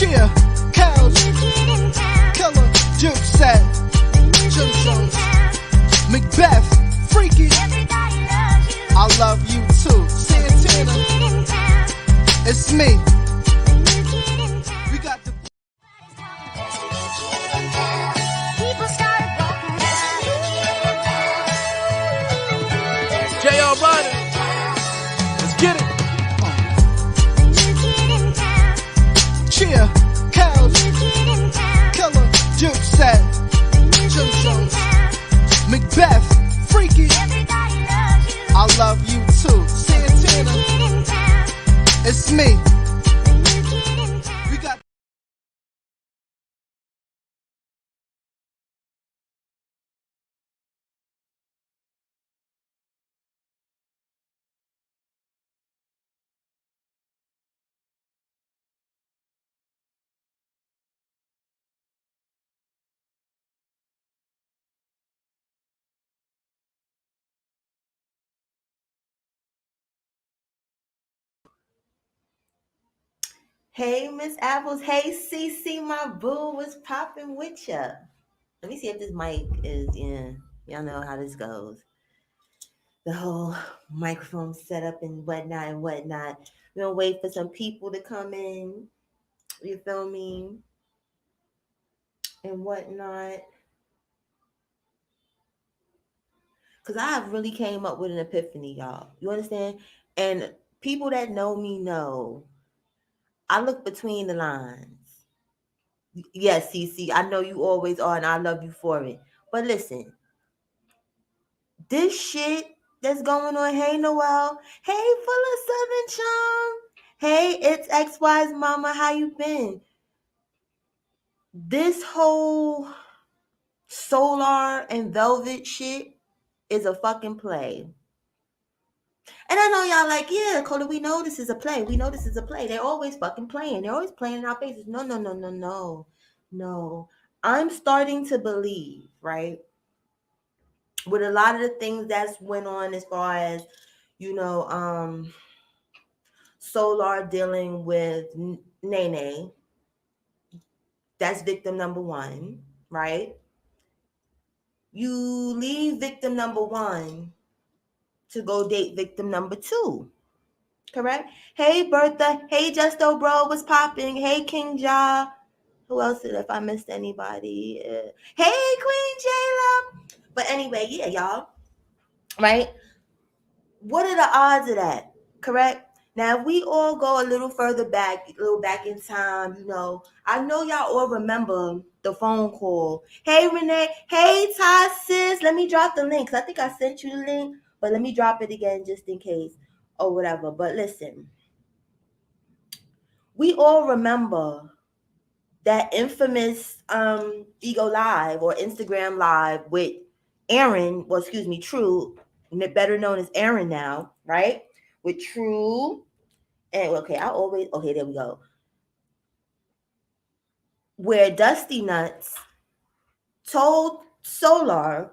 Chia, cows, killer, Duke said, Jim Jones, Macbeth, freaky, I love you too, Santana, it's me, we got the J.R. Ryder, let's get it. Chia, cows, killer, Duke said, Jim Jones, Macbeth, freaky, I love you too, Santana, it's me, we got Hey, Miss Apples. Hey, CC, my boo. What's popping with ya? Let me see if this mic is in. Y'all know how this goes. The whole microphone setup and whatnot and whatnot. We're going to wait for some people to come in. You feel me? And whatnot. Because I have really came up with an epiphany, y'all. You understand? And people that know me know I look between the lines. Yes, CC, I know you always are, and I love you for it. But listen, this shit that's going on, hey, Noel, hey, full of Southern charm, hey, it's XY's mama, how you been? This whole Solar and Velvet shit is a fucking play. And I know y'all like, yeah, Coda, we know this is a play. We know this is a play. They're always fucking playing. They're always playing in our faces. No. I'm starting to believe, right? With a lot of the things that's went on as far as, Solar dealing with Nene. That's victim number one, right? You leave victim number one to go date victim number two. Correct? Hey, Bertha. Hey, Justo Bro. What's popping? Hey, King Ja. Who else did, if I missed anybody? Hey, Queen Jayla. But anyway, yeah, y'all. Right? What are the odds of that? Correct? Now, if we all go a little further back, in time, I know y'all all remember the phone call. Hey, Renee. Hey, Ty, sis. Let me drop the link. I think I sent you the link, but let me drop it again just in case or whatever. But listen, we all remember that infamous Ego Live or Instagram Live with Aaron, True, better known as Aaron now, right? With True. And okay, there we go. Where Dusty Nuts told Solar,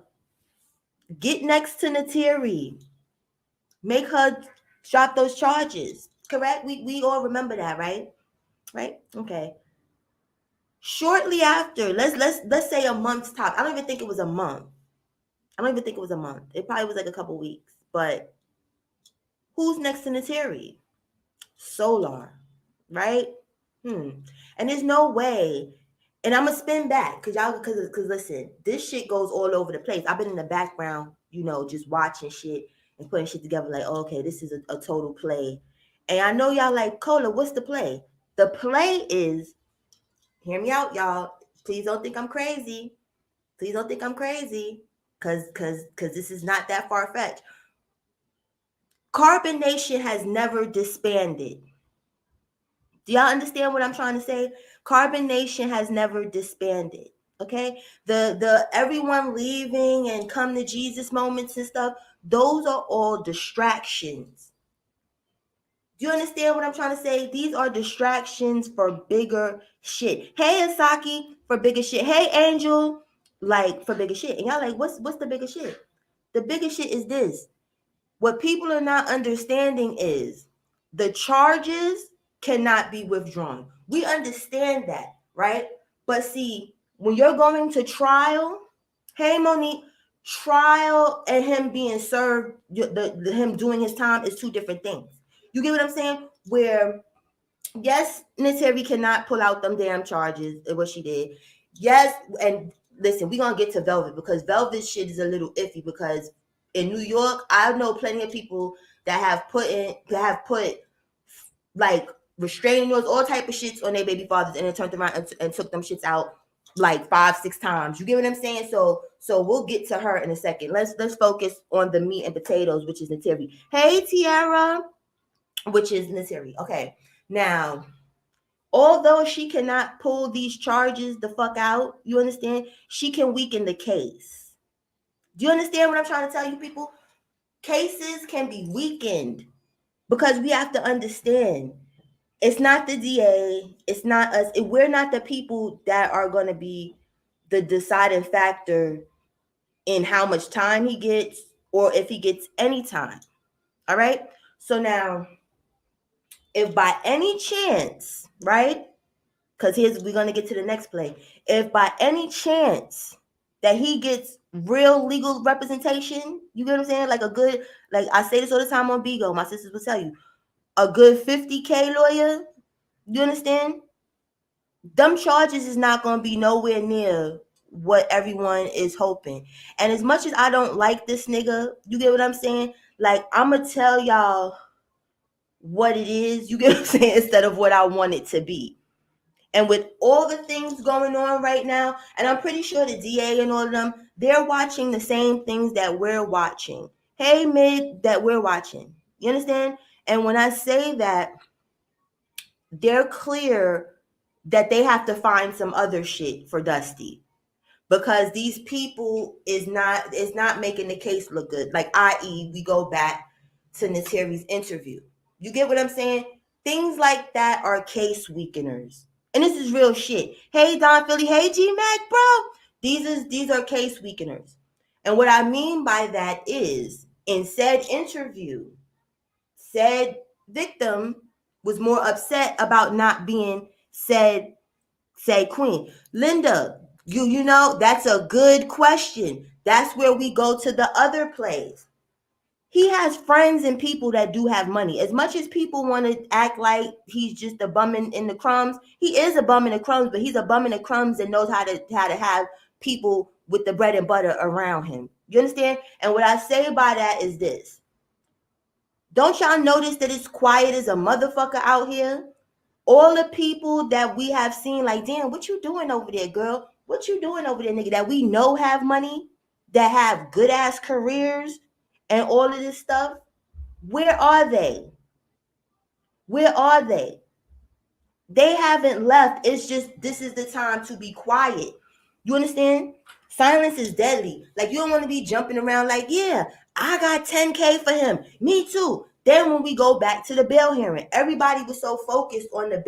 get next to Nateri, make her drop those charges. Correct? We all remember that, right? Right? Okay. Shortly after, let's say a month's top. I don't even think it was a month. It probably was like a couple weeks. But who's next to Nateri? Solar, right? And there's no way. And I'm gonna spin back because listen, this shit goes all over the place. I've been in the background, just watching shit and putting shit together. Like, okay, this is a total play. And I know y'all like, Cola, what's the play? The play is, hear me out, y'all. Please don't think I'm crazy. Cause this is not that far fetched. Carbonation has never disbanded. Do y'all understand what I'm trying to say? Carbonation has never disbanded. Okay? The everyone leaving and come to Jesus moments and stuff, those are all distractions. Do you understand what I'm trying to say? These are distractions for bigger shit. Hey, Asaki, for bigger shit. Hey, Angel, for bigger shit. And y'all like, what's the bigger shit? The bigger shit is this. What people are not understanding is the charges cannot be withdrawn. We understand that, right? But see, when you're going to trial, hey Monique, trial and him being served, him doing his time is two different things. You get what I'm saying? Where yes, Nateri cannot pull out them damn charges, what she did. Yes, and listen, we're gonna get to Velvet because Velvet shit is a little iffy because in New York, I know plenty of people that have put like restraining orders, all type of shits on their baby fathers, and then turned around and took them shits out like 5-6 times. You get what I'm saying? So we'll get to her in a second. Let's focus on the meat and potatoes, which is Nateri. Hey Tiara, which is Nateri. Okay, now although she cannot pull these charges the fuck out, you understand? She can weaken the case. Do you understand what I'm trying to tell you, people? Cases can be weakened because we have to understand it's not the DA, it's not us. We're not the people that are going to be the deciding factor in how much time he gets or if he gets any time. All right? So now, if by any chance, right? Because we're going to get to the next play. If by any chance that he gets real legal representation, you get what I'm saying? Like a good, like I say this all the time on Bigo, my sisters will tell you, a good 50K lawyer, you understand? Them charges is not going to be nowhere near what everyone is hoping. And as much as I don't like this nigga, you get what I'm saying? Like, I'm going to tell y'all what it is, you get what I'm saying, instead of what I want it to be. And with all the things going on right now, and I'm pretty sure the DA and all of them, they're watching the same things that we're watching. Hey, Mid, that we're watching. You understand? And when I say that, they're clear that they have to find some other shit for Dusty. Because these people is not making the case look good. Like, i.e., we go back to Nateri's interview. You get what I'm saying? Things like that are case weakeners. And this is real shit. Hey, Don Philly. Hey, G-Mac, bro. These are case weakeners. And what I mean by that is, in said interview, said victim was more upset about not being said queen. Linda, you know, that's a good question. That's where we go to the other plays. He has friends and people that do have money. As much as people want to act like he's just a bum in the crumbs, he is a bum in the crumbs, but he's a bum in the crumbs that knows how to have people with the bread and butter around him. You understand? And what I say by that is this. Don't y'all notice that it's quiet as a motherfucker out here? All the people that we have seen, like, damn, what you doing over there, girl? What you doing over there, nigga, that we know have money, that have good ass careers and all of this stuff? Where are they? Where are they? They haven't left. It's just this is the time to be quiet. You understand? Silence is deadly. Like, you don't want to be jumping around like, yeah, I got 10K for him. Me too. Then when we go back to the bail hearing, everybody was so focused on the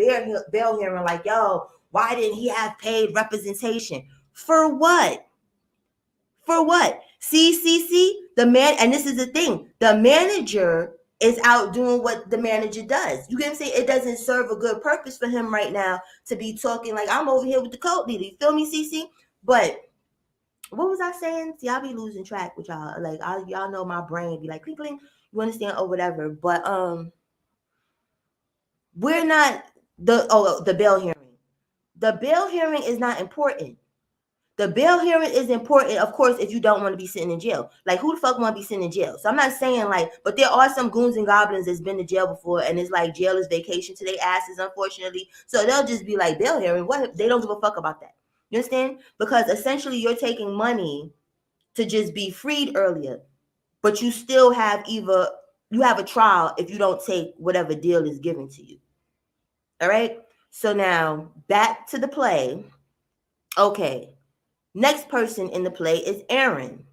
bail hearing, like, yo, why didn't he have paid representation? For what? For what? See, the man, and this is the thing, the manager is out doing what the manager does. You get what I'm saying? It doesn't serve a good purpose for him right now to be talking like, I'm over here with the cult leader. You feel me, CC? But what was I saying? See, I be losing track with y'all. Like, y'all know my brain be like, clink, clink, you understand, or whatever. But we're not the bail hearing. The bail hearing is not important. The bail hearing is important, of course, if you don't want to be sitting in jail. Like, who the fuck want to be sitting in jail? So I'm not saying like, but there are some goons and goblins that's been to jail before, and it's like jail is vacation to their asses, unfortunately. So they'll just be like, bail hearing, what? They don't give a fuck about that. You understand? Because essentially you're taking money to just be freed earlier, but you still have you have a trial if you don't take whatever deal is given to you. All right? So now back to the play. Okay. Next person in the play is Aaron.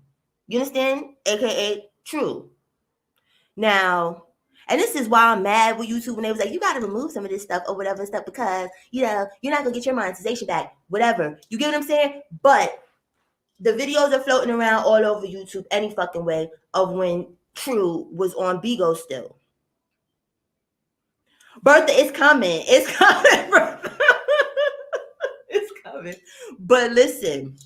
You understand? AKA True. Now, and this is why I'm mad with YouTube when they was like, you got to remove some of this stuff or whatever and stuff because, you know, you're not going to get your monetization back, whatever. You get what I'm saying? But the videos are floating around all over YouTube any fucking way of when True was on Bigo still. Bertha, it's coming. It's coming, Bertha. It's coming. But listen,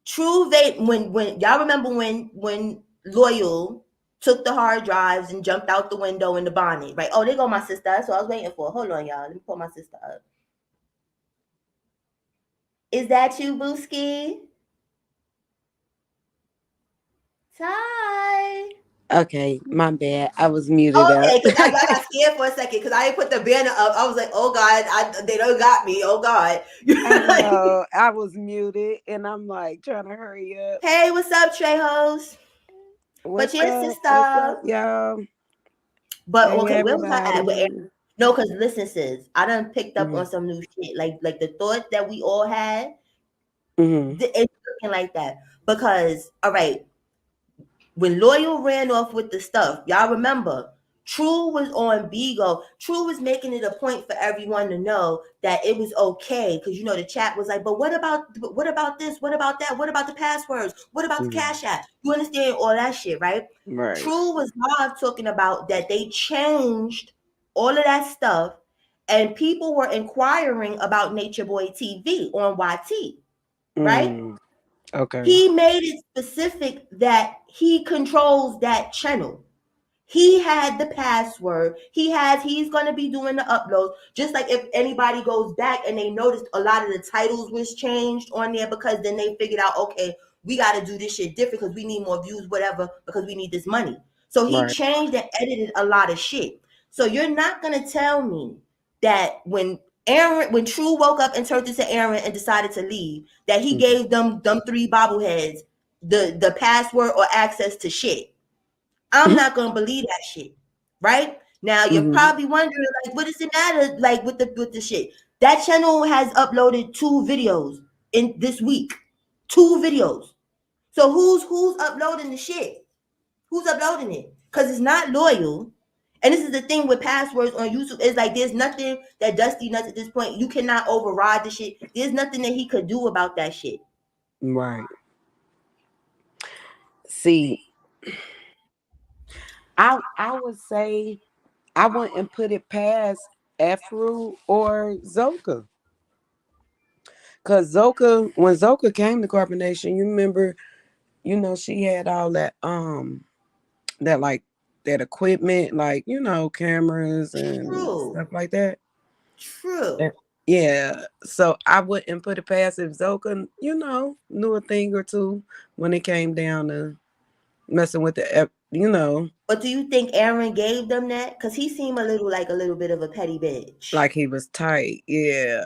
True vape when y'all remember when Loyal took the hard drives and jumped out the window in the bonnet, right? Oh, there go my sister. That's what I was waiting for. Hold on, y'all. Let me pull my sister up. Is that you, Booski? Ty. Okay, my bad. I was muted up. Okay, because I got scared for a second because I didn't put the banner up. I was like, oh God, they don't got me. Oh God. I Like, know. I was muted and I'm like trying to hurry up. hey, what's up, Trejos? But What's yeah, up? What's sister. up, y'all? But Hey, okay, where was I at? everybody. No, because listen, sis, I done picked up Hmm. on some new shit. Like the thoughts that we all had, Hmm. it's looking like that. Because, all right, when Loyal ran off with the stuff, y'all remember, True was on Bigo. True was making it a point for everyone to know that it was okay. Because you know the chat was like, but what about this? What about that? What about the passwords? What about the Hmm. cash app? You understand all that shit, right? Right. True was live talking about that they changed all of that stuff, and people were inquiring about Nature Boy TV on YT, right? Mm. Okay. He made it specific that he controls that channel. He had the password. He's going to be doing the uploads. Just like if anybody goes back and they noticed a lot of the titles was changed on there because then they figured out, okay, we got to do this shit different because we need more views, whatever, because we need this money. So he Right. changed and edited a lot of shit. So you're not going to tell me that when True woke up and turned into Aaron and decided to leave, that he Hmm. gave them three bobbleheads the password or access to shit. I'm not gonna believe that shit. Right? Now you're Hmm. probably wondering, like, what does it matter? Like with the shit. That channel has uploaded 2 videos in this week. 2 videos. So who's uploading the shit? Who's uploading it? Because it's not Loyal. And this is the thing with passwords on YouTube. It's like there's nothing that Dusty nuts at this point. You cannot override the shit. There's nothing that he could do about that shit. Right. See, I would say I wouldn't put it past Afro or Zoka. Cause Zoka, when Zoka came to Carbonation, you remember, she had all that like that equipment, like, cameras and True. stuff like that. True. Yeah. Yeah. So I wouldn't put it past if Zoka, knew a thing or two when it came down to messing with the. But do you think Aaron gave them that? Because he seemed a little bit of a petty bitch. Like he was tight. Yeah.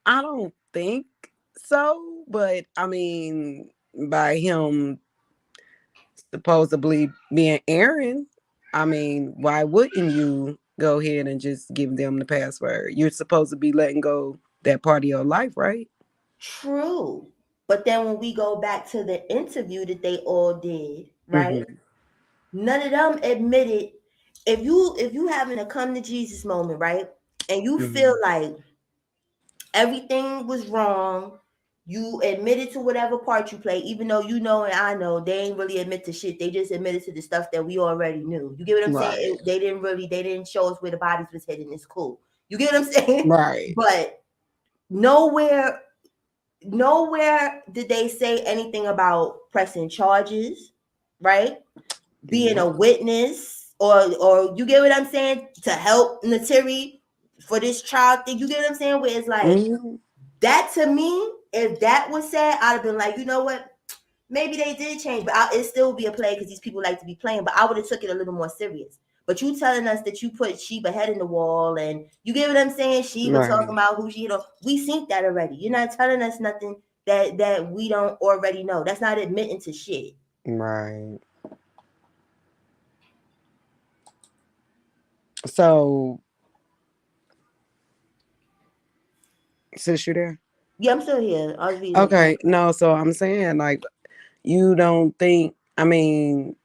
I don't think so, but I mean, by him supposedly being Aaron, I mean, why wouldn't you go ahead and just give them the password? You're supposed to be letting go that part of your life, right? True. But then when we go back to the interview that they all did, right? Mm-hmm. None of them admitted if you having a come to Jesus moment, right? And you feel Mm-hmm. like everything was wrong. You admitted to whatever part you play, even though you know and I know they ain't really admit to shit. They just admitted to the stuff that we already knew. You get what I'm saying? Right. They didn't show us where the bodies was hidden. It's cool. You get what I'm saying? Right. But nowhere, nowhere did they say anything about pressing charges, right? Being a Nope. witness, or you get what I'm saying, to help Nateri for this child thing. You get what I'm saying? Where it's like Mm-hmm. that to me, if that was said, I'd have been like, you know what? Maybe they did change, but it still be a play because these people like to be playing. But I would have took it a little more serious. But you telling us that you put Sheba head in the wall, and you get what I'm saying? Sheba talking Right. about who she, we seen that already. You're not telling us nothing that we don't already know. That's not admitting to shit. Right. So, sis, you there? Yeah, I'm still here. I was reading the chat. Okay. No, so I'm saying, like, you don't think, I mean,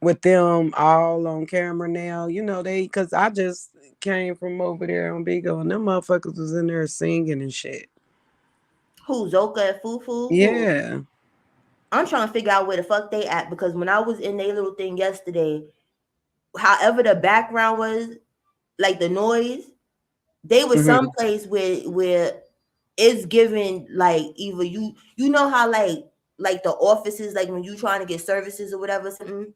with them all on camera now, because I just came from over there on Bigo and them motherfuckers was in there singing and shit. Who, Zoka and Fufu? Who? Yeah. I'm trying to figure out where the fuck they at, because when I was in their little thing yesterday, however the background was, like the noise, they was Mm-hmm. someplace where it's given like either you know how like the offices, like when you trying to get services or whatever something.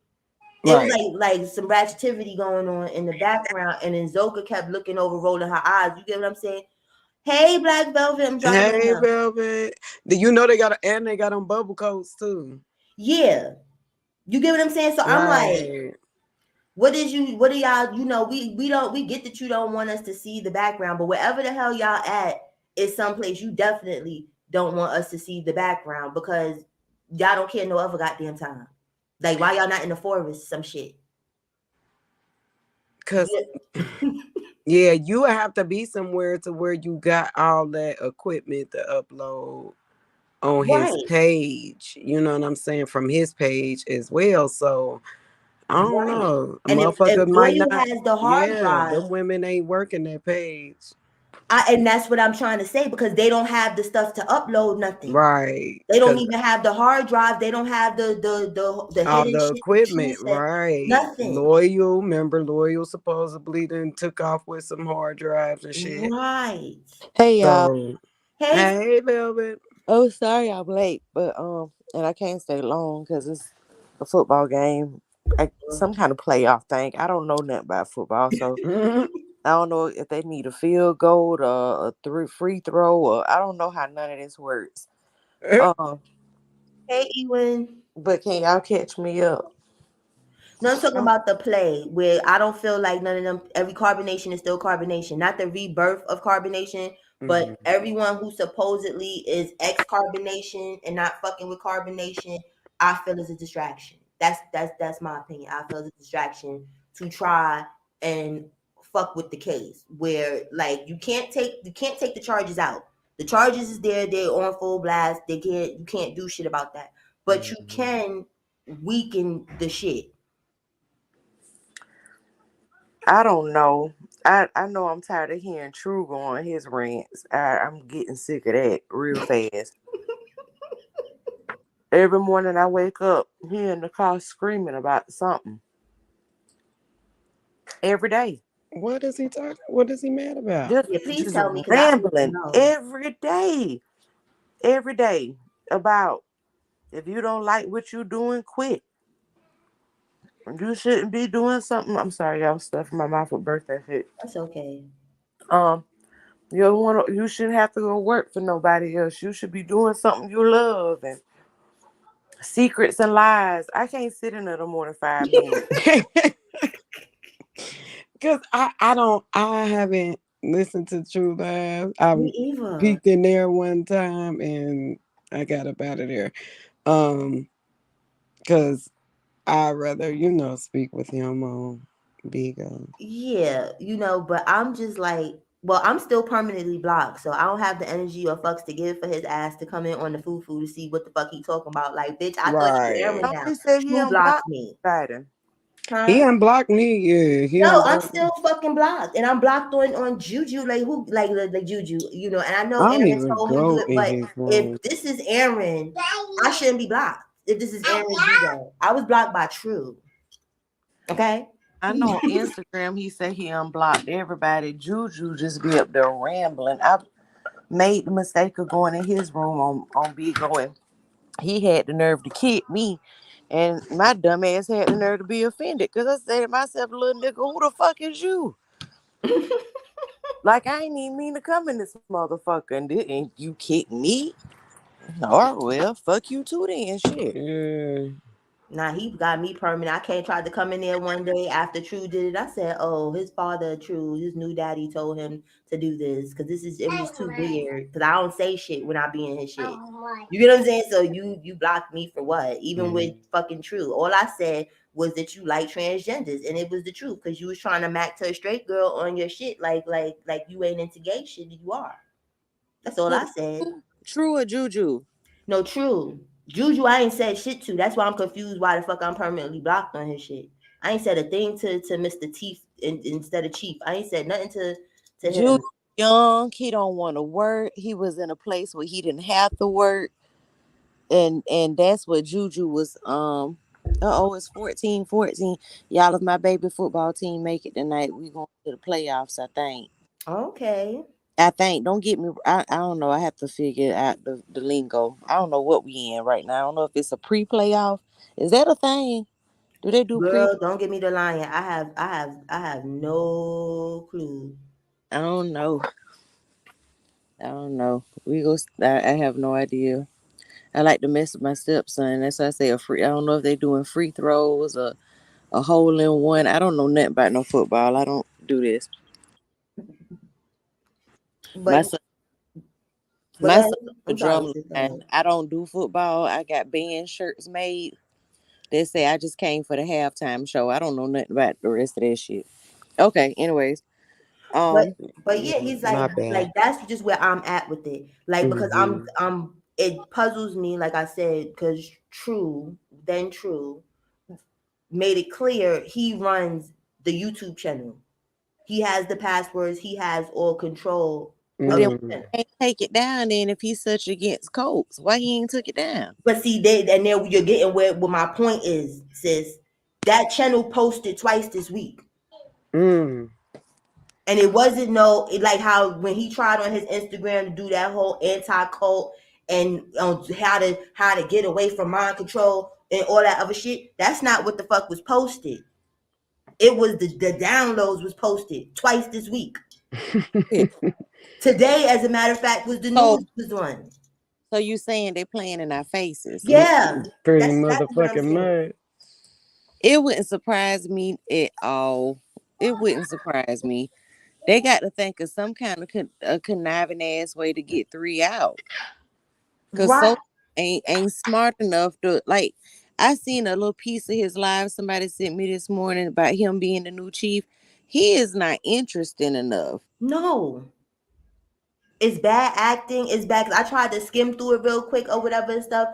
It was Right. like some ratchetivity going on in the background, and then Zoka kept looking over, rolling her eyes. You get what I'm saying? Hey, Black Velvet, I'm dropping it Hey, down. Velvet. Do you know they got and they got on bubble coats too? Yeah, you get what I'm saying? So I'm like, Right. what are y'all, we get that you don't want us to see the background, but wherever the hell y'all at is someplace you definitely don't want us to see the background, because y'all don't care no other goddamn time. Like, why y'all not in the forest, some shit? Cause yeah, you would have to be somewhere to where you got all that equipment to upload on his Right, page. You know what I'm saying? From his page as well. So I don't right. know. A And if motherfucker might Loyal not. has the hard Yeah, drive, them women ain't working that page. and that's what I'm trying to say, because they don't have the stuff to upload nothing. Right. They don't Cause even have the hard drive. They don't have the all hidden the shit, the true equipment, set, right. nothing. Loyal, remember Loyal supposedly then took off with some hard drives and shit. Right. Hey y'all. So Hey, hey Velvet. Oh, sorry I'm late, but and I can't stay long because it's a football game, some kind of playoff thing. I don't know nothing about football, so I don't know if they need a field goal or a three free throw, or I don't know how none of this works. Um, hey, Ewan. but can y'all catch me up? No, I'm talking about the play where I don't feel like none of them. Every carbonation is still carbonation, not the rebirth of carbonation, but Mhm. everyone who supposedly is ex carbonation and not fucking with carbonation, I feel is a distraction. That's my opinion. I feel it's a distraction to try and fuck with the case, where like you can't take the charges out. The charges is there. They're on full blast. You can't do shit about that, but you Mhm. can weaken the shit. I don't know. I know I'm tired of hearing True go on his rants. I'm getting sick of that real fast. Every morning I wake up hearing the car screaming about something. Every day. What is he talking? What is he mad about? Just Yeah, please just tell me, because I need to rambling know. every day. Every day about if you don't like what you're doing, quit. You shouldn't be doing something. I'm sorry, y'all stuffing my mouth with birthday shit. That's okay. Um, you shouldn't have to go work for nobody else. You should be doing something you love and secrets and lies. I can't sit in it no more than 5 minutes. Cause I haven't listened to True Live. I Me either. peeked in there one time and I got up out of there. Um, cause I rather speak with him on Bigo. Yeah, but I'm just like, well, I'm still permanently blocked, so I don't have the energy or fucks to give for his ass to come in on the foo to see what the fuck he talking about. Like, bitch, I thought you Right. airing now. Somebody said he True blocked unblocked me. Biden. He Huh? unblocked me. Yeah, he No, I'm unblocked me. still fucking blocked, and I'm blocked on Juju, like who, like Juju, And I know I don't Aaron even told me to do go it, in but his if room. this is Aaron, I shouldn't be blocked. If this is Aaron Vigo, I was blocked by True. Okay. I know on Instagram he said he unblocked everybody. Juju just be up there rambling. I made the mistake of going in his room on Bigo, and he had the nerve to kick me. And my dumb ass had the nerve to be offended because I said to myself, little nigga, who the fuck is you? Like, I ain't even mean to come in this motherfucker and you kick me. Or, well, fuck you too then, shit. Yeah. Nah, he got me permanent. I came tried to come in there one day after True did it. I said, "Oh, his father, True, his new daddy told him to do this because it was just too weird. Because I don't say shit when I be in his shit. You get what I'm saying? So you blocked me for what? Even with Mhm. fucking True, all I said was that you like transgenders, and it was the truth because you was trying to mac to a straight girl on your shit, like you ain't into gay shit. You are. That's all I Who, said. True or Juju? No, True. Juju, I ain't said shit to. That's why I'm confused why the fuck I'm permanently blocked on his shit. I ain't said a thing to Mr. Teeth instead of Chief. I ain't said nothing to Juju him. young, he don't want to work. He was in a place where he didn't have to work. and that's what Juju was it's 14-14. Y'all, if my baby football team make it tonight, we going to the playoffs, I think. Okay. Don't get me, I don't know. I have to figure out the lingo. I don't know what we in right now. I don't know if it's a pre-playoff. Is that a thing? Do they do pre? Girl, don't get me the lying. I have no clue. I don't know. I don't know. I have no idea. I like to mess with my stepson. That's why I say a free. I don't know if they're doing free throws or a hole in one. I don't know nothing about no football. I don't do this. My But son, but my guys, son, a I'm sorry, drum sis. Go line. ahead. I don't do football. I got band shirts made. They say I just came for the halftime show. I don't know nothing about the rest of that shit. Okay. Anyways, But um, but Yeah, yeah, he's my like bad. that's just where I'm at with it. Like because I'm Hmm. I'm it puzzles me, like I said, because True made it clear he runs the YouTube channel. He has the passwords. He has all control well of then the Mm. channel. why can't take it down. Then if he's such against Colts, why he ain't took it down? But see, and there you're getting where my point is, sis. That channel posted twice this week. Mm. And it wasn't like how when he tried on his Instagram to do that whole anti-cult and how to get away from mind control and all that other shit. That's not what the fuck was posted. It was the downloads was posted twice this week. Yeah. Today, as a matter of fact, was the So, news was on. so you saying they playing in our faces? Yeah, Pretty that's what I'm motherfucking saying. much. It wouldn't surprise me at all. It wouldn't surprise me. They got to think of some kind of a conniving ass way to get three out. Cause Right? so ain't smart enough to like. I seen a little piece of his live somebody sent me this morning about him being the new chief. He is not interesting enough. No. It's bad acting. It's bad. 'Cause I tried to skim through it real quick or whatever and stuff,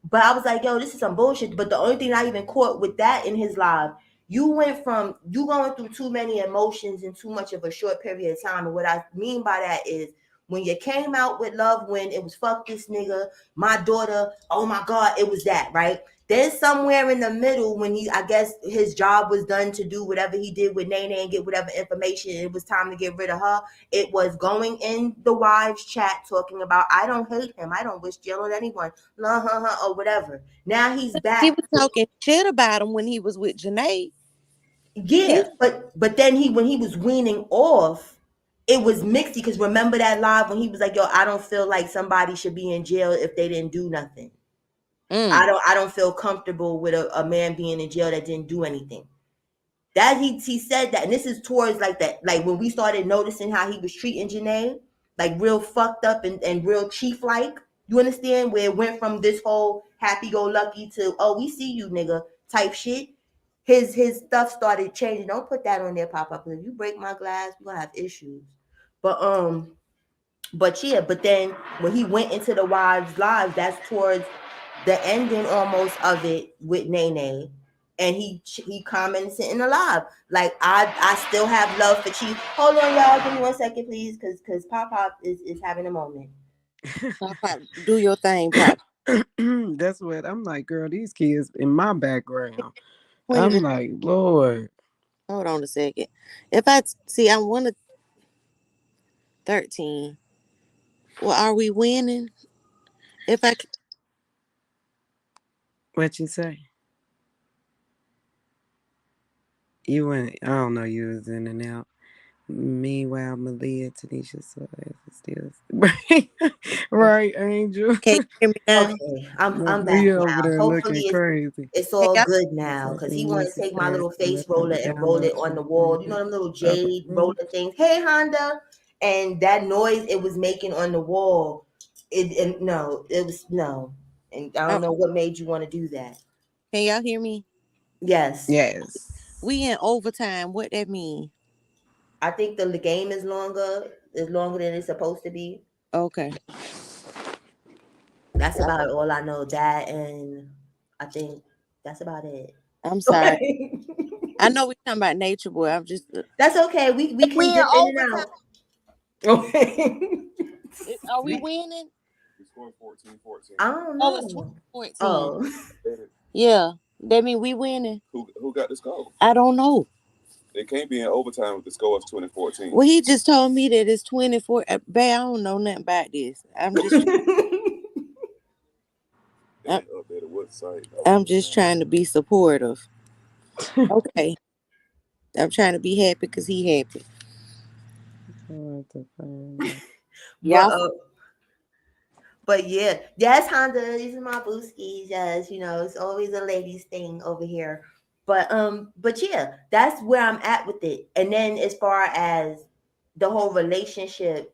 but I was like, "Yo, this is some bullshit." But the only thing I even caught with that in his live, you went from you going through too many emotions in too much of a short period of time. And what I mean by that is when you came out with Love, when it was fuck this nigga, my daughter. Oh my God, it was that right. Then somewhere in the middle, when I guess his job was done to do whatever he did with Nene and get whatever information, it was time to get rid of her. It was going in the wives chat talking about I don't hate him, I don't wish jail on anyone, or whatever. Now he's He back. was talking shit about him when he was with Janae. Yeah, He but then when he was weaning off, it was mixed because remember that live when he was like, "Yo, I don't feel like somebody should be in jail if they didn't do nothing. mm, I don't feel comfortable with a man being in jail that didn't do anything." That he said that, and this is towards like that, like when we started noticing how he was treating Janae, like real fucked up and real chief like. You understand where it went from this whole happy go lucky to oh we see you nigga type shit. His stuff started changing. Don't put that on there, pop up. If you break my glass, we're gonna have issues. But yeah, but then when he went into the wives' lives, that's towards the ending almost of it with Nene. And he comments it in the live. Like I still have love for Chief. Hold on, y'all. Give me 1 second, please, because Pop Pop is having a moment. Pop, pop, do your thing, Pop. That's what I'm like, girl. These kids in my background. 20 I'm minutes. like, Lord. Hold on a second. If I see, I'm one of 13. Well, are we winning? If I What you say? You went. I don't know. You was in and out. Meanwhile, Malia, Tanisha, so still right, Angel. can you hear me now? Okay, I'm back Malia over now. there Hopefully looking crazy. it's Can all y'all? good It's now like because he when want Nisa to take my said, little "Let face roller the and roll it download on the from wall. You know them little jade roller things. Hey Honda, and that noise it was making on the wall. And no, it was no, and I Oh, don't know what made you want to do that. can y'all hear me? Yes, Yes. We in overtime. What that mean? I think the game is longer than it's supposed to be. Okay. That's I, about all I know. That and I think that's about it. I'm sorry. I know we talking about Nature Boy. I'm just. That's okay. We We can in dip in and overtime. out. Okay. Are we winning? I don't Oh, it's know. 2014. Oh. Yeah, that mean we winning. Who got the score? I don't know. They can't be in overtime if the score is 2014. Well, he just told me that it's 24. Babe, I don't know nothing about this. I'm, I'm just trying to be supportive. Okay, I'm trying to be happy because he happy. What the fuck? but Y'all, but yeah, yes, Honda. These are my booskies. Yes, it's always a ladies thing over here. But yeah, that's where I'm at with it. And then as far as the whole relationship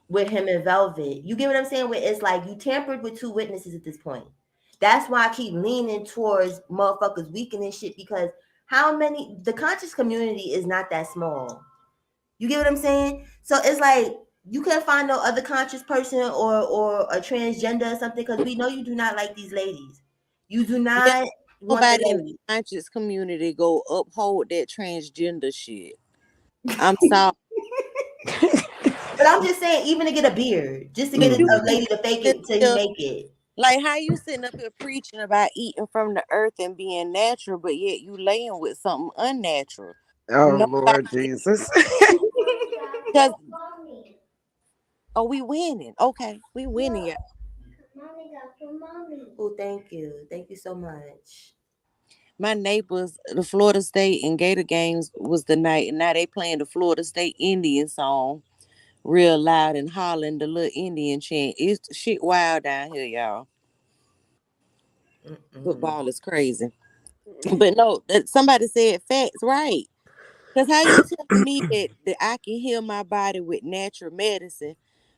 with him and Velvet, you get what I'm saying? Where it's like you tampered with two witnesses at this point. That's why I keep leaning towards motherfuckers weakening shit because how many the conscious community is not that small. You get what I'm saying? So it's like you can't find no other conscious person or a transgender or something because we know you do not like these ladies. You do yeah, not want the nobody in the ladies. conscious community go uphold that transgender shit. I'm sorry. But I'm just saying, even to get a beard, just to get You a Mm. lady to fake sitting it till you here- make it. like how you sitting up here preaching about eating from the earth and being natural, but yet you laying with something unnatural. Oh Nobody, Lord Jesus. because oh, we winning. Okay, we winning. Yeah. Oh, thank you. Thank you so much. My neighbors, the Florida State and Gator games was the night, and now they playing the Florida State Indian song real loud and hollering the little Indian chant. It's shit wild down here, y'all. Mm-mm. Football is crazy. But no, somebody said facts, right? Because how you telling me that I can heal my body with natural medicine,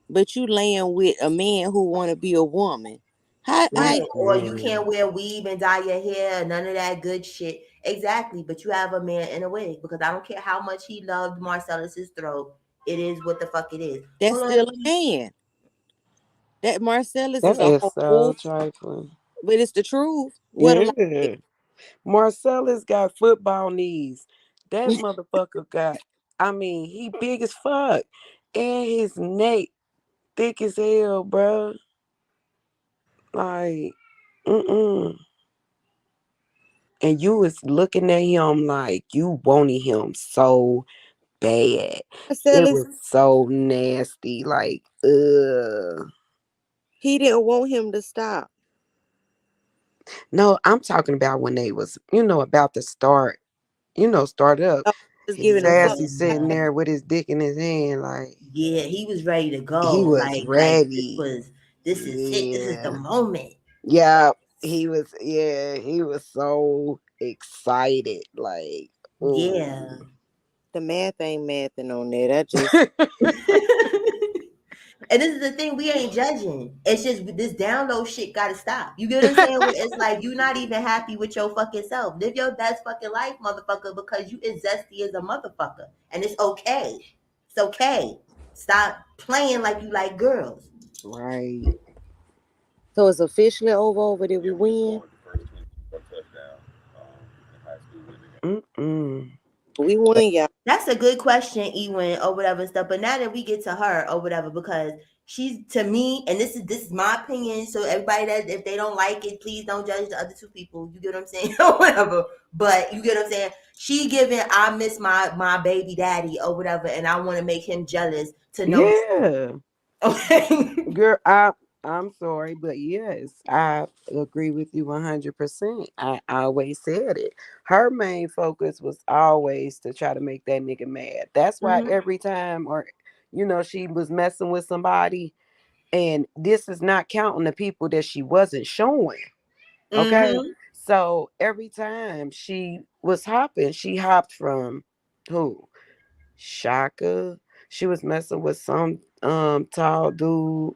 but you laying with a man who want to be a woman? How Right. Or you Mm-mm. can't wear weave and dye your hair, none of that good shit. Exactly. But you have a man in a wig because I don't care how much he loved Marcellus's throat. It is what the fuck it is. that's Hold on, still a please. man? That Marcellus is That a is so whole, trifling. but it's the truth. What a lie. Yeah. Marcellus got football knees. That motherfucker got, I mean, he big as fuck. And his neck thick as hell, bro. Like, mm-mm. And you was looking at him like you wanted him so bad. It Marcellus, was so nasty. Like, ugh. he didn't want him to stop. No, I'm talking about when they was, about to start, start up. Oh, he was giving him fuck. Sassy sitting Yeah. there with his dick in his hand, like Yeah, he was ready to he go. was Like ready. this is it. This is the Yeah. moment. Yeah. He was so excited. Like, Yeah. oh. The math ain't mathing on that. I just And this is the thing, we ain't judging. It's just this download shit gotta stop. You get what I'm saying? Where it's like you're not even happy with your fucking self. Live your best fucking life, motherfucker, because you is zesty as a motherfucker. And it's okay. It's okay. Stop playing like you like girls. Right. so it's officially over. Did we win? Mm-mm. We won, y'all. That's a good question, Ewan, or whatever and stuff. But now that we get to her or whatever, because she's to me, and this is my opinion. So everybody that if they don't like it, please don't judge the other two people. You get what I'm saying? Or whatever. But you get what I'm saying? She giving I miss my baby daddy or whatever, and I want to make him jealous to know. Yeah. Okay. Girl, I'm sorry, but yes, I agree with you 100%. I always said it. Her main focus was always to try to make that nigga mad. That's why Mhm. every time, or she was messing with somebody, and this is not counting the people that she wasn't showing. Okay, Mhm. so every time she was hopping, she hopped from who? Shaka. She was messing with some tall dude.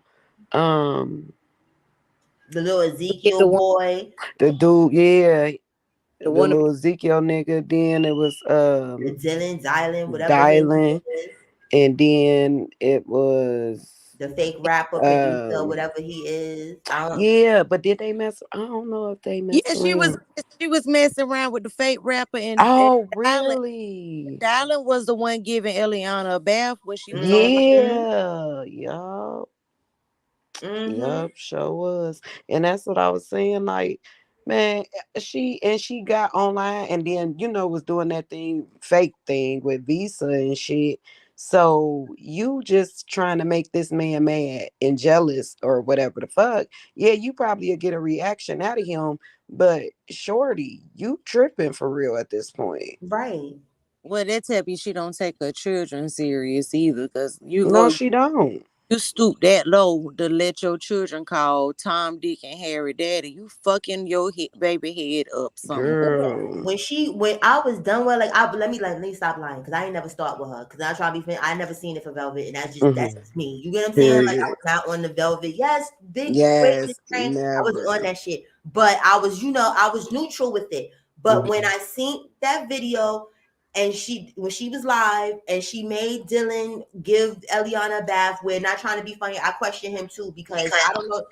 The little Get the Ezekiel one, boy, The dude, yeah, the the one. little Ezekiel nigga. Then it was the Dylan, Zylan, whatever his name Dylan, is, and then it was the fake rapper producer, um whatever he is. I don't. yeah, but did they mess? I don't know if they Yeah, messed she was around. she was messing around with the fake rapper and Oh, Dylan. really? Dylan was the one giving Eliana a bath when she was on. Mhm. Yeah, yup. Mm-hmm. Yep, sure was. And that's what I was saying. Like, man, she got online and then, was doing that fake thing with Visa and shit. So you just trying to make this man mad and jealous or whatever the fuck. Yeah, you probably will get a reaction out of him, but shorty, you tripping for real at this point. Right. Well, that tell me she don't take her children serious either, cause No, she don't. you stoop that low to let your children call Tom, Dick, and Harry daddy. You fucking your baby head up something. Girl. When I was done with, like, let me stop lying, because I ain't never start with her, because I try to be I never seen it for Velvet, and that's Hmm. just me. You get what I'm saying? Like, I Period. was not on the Velvet. Yes, big weight in the Yes, train. I wasn't on never. that shit, but I was, I was neutral with it. But when Mhm. I seen that video, and when she was live and she made Dylan give Eliana a bath, we're not trying to be funny. I question him too, because I don't know,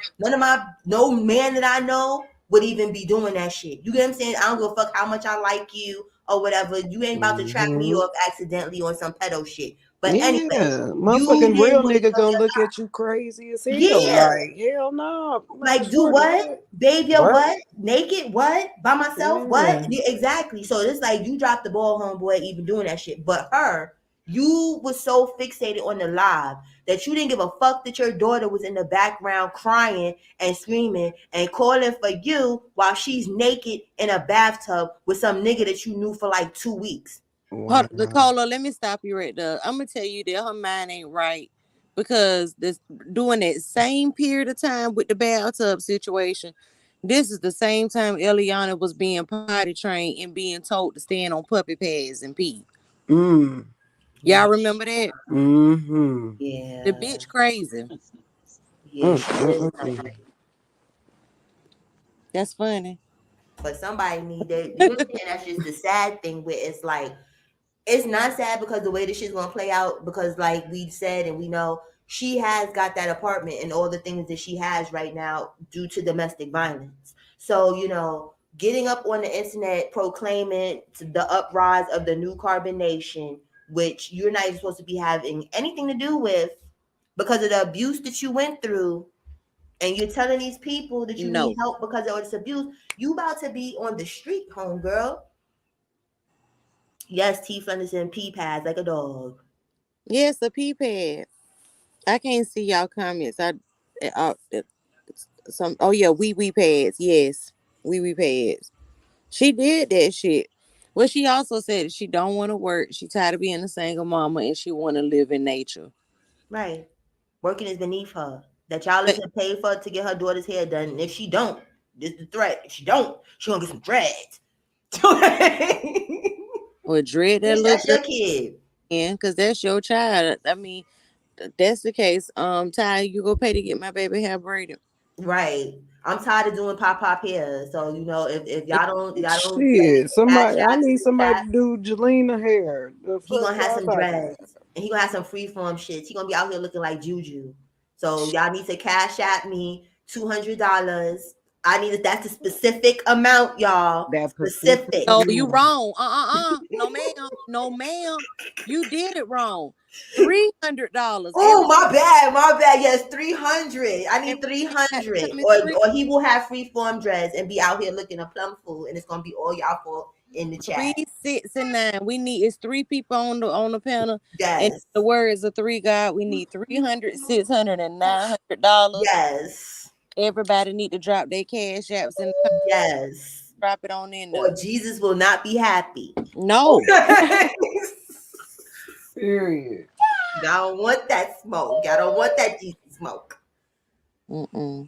no man that I know would even be doing that shit. You get what I'm saying? I don't give a fuck how much I like you or whatever. You ain't about to track me Mhm. off accidentally on some pedo shit. But anyway, Yeah, you motherfucking didn't real want to nigga tell gonna your look at you crazy as hell. yeah. Like, hell no, man, Like, do shorty, what? what? Bathe your What? what? Naked what? By myself? What? Yeah. Yeah, exactly. So it's like you dropped the ball, homeboy, even doing that shit. But her, you was so fixated on the live that you didn't give a fuck that your daughter was in the background crying and screaming and calling for you while she's naked in a bathtub with some nigga that you knew for like 2 weeks. Hold on, Wow. Nicola, let me stop you right there. I'm gonna tell you that her mind ain't right because this during that same period of time with the bathtub situation, this is the same time Eliana was being potty trained and being told to stand on puppy pads and pee. Mm. Y'all remember that? Mm-hmm. The Yeah. bitch crazy. Yeah, Mm, she mm, is mm, crazy. mm. That's funny. But somebody need that. You know what I'm saying? That's just the sad thing where it's like, it's not sad because the way this shit's gonna play out, because like we said and we know, she has got that apartment and all the things that she has right now due to domestic violence. So, getting up on the internet proclaiming the uprise of the new carbonation, which you're not even supposed to be having anything to do with because of the abuse that you went through, and you're telling these people that you need No. help because of this abuse, you about to be on the street, homegirl. Yes, T Flenderson pee pads like a dog. Yes, a pee pad. I can't see y'all comments. Some yeah, wee pads. Yes, wee pads. She did that shit. Well, she also said she don't want to work. She tired of being a single mama and she want to live in nature. Right. Working is beneath her. That y'all is But to pay for to get her daughter's hair done. And if she don't, this is the threat. If she don't, she gonna get some dreads. or dread that Bitch, little that's girl your kid. in, cause that's your child. I mean, that's the case. Ty, you go pay to get my baby hair braided. Right. I'm tired of doing pop hair. So if y'all don't Shit, cash somebody. I out to need the somebody chat, to do Jelena hair. The he fuck gonna have y'all some talking about? dreads and he gonna have some freeform shits. He gonna be out here looking like Juju. So y'all need to cash at me $200. That's a specific amount, y'all. That Pacific Specific. No, you Rim. wrong. No ma'am. No ma'am. You did it wrong. $300. Oh, my bad, my bad. Yes, 300. I need Everybody got to 300. come in three. Or he will have freeform dreads and be out here looking a plum fool, and it's gonna be all y'all fault in the chat. 3, 6, and 9. We need it's three people on the panel, and Yes, the words of three God. We need 300, 600, and $900. yes, Everybody need to drop their cash apps and yes. drop it on in Or there. Jesus will not be happy. No, Period. Y'all don't want that smoke. Y'all don't want that Jesus smoke. mm-mm.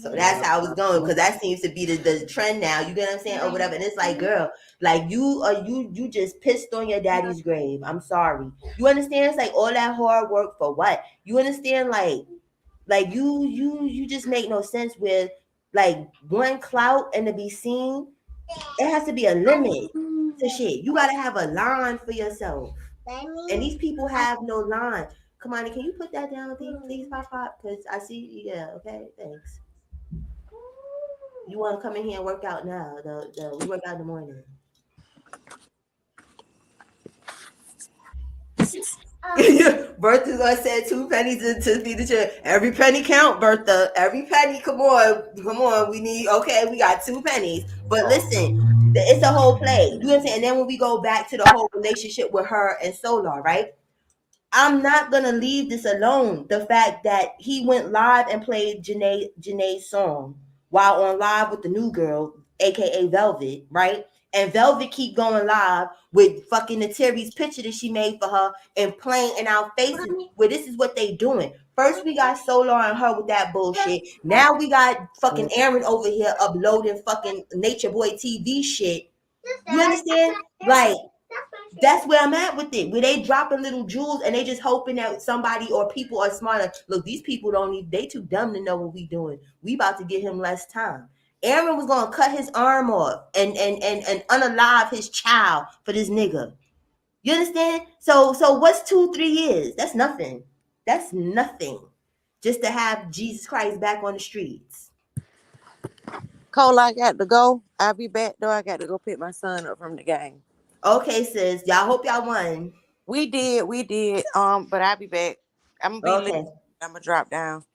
So that's how it's going, because that seems to be the trend now. You get what I'm saying, or whatever. And it's like, girl, like you just pissed on your daddy's grave. I'm sorry. You understand? It's like all that hard work for what? You understand? Like you just make no sense with like one clout and to be seen. It has to be a limit to shit. You gotta have a line for yourself. And these people have no line. Come on, can you put that down, please, Pop? Because I see, yeah, okay, thanks. You want to come in here and work out now? We work out in the morning. Bertha's gonna send 2 pennies to feed the children. Every penny count, Bertha. Every penny. Come on, come on. We need. Okay, we got 2 pennies. But listen, it's a whole play. You know what I'm saying? And then when we go back to the whole relationship with her and Solar, right? I'm not gonna leave this alone. The fact that he went live and played Janae's song while on live with the new girl, aka Velvet, right? And Velvet keep going live with fucking Natiri's picture that she made for her and playing in our faces. Where this is what they doing. First we got Solar and her with that bullshit. Now we got fucking Aaron over here uploading fucking Nature Boy TV shit. You understand? Like that's where I'm at with it. Where they dropping little jewels and they just hoping that somebody or people are smarter. Look, these people don't need. They too dumb to know what we doing. We about to give him less time. Aaron was gonna cut his arm off and unalive his child for this nigga. You understand? So what's 2 3 years? That's nothing. That's nothing. Just to have Jesus Christ back on the streets. Cole, I got to go. I'll be back though. I got to go pick my son up from the game. Okay, sis. Y'all hope y'all won. We did. But I'll be back. I'm gonna be late. Okay. I'm gonna drop down.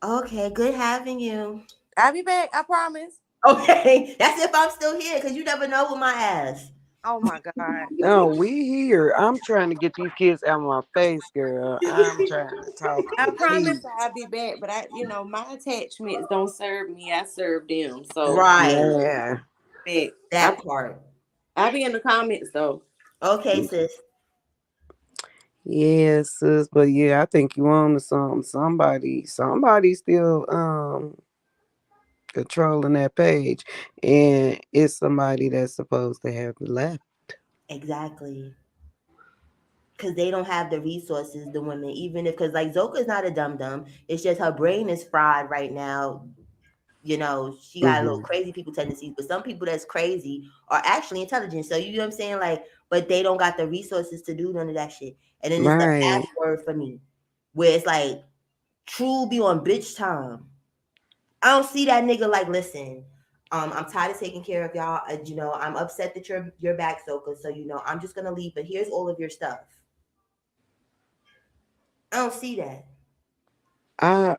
Okay. Good having you. I'll be back. I promise. Okay, that's if I'm still here, because you never know with my ass. Oh my God. Oh, we here. I'm trying to get these kids out of my face, girl. I'm trying to talk I in promise peace. I'll be back, but my attachments don't serve me. I serve them. So Right, Yeah. back. I, that part. I'll be in the comments though. Okay, sis. Yes, sis, but yeah, I think you on to something. Somebody still controlling that page. And it's somebody that's supposed to have left. Exactly. Because they don't have the resources, the women, even if, because like Zoka's not a dum dum. It's just her brain is fried right now. You know, she got a little Hmm. crazy people tendencies, but some people that's crazy are actually intelligent. So you know what I'm saying? Like, but they don't got the resources to do none of that shit. And then it's the Right. password for me, where it's like, true be on bitch time. I don't see that nigga like, listen, I'm tired of taking care of y'all. You know, I'm upset that you're back, Soka. So you know, I'm just gonna leave. But here's all of your stuff. I don't see that. I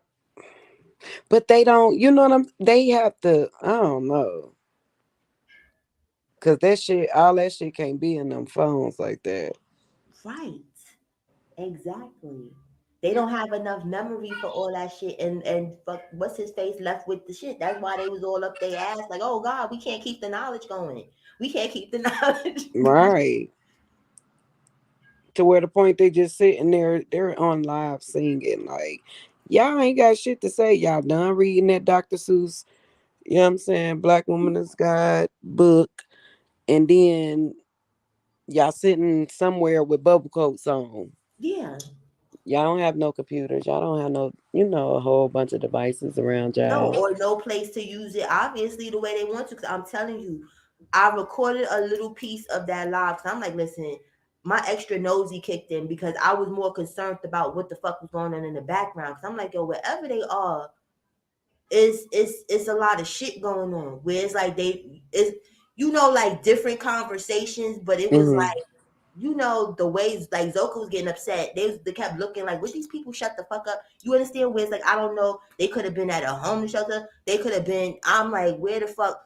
but they don't, you know what they have to, I don't know. Cause that shit, all that shit can't be in them phones like that. Right. Exactly. They don't have enough memory for all that shit, and fuck, what's his face left with the shit. That's why they was all up their ass like, oh God, we can't keep the knowledge going. We can't keep the knowledge. Right. To where the point they just sitting there, they're on live singing. Like, y'all ain't got shit to say. Y'all done reading that Dr. Seuss, you know what I'm saying, Black Woman's Guide book. And then y'all sitting somewhere with bubble coats on. Yeah. Y'all don't have no computers. Y'all don't have no, a whole bunch of devices around No, y'all. or no place to use it, obviously, the way they want to. Because I'm telling you, I recorded a little piece of that live. Because I'm like, listen, my extra nosy kicked in because I was more concerned about what the fuck was going on in the background. Because I'm like, yo, wherever they are, it's a lot of shit going on. Where it's like it's like different conversations, but it was Hmm. like, the ways like Zoka was getting upset. They kept looking like, would these people shut the fuck up? You understand? Where it's like, I don't know. They could have been at a homeless shelter. They could have been. I'm like, where the fuck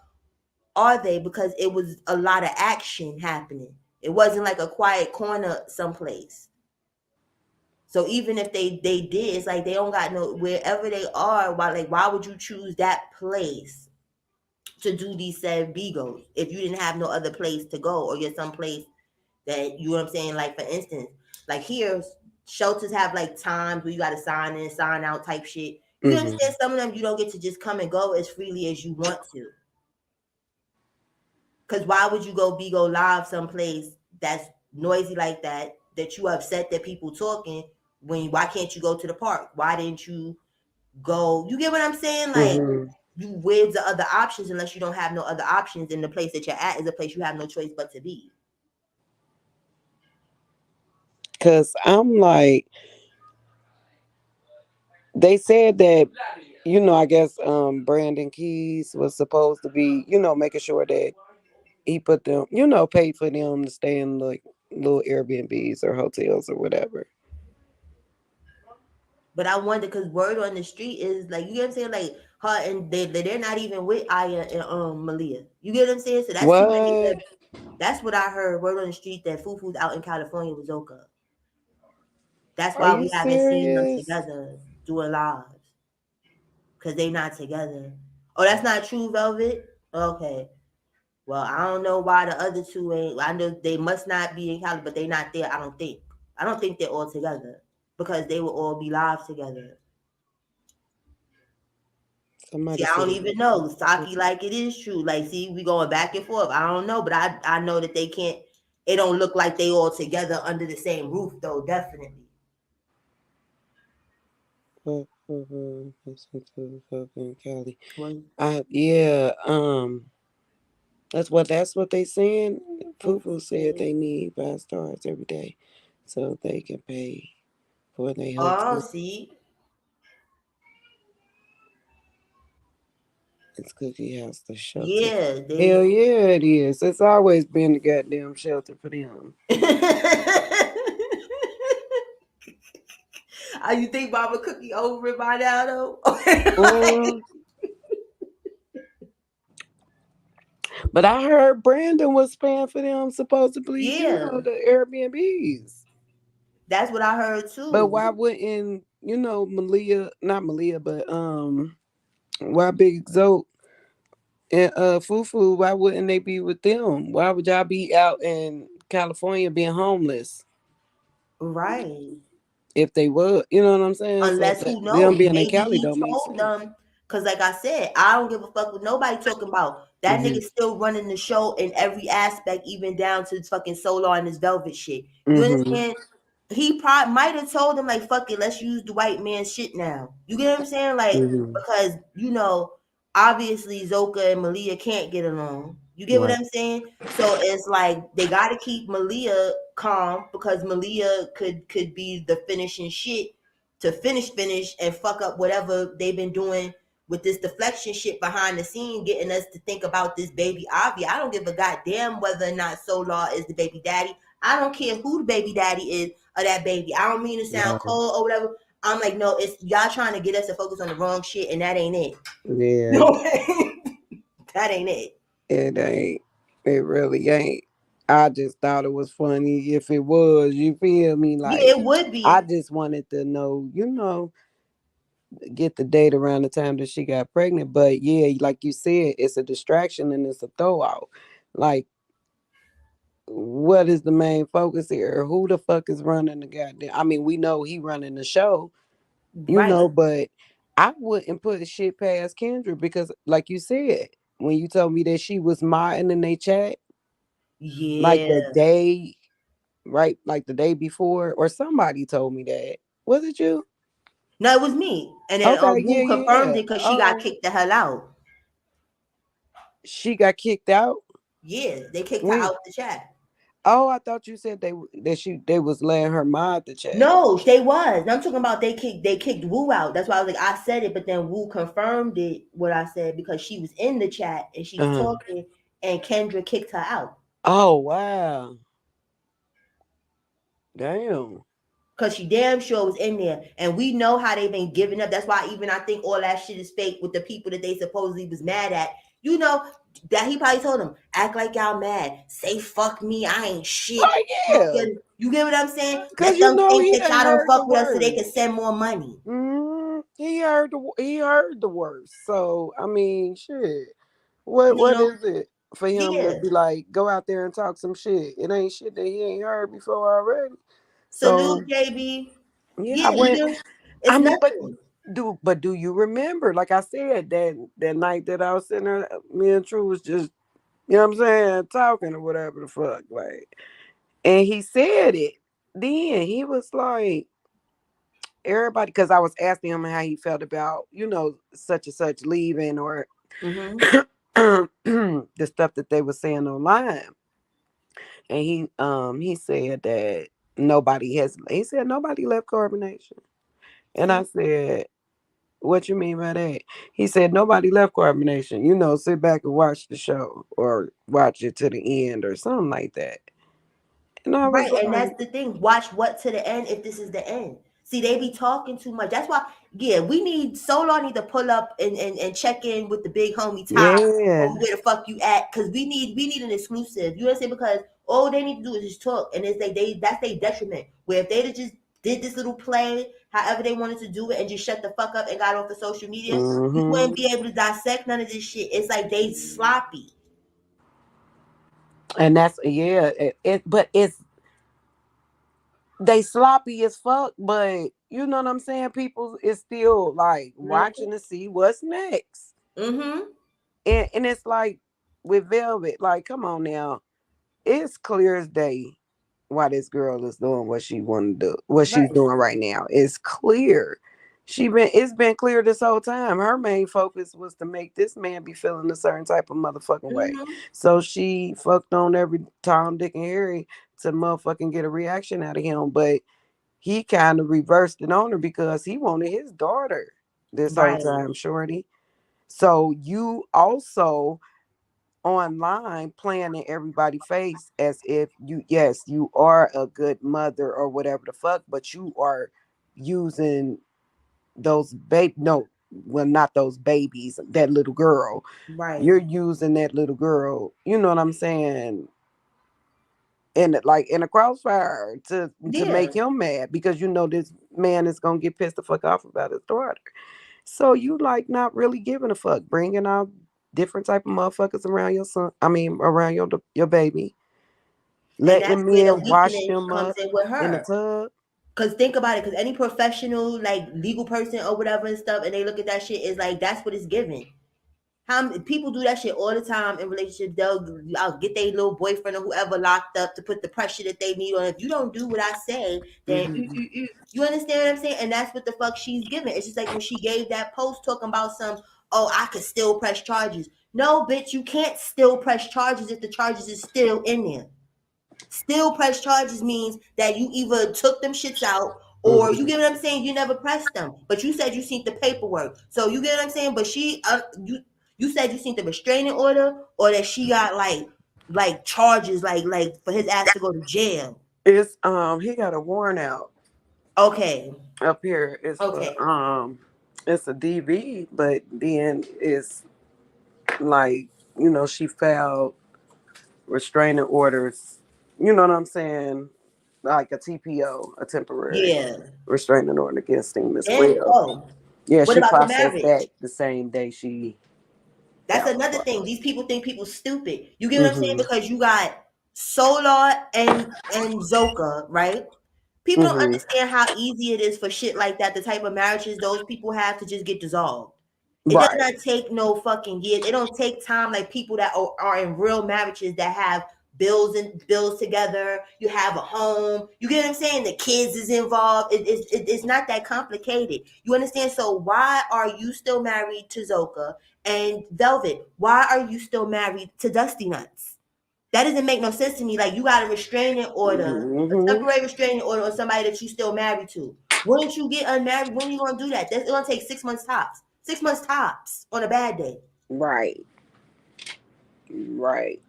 are they? Because it was a lot of action happening. It wasn't like a quiet corner someplace. So even if they did, it's like they don't got no, wherever they are. Why would you choose that place to do these said bigos if you didn't have no other place to go, or you're someplace that, you know what I'm saying? Like, for instance, like here, shelters have like times where you got to sign in, sign out type shit. You Hmm. understand? Some of them you don't get to just come and go as freely as you want to. Because why would you go live someplace that's noisy like that, that you upset that people talking, when why can't you go to the park? Why didn't you go? You get what I'm saying? Like, Hmm. you, where's the other options, unless you don't have no other options, and the place that you're at is a place you have no choice but to be. Cause I'm like, they said that, I guess Brandon Keys was supposed to be, making sure that he put them, paid for them to stay in little Airbnbs or hotels or whatever. But I wonder because word on the street is like, you get what I'm saying? Like her and they're not even with Aya and Malia. You get what I'm saying? So that's too many. What? That's what I heard. Word on the street that Fufu's out in California with Zoka. That's Are why you we haven't seen them serious? together doing lives because they not together. Oh, that's not true, Velvet. Okay. Well, I don't know why the other two ain't. I know they must not be in Cali, but they not there. I don't think. I don't think they're all together because they will all be live together. See, Somebody I don't said even know. Saki, like it is true. Like, see, we going back and forth. I don't know, but I know that they can't. It don't look like they all together under the same roof, though. Definitely. Cali. Well, Yeah, that's what they saying. Fufu said okay. they need 5 stars every day so they can pay for their Oh, hotel. see, It's Cookie House, the shelter. yeah, Hell they. yeah, it is. It's always been the goddamn shelter for them. You think Mama Cookie over it by now, though? Mm, but I heard Brandon was paying for them supposedly, Yeah, the Airbnbs. that's what I heard But too. why wouldn't, Malia, not Malia, but why Big Zoe and Fufu, why wouldn't they be with them? Why would y'all be out in California being homeless Right. if they would? You know what I'm saying? So Unless that who them knows? being in Maybe Cali he don't make told sense. them because, like I said, I don't give a fuck with nobody talking about that Hmm. nigga still running the show in every aspect, even down to fucking Solar and his Velvet shit. You Hmm. understand? He probably might have told them like, "Fuck it, let's use the white man's shit now." You get what I'm saying? Like Hmm. because obviously Zoka and Malia can't get along. You get what Right. I'm saying? So it's like they got to keep Malia calm because Malia could be the finishing shit to finish and fuck up whatever they've been doing with this deflection shit behind the scene, getting us to think about this baby Avi. I don't give a goddamn whether or not Solar is the baby daddy. I don't care who the baby daddy is of that baby. I don't mean to sound Right. cold or whatever. I'm like, no, it's y'all trying to get us to focus on the wrong shit, and that ain't it. Yeah. No, that ain't it. It ain't. It really ain't. I just thought it was funny if it was. You feel me? Yeah, Like, it would I be. just wanted to know, get the date around the time that she got pregnant. But yeah, like you said, it's a distraction and it's a throw out. Like, what is the main focus here? Who the fuck is running the goddamn? I mean, we know he running the show, Right. but I wouldn't put shit past Kendra because, like you said, when you told me that she was modding in they chat, like the Yeah. day, right, like the day before, or somebody told me that. Was it you? No, it was me. And then Okay, yeah, Wu confirmed yeah. it because she All got right. kicked the hell out. She got kicked out. Yeah, they kicked her When? out the chat. Oh, I thought you said they was letting her mod the chat. No, they was. I'm talking about they kicked Wu out. That's why I was like, I said it, but then Wu confirmed it what I said because she was in the chat and she was Uh-huh. talking and Kendra kicked her out. Oh wow, damn. Cause she damn sure was in there, and we know how they've been giving up. That's why even I think all that shit is fake with the people that they supposedly was mad at. You know that he probably told them, act like y'all mad, say fuck me, I ain't shit. Oh yeah, You get what I'm saying? cause Let them think he that done y'all don't heard the fuck with us so they can worst. send more money. He heard the worst. So I mean, shit. What You is it for him to yeah. be like? Go out there and talk some shit. It ain't shit that he ain't heard before already. So Salute, JB. yeah, Yeah, I you went. know, I it's mean, but nothing. do you remember? Like I said, that night that I was sitting there, me and True was just, you know what I'm saying, talking or whatever the fuck, like, and he said it. Then he was like, everybody, because I was asking him how he felt about, such and such leaving or Mm-hmm. the stuff that they were saying online, and he said that he said nobody left carbonation, and I See? said, what you mean by that? He said nobody left carbonation. Sit back and watch the show or watch it to the end or something like that. And I was Right, and like, that's the thing. Watch what to the end if this is the end. See, they be talking too much. That's why, yeah, we need Solar need to pull up and check in with the big homie Top yeah. on where the fuck you at, because we need an exclusive. You know what I'm saying? Because all they need to do is just talk, and it's like that's their detriment. Where if they'd just did this little play, however they wanted to do it, and just shut the fuck up and got off the social media, you Hmm. wouldn't be able to dissect none of this shit. It's like they sloppy. And that's yeah. But it's they sloppy as fuck. But you know what I'm saying? People is still like watching to see what's next. Mm-hmm. And it's like with Velvet, like, come on now. It's clear as day why this girl is doing what she want to do, what she's Right. doing right now. It's clear. It's been clear this whole time. Her main focus was to make this man be feeling a certain type of motherfucking way. Mm-hmm. So she fucked on every Tom, Dick, and Harry to motherfucking get a reaction out of him. But he kind of reversed it on her because he wanted his daughter this whole Right. time, shorty. So you also online playing in everybody's face as if you, yes, you are a good mother or whatever the fuck, but you are using those no, well, not those babies, that little girl. Right. You're using that little girl, you know what I'm saying, in like in a crossfire to Yeah. make him mad because you know this man is gonna get pissed the fuck off about his daughter. So you like not really giving a fuck, bringing out different type of motherfuckers around your son. I mean, around your baby, And that's letting where the men wash weakness them comes up in with in the her. tub. Cause think about it, cause any professional, like legal person or whatever and stuff, and they look at that shit, is like that's what it's given. People do that shit all the time in relationships? I'll get their little boyfriend or whoever locked up to put the pressure that they need on. If you don't do what I say, then Hmm. you understand what I'm saying? And that's what the fuck she's giving. It's just like when she gave that post talking about some, oh, I could still press charges. No, bitch, you can't still press charges if the charges is still in there. Still press charges means that you either took them shits out or you Hmm. get what I'm saying. You never pressed them, but you said you seen the paperwork. So you get what I'm saying. But you said you seen the restraining order or that she got like charges like for his ass to go to jail. It's he got a warrant out Okay, up here. It's for okay, it's a DV, but then it's like, you know, she filed restraining orders. You know what I'm saying? Like a TPO, a temporary yeah. restraining order against him as And well. oh, Yeah, what she about the processed marriage? that the same day she That's filed another for thing. These people think people stupid. You get it. what I'm saying? Hmm. Because you got Solar and Zoka, right? People don't Hmm. understand how easy it is for shit like that, the type of marriages those people have to just get dissolved. It does Right. not take no fucking years. It don't take time like people that are in real marriages that have bills together. You have a home. You get what I'm saying? The kids is involved. It's not that complicated. You understand? So why are you still married to Zoka and Velvet? Why are you still married to Dusty Nuts? That doesn't make no sense to me. Like you got a restraining order, a Hmm. temporary restraining order on somebody that you still married to. Wouldn't you get unmarried? When are you gonna do that? That's gonna take 6 months tops. 6 months tops on a bad day. Right. Right.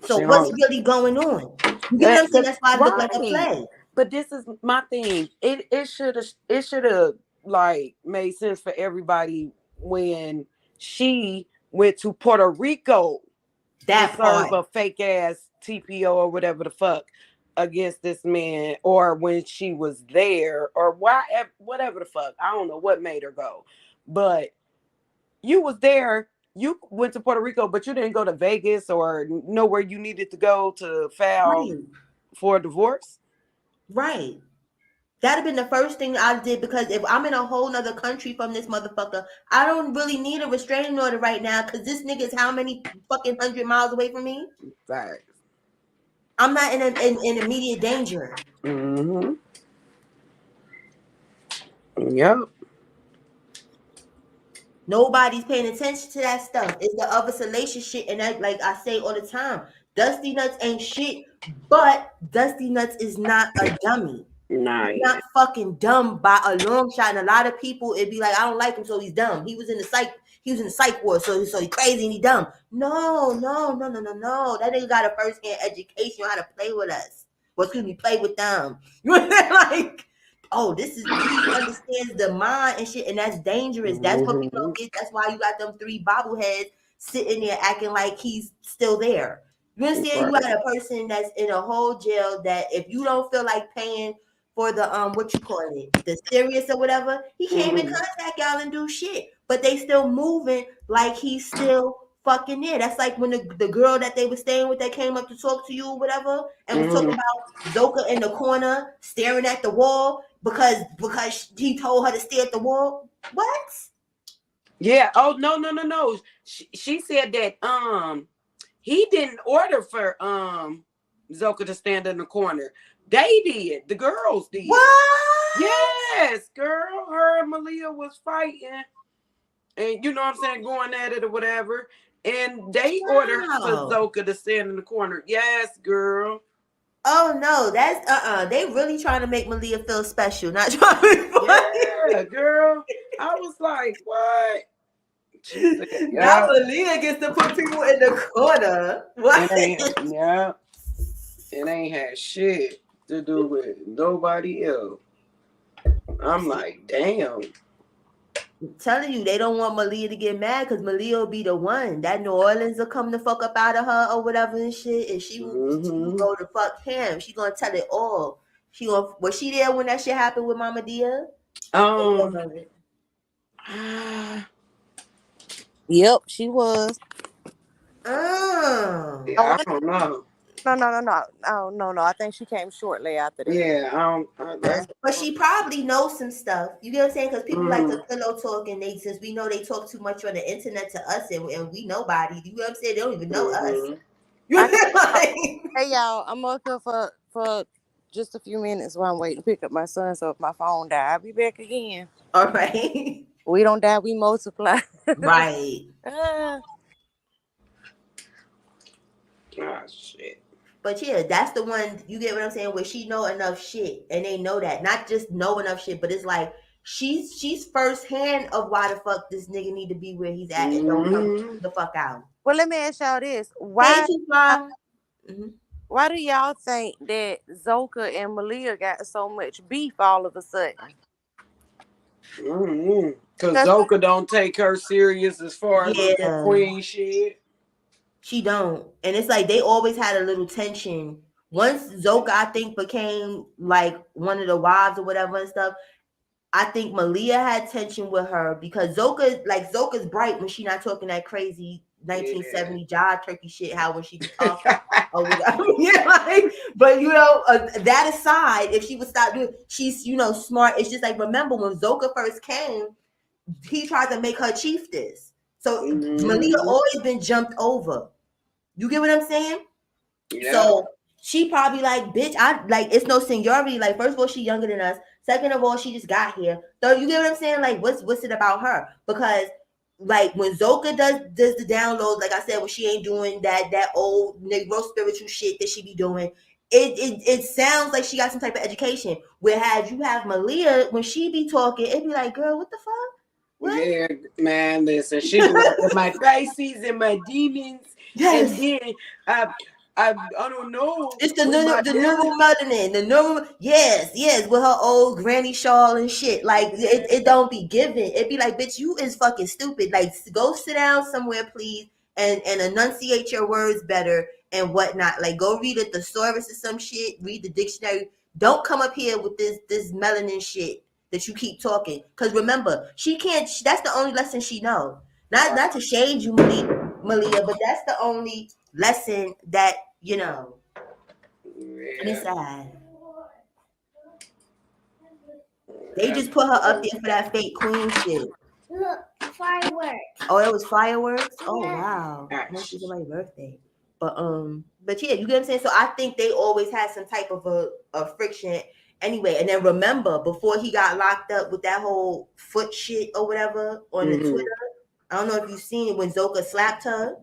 So She what's don't. really going on? You get what I'm saying? That's why it looked like a Right. play. But this is my thing. It should have like made sense for everybody when she went to Puerto Rico to That serve part. a fake ass TPO or whatever the fuck against this man, or when she was there, or whatever the fuck. I don't know what made her go, but you was there. You went to Puerto Rico, but you didn't go to Vegas or nowhere you needed to go to file Right. for a divorce. Right. That'd have been the first thing I did because if I'm in a whole nother country from this motherfucker, I don't really need a restraining order right now because this nigga's how many fucking 100 miles away from me? Facts. I'm not in immediate danger. Mm-hmm. Yep. Nobody's paying attention to that stuff. It's the other salacious shit, and that, like I say all the time, Dusty Nuts ain't shit, but Dusty Nuts is not a dummy. Nah, He's not fucking dumb by a long shot. And a lot of people, it'd be like, I don't like him, so he's dumb. he was in the psych ward, so he crazy and he dumb. No. That nigga got a first hand education on how to play with us. Well, excuse me, play with them. Like, oh, he understands the mind and shit, and that's dangerous. That's what people don't get. That's why you got them 3 bobbleheads sitting there acting like he's still there. You understand? Right. You got a person that's in a whole jail that if you don't feel like paying for the what you call it, the serious or whatever, he can't even contact y'all and do shit. But they still moving like he's still fucking there. That's like when the girl that they were staying with that came up to talk to you or whatever and was talking about Zoka in the corner staring at the wall because he told her to stare at the wall. What? Yeah. Oh no. She said that he didn't order for Zoka to stand in the corner. They did. The girls did. What? Yes, girl. Her and Malia was fighting, and you know what I'm saying, going at it or whatever. And they ordered for Zoka to stand in the corner. Yes, girl. Oh no, that's they really trying to make Malia feel special, not trying to be funny. Yeah, girl. I was like, what? She said, Now Malia gets to put people in the corner. What? It ain't had shit to do with nobody else. I'm like, damn. I'm telling you, they don't want Malia to get mad because Malia will be the one. That New Orleans will come the fuck up out of her or whatever and shit. And she will go to fuck him. She gonna tell it all. Was she there when that shit happened with Mama Dia? Yep, she was. Yeah, I don't know. No. I think she came shortly after that. Yeah, but she probably knows some stuff. You get what I'm saying? Because people like to pillow talk, and since we know they talk too much on the internet to us, and we nobody. You know what I'm saying? They don't even know us. Hey y'all, I'm up here for just a few minutes while I'm waiting to pick up my son. So if my phone die, I'll be back again. All right. We don't die, we multiply. Right. Shit. But yeah, that's the one, you get what I'm saying, where she know enough shit, and they know that. Not just know enough shit, but it's like she's firsthand of why the fuck this nigga need to be where he's at and don't come the fuck out. Well, let me ask y'all this: why do y'all think that Zoka and Malia got so much beef all of a sudden? Because Zoka don't take her serious as far as the queen shit. She don't. And it's like they always had a little tension. Once Zoka, I think, became like one of the wives or whatever and stuff, I think Malia had tension with her because Zoka's bright when she not talking that crazy 1970 jive turkey shit, how when she be talking or whatever. But that aside, if she would stop doing, she's smart. It's just like, remember when Zoka first came, he tried to make her chiefess. So Malia always been jumped over. You get what I'm saying? Yeah. So she probably like, bitch, it's no seniority. Like, first of all, she younger than us. Second of all, she just got here. Third, you get what I'm saying? Like, what's it about her? Because like when Zoka does the downloads, like I said, when she ain't doing that old Negro spiritual shit that she be doing, it sounds like she got some type of education. Whereas you have Malia, when she be talking, it be like, girl, what the fuck? What? Yeah, man, listen, she was my crises and my demons. Yes. And then I don't know. It's the normal melanin. The normal, yes, with her old granny shawl and shit. Like it don't be given. It be like, bitch, you is fucking stupid. Like, go sit down somewhere, please, and enunciate your words better and whatnot. Like, go read a thesaurus or some shit. Read the dictionary. Don't come up here with this melanin shit that you keep talking. Because remember, she can't. That's the only lesson she know. Not to shade you, Malia, but that's the only lesson that and it's sad. They just put her up there for that fake queen shit. Look, fireworks. Oh, it was fireworks. Oh wow, must be somebody's birthday. But yeah, you get what I'm saying. So I think they always had some type of a friction anyway. And then remember, before he got locked up with that whole foot shit or whatever on the Twitter. I don't know if you've seen it when Zoka slapped her.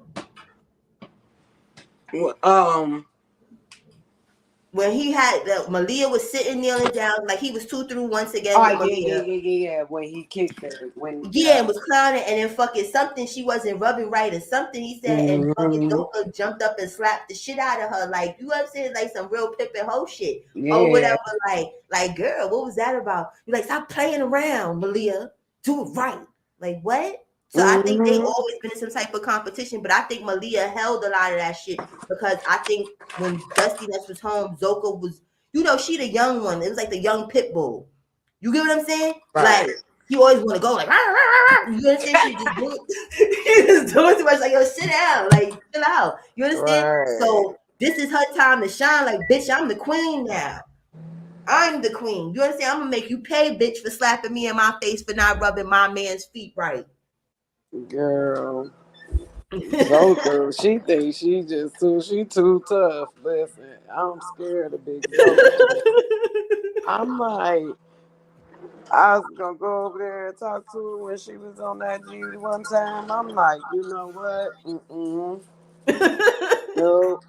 when he had Malia was sitting kneeling down, like he was 2 through once again Oh with yeah, Malia. yeah. When he kicked her, when Yeah, and was clowning, and then fucking something she wasn't rubbing right or something he said, and fucking Mm-hmm. Doka jumped up and slapped the shit out of her, like you know what I'm saying, like some real pip and hoe shit or Yeah. whatever. Like girl, what was that about? You like stop playing around, Malia. Do it right. Like what? So I think they Mm-hmm. always been in some type of competition, but I think Malia held a lot of that shit because I think when Dusty Nuts was home, Zoka was, you know, she the young one. It was like the young pit bull. You get what I'm saying? Right. Like he always want to go like, rah, rah, rah, rah. You understand? She just doing, he just doing too much. Like, yo, sit down, like chill out. You understand? Right. So this is her time to shine. Like, bitch, I'm the queen now. I'm the queen. You understand? I'm gonna make you pay, bitch, for slapping me in my face for not rubbing my man's feet right. Girl. Zoka, she thinks she too tough. Listen, I'm scared of big Zoka. I'm like, I was gonna go over there and talk to her when she was on that G one time. I'm like, you know what? No.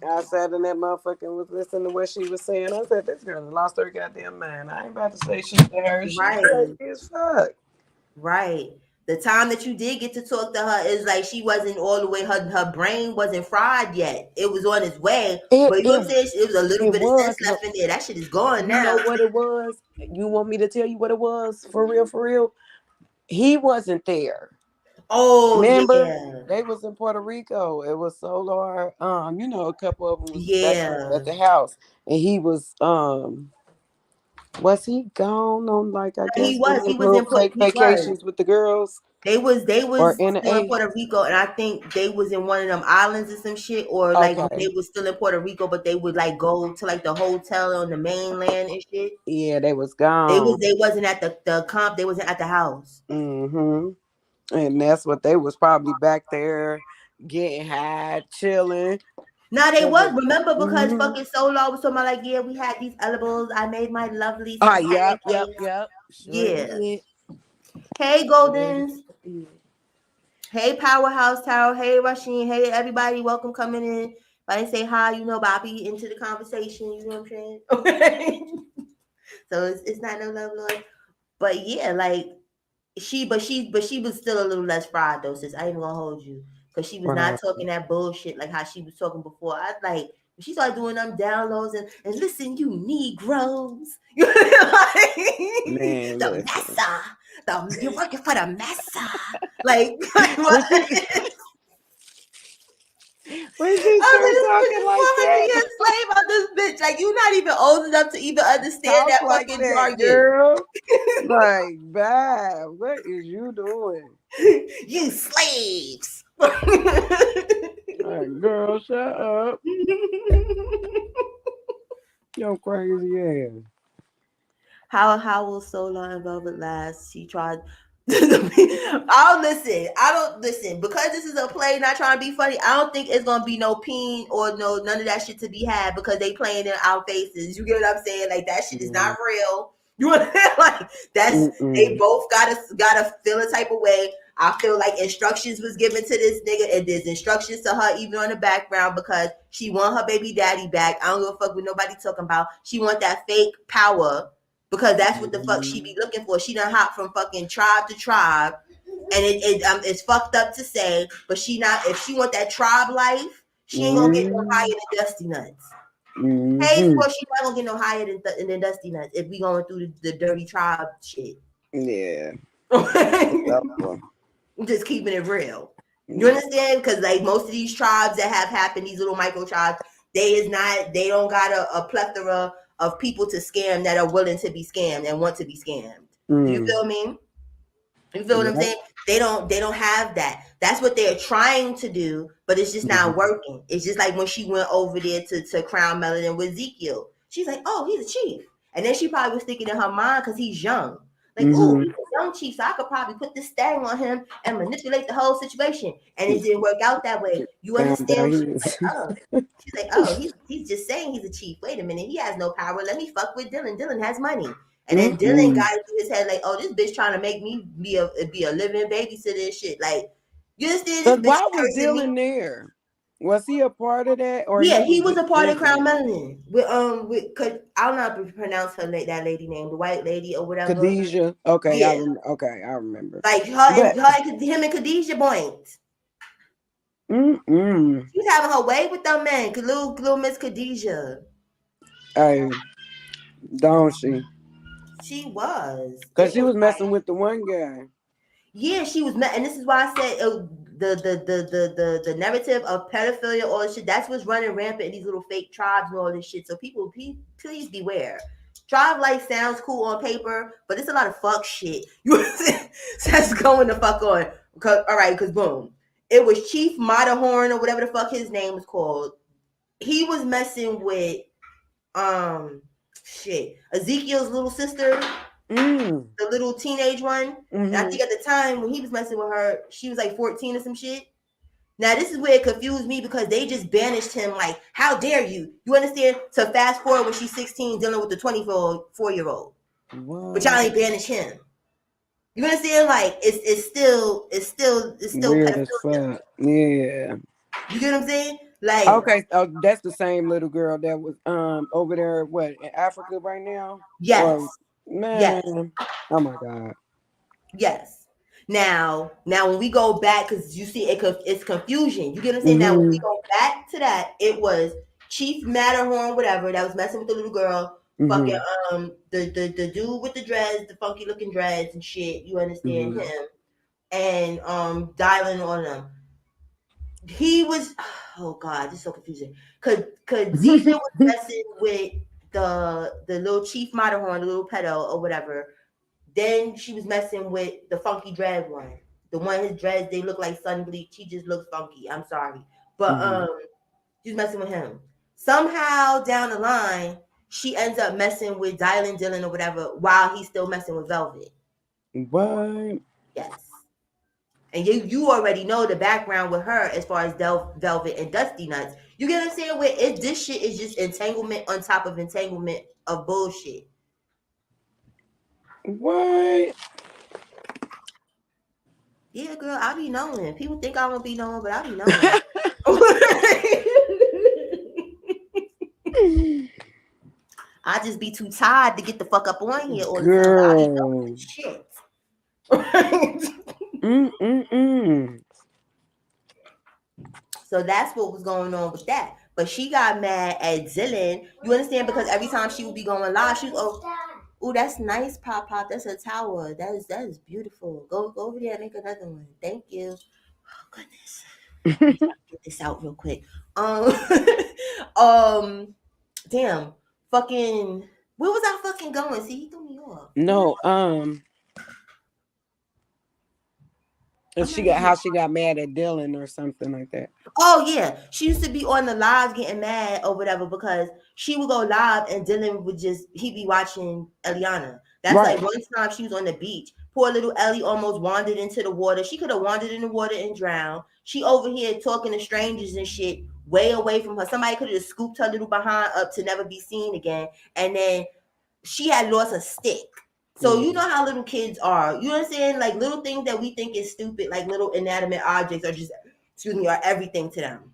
I sat in that motherfucker and was listening to what she was saying. I said, this girl lost her goddamn mind. I ain't about to say shit to her. She Right. crazy as fuck. Right. The time that you did get to talk to her is like she wasn't all the way, her brain wasn't fried yet. It was on its way. It But you know what I'm it saying? It was a little it bit of sense was, but left in there. That shit is gone you know now. what it was? You want me to tell you what it was? For real, for real? He wasn't there. Oh Remember? yeah. They was in Puerto Rico. It was Solar. You know, a couple of them was back at Yeah. the house. And he was he gone on, like, I He guess one was. of He them was little in fake he was. vacations with the girls? They Or was still in NA? Puerto Rico, and I think they was in one of them islands or some shit, or like when they Okay. was still in Puerto Rico, but they would like go to like the hotel on the mainland and shit. Yeah, they was gone. They wasn't at the comp, they wasn't at the house. Mm-hmm. And that's what they was probably back there getting high, chilling. Now they was, remember, because Mm-hmm. fucking Solar was talking about like, yeah, we had these edibles. I made my lovely Oh, some pancakes. yep. Sure Yeah. did. Hey Sure Goldens. did. Hey Powerhouse Tower. Hey Rasheen. Hey everybody. Welcome coming in. If I didn't say hi, you know, Bobby into the conversation. You know what I'm saying? So it's not no love lost. But yeah, like she was still a little less fried though, sis. I ain't even gonna hold you. Cause she was not Right. talking that bullshit like how she was talking before. I like when she started doing them downloads and listen, you Negroes. You know, like, Man, the listen. massa. You're working for the massa. Like, When what? she when she I was started like, this bitch talking is like 400 that, years slave on this bitch. Like, you're not even old enough to even understand talk that like fucking that, jargon. girl. Like, bad. What is you doing? You slaves. Like, girl, shut up. Yo, crazy ass. How will Solar and Velvet last? She tried. I'll listen. I don't listen because this is a play, not trying to be funny. I don't think it's gonna be no peen or no none of that shit to be had because they playing in our faces. You get what I'm saying? Like that shit is not real. You know what I'm saying? Like that's they Mm-mm. both gotta feel a type of way. I feel like instructions was given to this nigga, and there's instructions to her even on the background because she want her baby daddy back. I don't give a fuck what nobody talking about. She want that fake power because that's what the fuck she be looking for. She done hop from fucking tribe to tribe, and it's fucked up to say, but she not if she want that tribe life, she ain't gonna get no higher Mm-hmm. than Dusty Nuts. Hey, Mm-hmm. for she not gonna get no higher than Dusty Nuts if we going through the dirty tribe shit. Yeah. So, Just keeping it real. You yeah. understand? Because like most of these tribes that have happened, these little micro tribes, they don't got a plethora of people to scam that are willing to be scammed and want to be scammed. Do you Mm. feel me? You feel what I'm Yep. saying? They don't have that. That's what they're trying to do, but it's just not Mm-hmm. working. It's just like when she went over there to Crown Melanin with Ezekiel. She's like, oh, he's a chief. And then she probably was thinking in her mind, because he's young. Like, oh, Mm-hmm. he's a young chief, so I could probably put this stang on him and manipulate the whole situation. And it didn't work out that way. You Found out understand? he She's like, was. oh. She's like, oh, he's just saying he's a chief. Wait a minute, he has no power. Let me fuck with Dylan. Dylan has money. And then Dylan Mm-mm. got into his head like, oh, this bitch trying to make me be a living babysitter and shit. Like, you understand? This But bitch why was cursing me. Dylan there? Was he a part of that, or Yeah, he he was was just a part of in Crown it? Melanin. Cause I don't know how to pronounce that lady name, the white lady or whatever. Khadijah. Okay, Yeah, okay, I remember. like But him and Khadijah Boint. mm-mm. She was having her way with them men. Little Miss Khadijah. Hey, don't she? She was. Cause It she was was messing with the one guy. yeah, she was and this is why I said the narrative of pedophilia, all this shit. That's what's running rampant in these little fake tribes and all this shit. So people, please beware. Tribe life sounds cool on paper, but it's a lot of fuck shit. You know what I'm saying? So that's going the fuck on. Because boom, it was Chief Matterhorn or whatever the fuck his name was called. He was messing with shit Ezekiel's little sister, the little teenage one. And I think at the time when he was messing with her, she was like 14 or some shit. Now this is where it confused me because they just banished him. Like, how dare you? You understand? To fast forward when she's 16, dealing with the 24-year-old, but y'all ain't banish him. You understand? Like, it's still Weird as pedophilia. fuck. Yeah. You get what I'm saying? Like, Okay, that's the same little girl that was over there, what, in Africa right now? Or yes, yes. man, oh my God. Yes. Now when we go back, because you see, it's confusion. You get what I'm saying? Now when we go back to that, it was Chief Matterhorn, whatever, that was messing with the little girl. Fucking the dude with the dreads, the funky looking dreads and shit. You understand him? And dialing on them. He was, oh God, this is so confusing. Khadijah was messing with the little Chief Matterhorn, the little pedo or whatever. Then she was messing with the funky dread one. The one his dreads, they look like sun bleach. He just looks funky. I'm sorry. But she was messing with him. Somehow down the line, she ends up messing with Dylan Dylan or whatever while he's still messing with Velvet. What? Yes. And you already know the background with her as far as Velvet and Dusty Nuts. You get what I'm saying? Where this shit is just entanglement on top of entanglement of bullshit. What? Yeah, girl, I be knowing. People think I won't be knowing, but I be knowing. I just be too tired to get the fuck up on here all the time. But I be knowing shit. So that's what was going on with that. But she got mad at Zillin. You understand? Because every time she would be going live, she was oh, that's nice, Pop Pop. That's a tower. That is beautiful. Go over there and make another one. Thank you. Oh goodness. Get this out real quick. Damn. Fucking where was I fucking going? See, he threw me off. No, how she got mad at Dylan or something like that. Oh yeah, she used to be on the lives getting mad or whatever because she would go live and Dylan would he'd be watching Eliana. That's Right. like one time she was on the beach. Poor little Ellie almost wandered into the water. She could have wandered in the water and drowned. She over here talking to strangers and shit, way away from her. Somebody could have just scooped her little behind up to never be seen again. And then she had lost a stick. So you know how little kids are. You know what I'm saying? Like little things that we think is stupid, like little inanimate objects, are just are everything to them.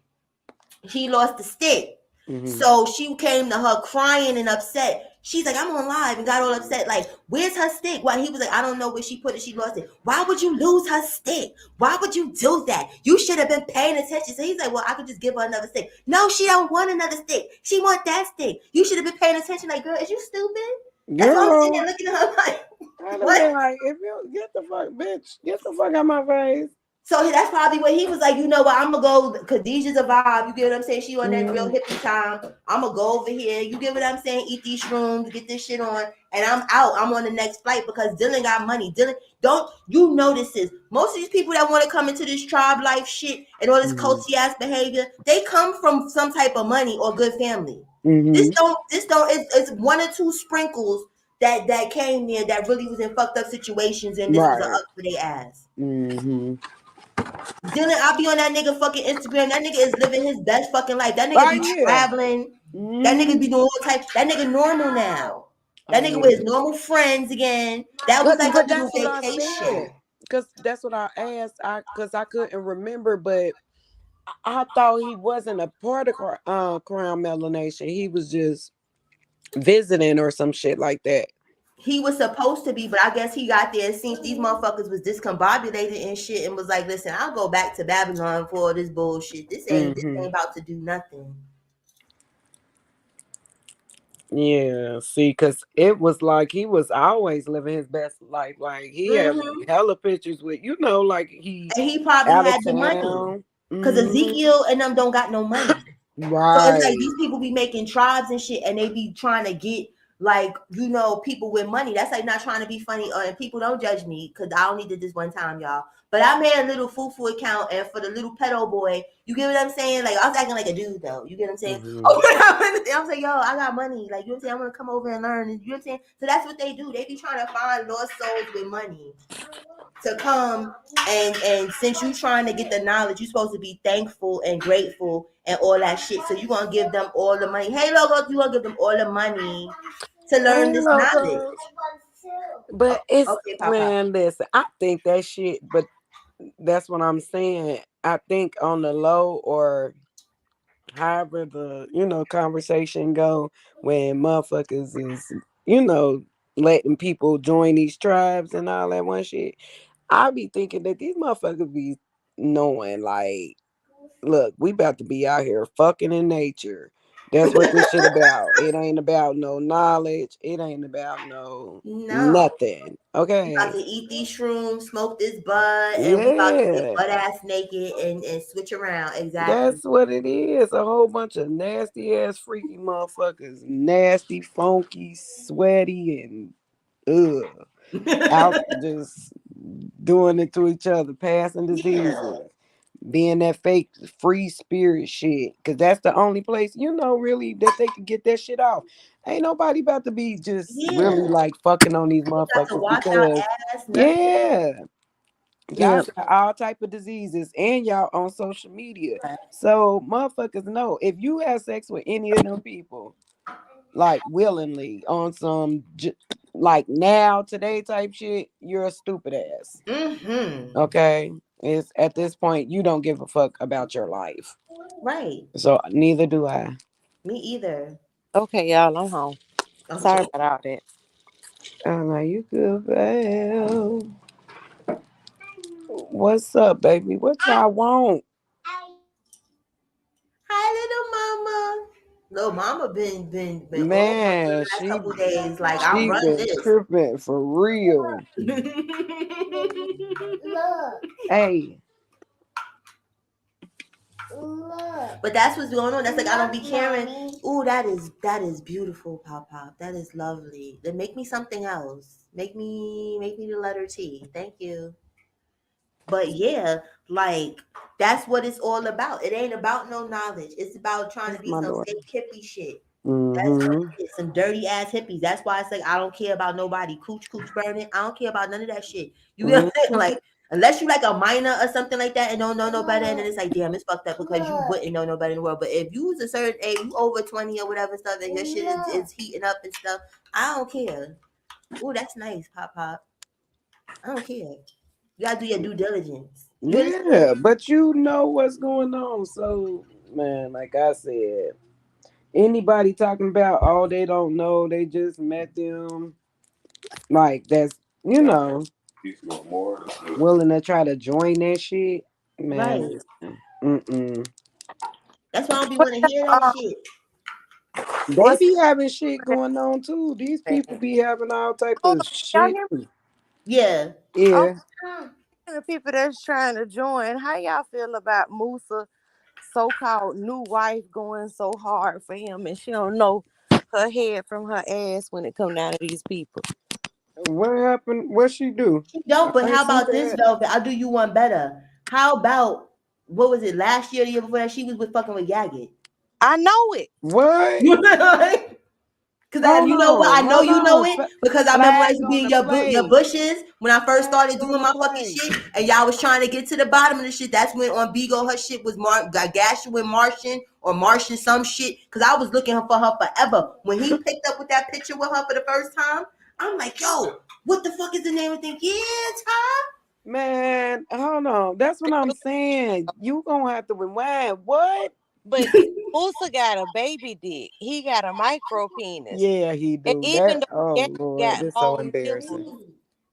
She lost the stick. So she came to her crying and upset. She's like, I'm on live and got all upset. Like, where's her stick? Why? He was like, I don't know where she put it. She lost it. Why would you lose her stick? Why would you do that? You should have been paying attention. So he's like, well, I could just give her another stick. No, she don't want another stick. She want that stick. You should have been paying attention. Like, girl, is you stupid? That's why I'm sitting there looking at her like, what? Like, if you get the fuck, bitch, get the fuck out my face. So that's probably what he was like, you know what, I'm going to go, Khadijah's a vibe, you get what I'm saying? She on that real hippie time. I'm going to go over here, you get what I'm saying? Eat these shrooms, get this shit on, and I'm out. I'm on the next flight because Dylan got money. Dylan, you notice this. Most of these people that want to come into this tribe life shit and all this culty ass behavior, they come from some type of money or good family. It's one or two sprinkles that came there that really was in fucked up situations and this was up for their ass. Dylan, I'll be on that nigga fucking Instagram. That nigga is living his best fucking life. That nigga be traveling. That nigga be doing all types. That nigga normal now. That nigga with his normal friends again. That was like a little vacation. Because that's what I asked. Because I couldn't remember, but I thought he wasn't a part of Crown Melanation. He was just visiting or some shit like that. He was supposed to be, but I guess he got there since these motherfuckers was discombobulated and shit, and was like, "Listen, I'll go back to Babylon for all this bullshit. This ain't about to do nothing." Yeah, see, because it was like he was always living his best life. Like he had Mm-hmm. hella pictures with, like he And he probably out of had the money, town. cause Hmm. Ezekiel and them don't got no money. So it's like Right. these people be making tribes and shit, and they be trying to get like people with money. That's like not trying to be funny. And people don't judge me because I only did this one time, y'all. But I made a little foo account, and for the little pedo boy, you get what I'm saying? Like I was acting like a dude though. You get what I'm saying? Hmm. Oh, I was like, yo, I got money. Like you know what I'm saying? I'm gonna come over and learn. You know what I'm saying? So that's what they do. They be trying to find lost souls with money to come and since you trying to get the knowledge, you're supposed to be thankful and grateful and all that shit. So you gonna give them all the money. Hey logo, you gonna give them all the money to learn Hey, this knowledge. logo. But it's, Okay, Papa. man, listen, I think that shit, but that's what I'm saying. I think on the low or however the, conversation go when motherfuckers is, letting people join these tribes and all that one shit. I be thinking that these motherfuckers be knowing like, look, we about to be out here fucking in nature. That's what this shit about. It ain't about no knowledge. It ain't about no No. nothing. We about Okay. to eat these shrooms, smoke this bud, and we about to get Yeah. butt ass naked and switch around. Exactly. That's what it is. A whole bunch of nasty ass freaky motherfuckers. Nasty, funky, sweaty, and out just doing it to each other, passing Yeah. diseases. Being that fake free spirit shit. Cause that's the only place, really that they can get that shit off. Ain't nobody about to be just really Yeah. like fucking on these We got to motherfuckers wash our because ass, nothing. yeah. Yup. Because all type of diseases and y'all on social media. So motherfuckers know if you have sex with any of them people, like willingly on some like now today type shit, you're a stupid ass. Mm-hmm. Okay. It's at this point you don't give a fuck about your life. Right. So neither do I. Me either. Okay, y'all, I'm home. Sorry Okay. about all that. I'm like, you good, babe. What's up, baby? What y'all want? Hi, little mama. Little mama been all up the Man, last she couple days. Like I she run been this. tripping for real. Look. Hey, Look. But that's what's going on. That's like I don't be caring. Ooh, that is beautiful, Pop Pop. That is lovely. Then make me something else. Make me the letter T. Thank you. But yeah, like that's what it's all about. It ain't about no knowledge. It's about trying to that's be my some daughter. fake hippie shit. That's what Mm-hmm. it is. Some dirty ass hippies. That's why it's like I don't care about nobody cooch burning. I don't care about none of that shit. You get what I'm saying? Mm-hmm. Like unless you like a minor or something like that and don't know no better, and then it's like damn, it's fucked up because you wouldn't know no better in the world. But if you was a certain age, you over 20 or whatever stuff, and your shit is heating up and stuff, I don't care. Ooh, that's nice, Pop Pop. I don't care. You gotta do your due diligence. You understand? Yeah, but you know what's going on. So, man, like I said, anybody talking about oh they don't know, they just met them, like that's willing to try to join that shit, man. Right. Listen, mm-mm. That's why I don't be What want to hear that shit. They what's be having shit going on too. These people be having all type oh, of y'all shit. hear me? Yeah. Oh, Yeah. the people that's trying to join, how y'all feel about Musa so-called new wife going so hard for him and she don't know her head from her ass when it come down to these people? What happened? What she do? She don't, but I how ain't see about this, that. Velvet? I'll do you one better. How about what was it last year, the year before that? She was with fucking with Yaggett. I know it. What? You know, because Hold you know what? on. I know Hold you know on. it because I remember when I Flag used to be on in the your play. bushes when I first Flag started on doing the my fucking play. shit, and y'all was trying to get to the bottom of the shit. That's when on Bigo her shit was Gashin with Martian or Martian some shit. Because I was looking for her forever. When he picked up with that picture with her for the first time, I'm like, yo, what the fuck is the name of the thing? Yeah, Ty. Man, hold on. That's what I'm saying. You gonna have to rewind. What? But Musa got a baby dick. He got a micro penis. Yeah, he And do. even That though oh the Gag Lord, got that's so long embarrassing. nipples,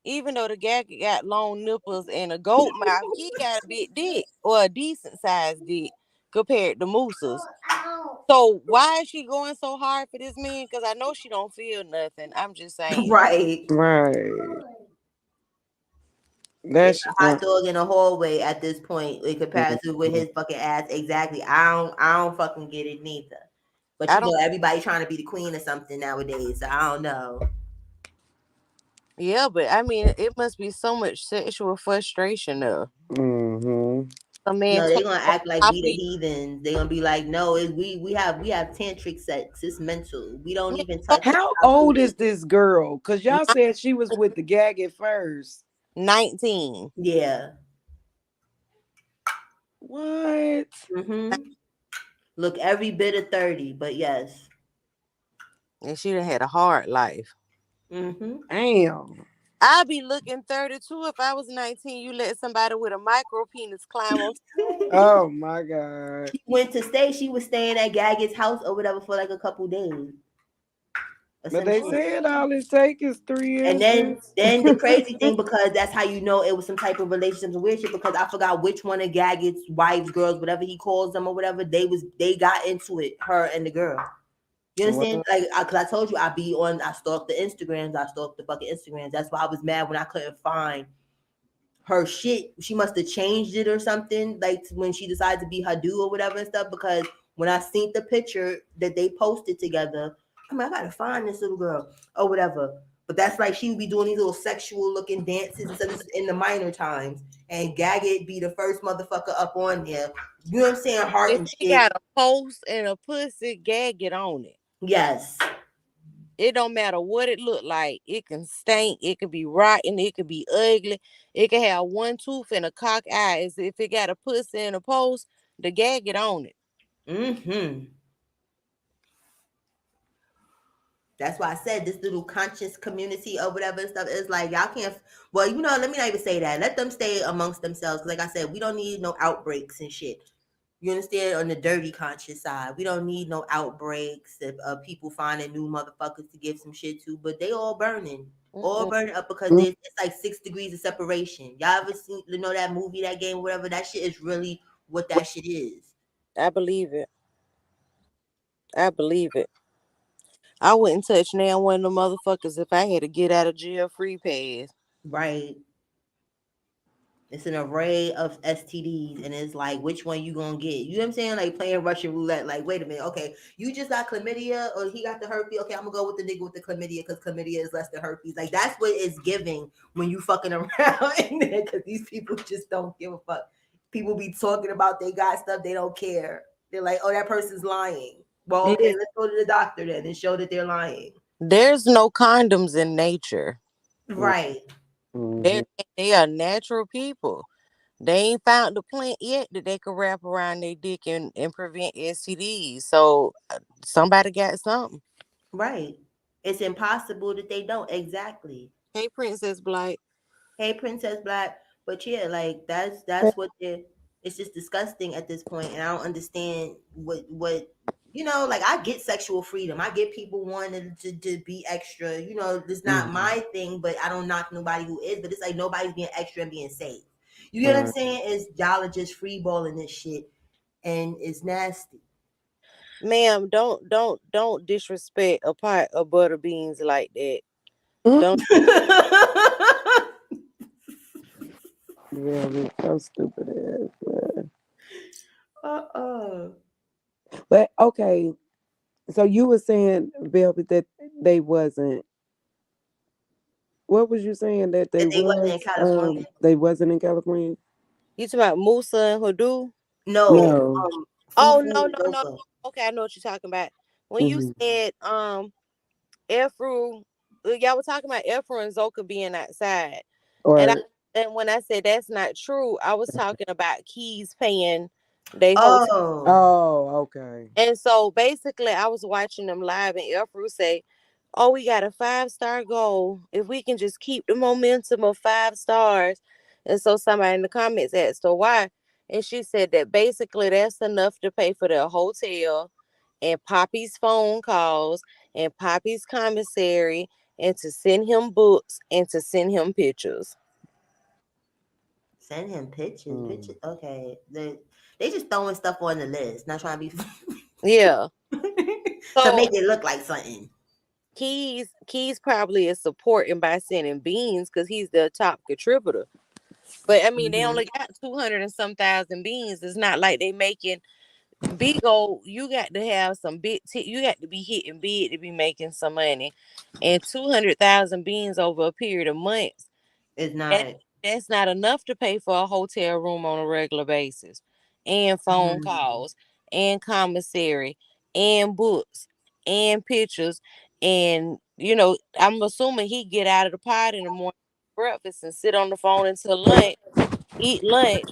even though the Gag got long nipples and a goat mouth, he got a big dick or a decent sized dick compared to Musa's. So why is she going so hard for this man? Because I know she don't feel nothing. I'm just saying. Right. Right. It's That's a hot dog in a hallway at this point in comparison with his fucking ass. Exactly. I don't fucking get it neither. But I you don't. know, everybody trying to be the queen or something nowadays. So I don't know. Yeah, but I mean, it must be so much sexual frustration though. mm-hmm. A man No, they come gonna on act like top we of the you. heathens. They gonna be like, no, we have tantric sex. It's mental. We don't Man, even so touch How our old booty. is this girl? Cause y'all said she was with the gag at first. 19. Yeah. What? Mm-hmm. Look every bit of 30, but yes. And she done had a hard life. Mm-hmm. Damn. I'd be looking 32 if I was 19. You let somebody with a micro penis climb on. Oh my God. She went to stay. She was staying at Gagget's house or whatever for like a couple days or But some they shit. said all it take is 3 And then inches. then the crazy thing, because that's how you know it was some type of relationship and weird shit, because I forgot which one of Gagget's wives, girls, whatever he calls them or whatever, they got into it, her and the girl. You understand? Well, Like, cause I told you I stalked the Instagrams, I stalked the fucking Instagrams. That's why I was mad when I couldn't find her shit. She must have changed it or something, like when she decided to be Hadu or whatever and stuff. Because when I seen the picture that they posted together, I'm like, I gotta find this little girl or whatever. But that's like she would be doing these little sexual looking dances and stuff. This is in the minor times, and Gaggett be the first motherfucker up on there. You know what I'm saying? Heart If and she shit. got a post and a pussy, gag it on it. Yes. It don't matter what it look like. It can stink. It can be rotten. It can be ugly. It can have one tooth and a cock eye. If it got a pussy and a post, the gag it on it. Mm-hmm. That's why I said this little conscious community or whatever and stuff is like y'all can't. Well, let me not even say that. Let them stay amongst themselves. Like I said, we don't need no outbreaks and shit. You understand? On the dirty conscious side, we don't need no outbreaks of people finding new motherfuckers to give some shit to. But they all Mm-mm. burning up because mm, it's like 6 degrees of separation. Y'all ever seen that movie, that game, whatever? That shit is really what that shit is. I believe it. I believe it. I wouldn't touch now one of the motherfuckers if I had to get out of jail free pass. Right. It's an array of STDs, and it's like, which one you gonna get? You know what I'm saying? Like playing Russian roulette. Like, wait a minute, okay, you just got chlamydia, or he got the herpes. Okay, I'm gonna go with the nigga with the chlamydia because chlamydia is less than herpes. Like, that's what it's giving when you fucking around in there, because these people just don't give a fuck. People be talking about they got stuff, they don't care. They're like, oh, that person's lying. Well, okay, Listen, let's go to the doctor then and show that they're lying. there's no condoms in nature. Right. mm-hmm. They are natural people. They ain't found the plant yet that they could wrap around their dick and prevent STDs. So somebody got something. Right. It's impossible that they don't. Exactly. Hey, Princess Blight. Hey, Princess Black. But yeah, like that's what they're. It's just disgusting at this point, and I don't understand what like I get sexual freedom. I get people wanting to be extra. It's not Mm-hmm. my thing, but I don't knock nobody who is. But it's like nobody's being extra and being safe. You get what I'm Right. saying? Is y'all are just freeballing this shit, and it's nasty. Ma'am, don't disrespect a pot of butter beans like that. Don't Yeah, we so stupid ass. Man. uh-uh. But okay, so you were saying, Velvet, that they wasn't. What was you saying that they That they wasn't in was? California. They wasn't in California. you talking about Musa and Hoodoo? No, No. Oh Fufu no, and no, no. Zoka. Okay, I know what you're talking about. When you Mm-hmm. said Efru, y'all were talking about Efru and Zoka being outside. And I Or and when I said that's not true, I was talking about Keys paying they hotel. Oh, oh, okay. And so basically I was watching them live and Efru say, oh, we got a 5-star goal. If we can just keep the momentum of 5 stars. And so somebody in the comments asked her why. And she said that basically that's enough to pay for their hotel and Poppy's phone calls and Poppy's commissary and to send him books and to send him pictures. Send him pictures. Mm. Pictures. Okay. They just throwing stuff on the list, not trying to be Yeah. to So make it look like something. Keys probably is supporting by sending beans because he's the top contributor. But I mean, they Mm-hmm. only got 200 and some thousand beans. It's not like they making big old. You got to have some big. You got to be hitting big to be making some money, and 200,000 beans over a period of months. It's That not. that's not enough to pay for a hotel room on a regular basis, and phone Mm-hmm. calls, and commissary, and books, and pictures, and I'm assuming he get out of the pot in the morning, breakfast, and sit on the phone until lunch, eat lunch,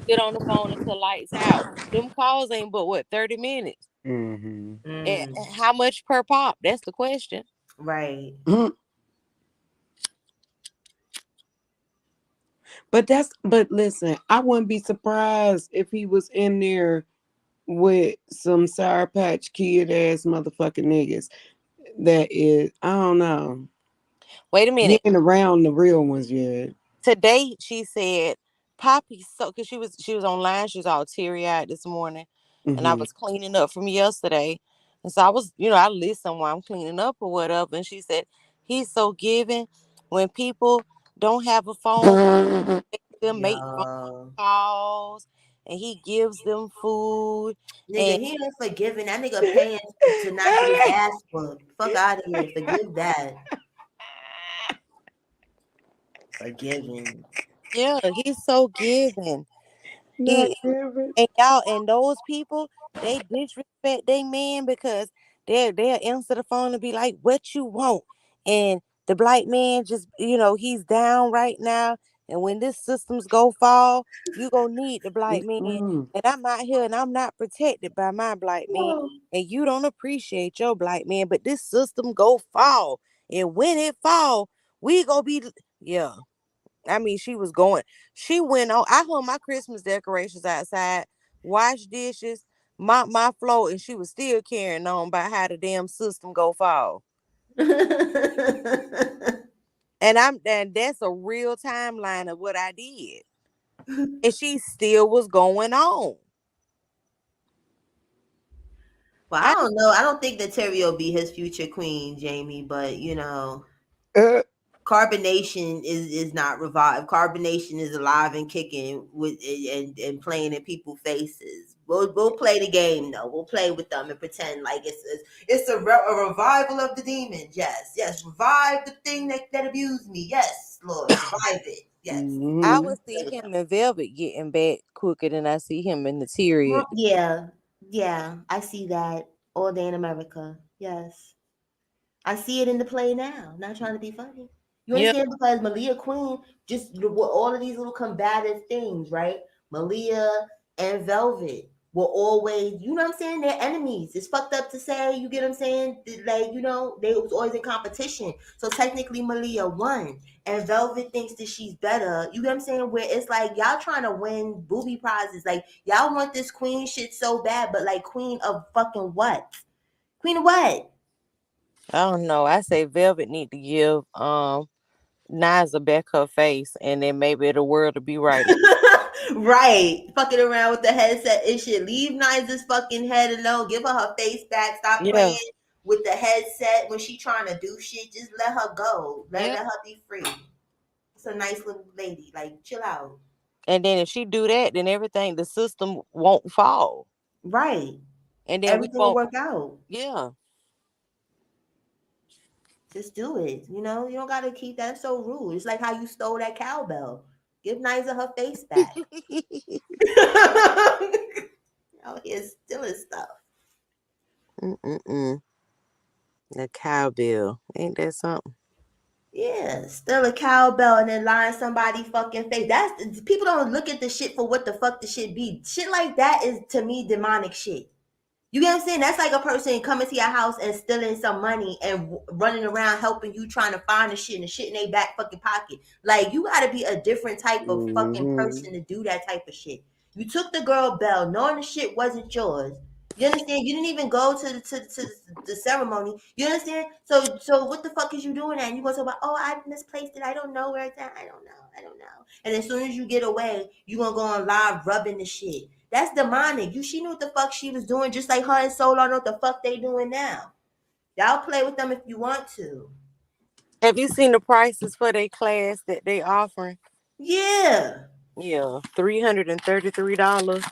sit on the phone until lights out. Them calls ain't but what 30 minutes. Mm-hmm. And Mm. how much per pop? That's the question. Right. But listen, I wouldn't be surprised if he was in there with some Sour Patch Kid ass motherfucking niggas. That is, I don't know. Wait a He minute. ain't around the real ones yet. Today she said Poppy, so because she was online, she was all teary eyed this morning, and I Mm-hmm. was cleaning up from yesterday, and so I was, I listen while I'm cleaning up or whatever, and she said he's so giving when people don't have a phone, them make phone Yo. calls, and he gives them food, Nigga, and he ain't forgiving. That nigga paying to not get his ass whooped. Fuck out of here. Forgive that. Forgiving. yeah, he's so giving. Not He giving. And y'all, and those people, they disrespect they man because they'll answer the phone and be like, "What you want?" And the black man just, he's down right now. And when this systems go fall, you gonna need the black man. Mm-mm. And I'm out here and I'm not protected by my black man. And you don't appreciate your black man, but this system go fall. And when it fall, we gonna be yeah. I mean, she was going. She went on. I hung my Christmas decorations outside, washed dishes, mop my floor, and she was still carrying on about how the damn system go fall. And that's a real timeline of what I did. And she still was going on. Well, I I don't know. I don't think that Terry will be his future queen, Jamie, but Uh, carbonation is not revived. Carbonation is alive and kicking with and playing in people's faces. We'll play the game though. We'll play with them and pretend like it's a revival of the demons. Yes, revive the thing that abused me. Yes, Lord, revive it. Yes. I mm-hmm. would see him in Velvet getting back quicker than I see him in the Tyrion. Yeah, yeah, I see that all day in America. Yes. I see it in the play now. Not trying to be funny. You Yep, understand? Because Malia Queen, just with all of these little combative things, right? Malia and Velvet were always, you know what I'm saying? They're enemies. It's fucked up to say, you get what I'm saying? Like, they was always in competition. So technically Malia won. And Velvet thinks that she's better. You get what I'm saying? Where it's like y'all trying to win booby prizes. Like y'all want this queen shit so bad, but like queen of fucking what? Queen of what? I don't know. I say Velvet need to give Niza back her face, and then maybe the world will be right. Right. Fucking around with the headset and shit. Leave Niza's fucking head alone. Give her her face back. Stop Yeah, playing with the headset when she trying to do shit. Just let her go. Let yeah. her be free. It's a nice little lady. Like, chill out. And then if she do that, then everything, the system won't fall. Right. And then we Everything will won't, work out. yeah. Just do it. You don't gotta keep that so rude. It's like how you stole that cowbell. Give Niza her face back. Out here stealing stuff. Mm-mm-mm. The cowbell. Ain't that something? Yeah, steal a cowbell and then lie in somebody's fucking face. People don't look at the shit for what the fuck the shit be. Shit like that is to me demonic shit. You get what I'm saying? That's like a person coming to your house and stealing some money and running around helping you trying to find the shit and the shit in their back fucking pocket. Like, you gotta be a different type of fucking Mm-hmm. person to do that type of shit. You took the girl bell knowing the shit wasn't yours. You understand? You didn't even go to the ceremony. You understand? So what the fuck is you doing at? And you gonna talk about, oh, I misplaced it. I don't know where it's at. I don't know. I don't know. And as soon as you get away, you gonna go on live rubbing the shit. That's demonic. She knew what the fuck she was doing, just like her and Solar know what the fuck they doing now. Y'all play with them if you want to. Have you seen the prices for their class that they offering? Yeah. Yeah, $333.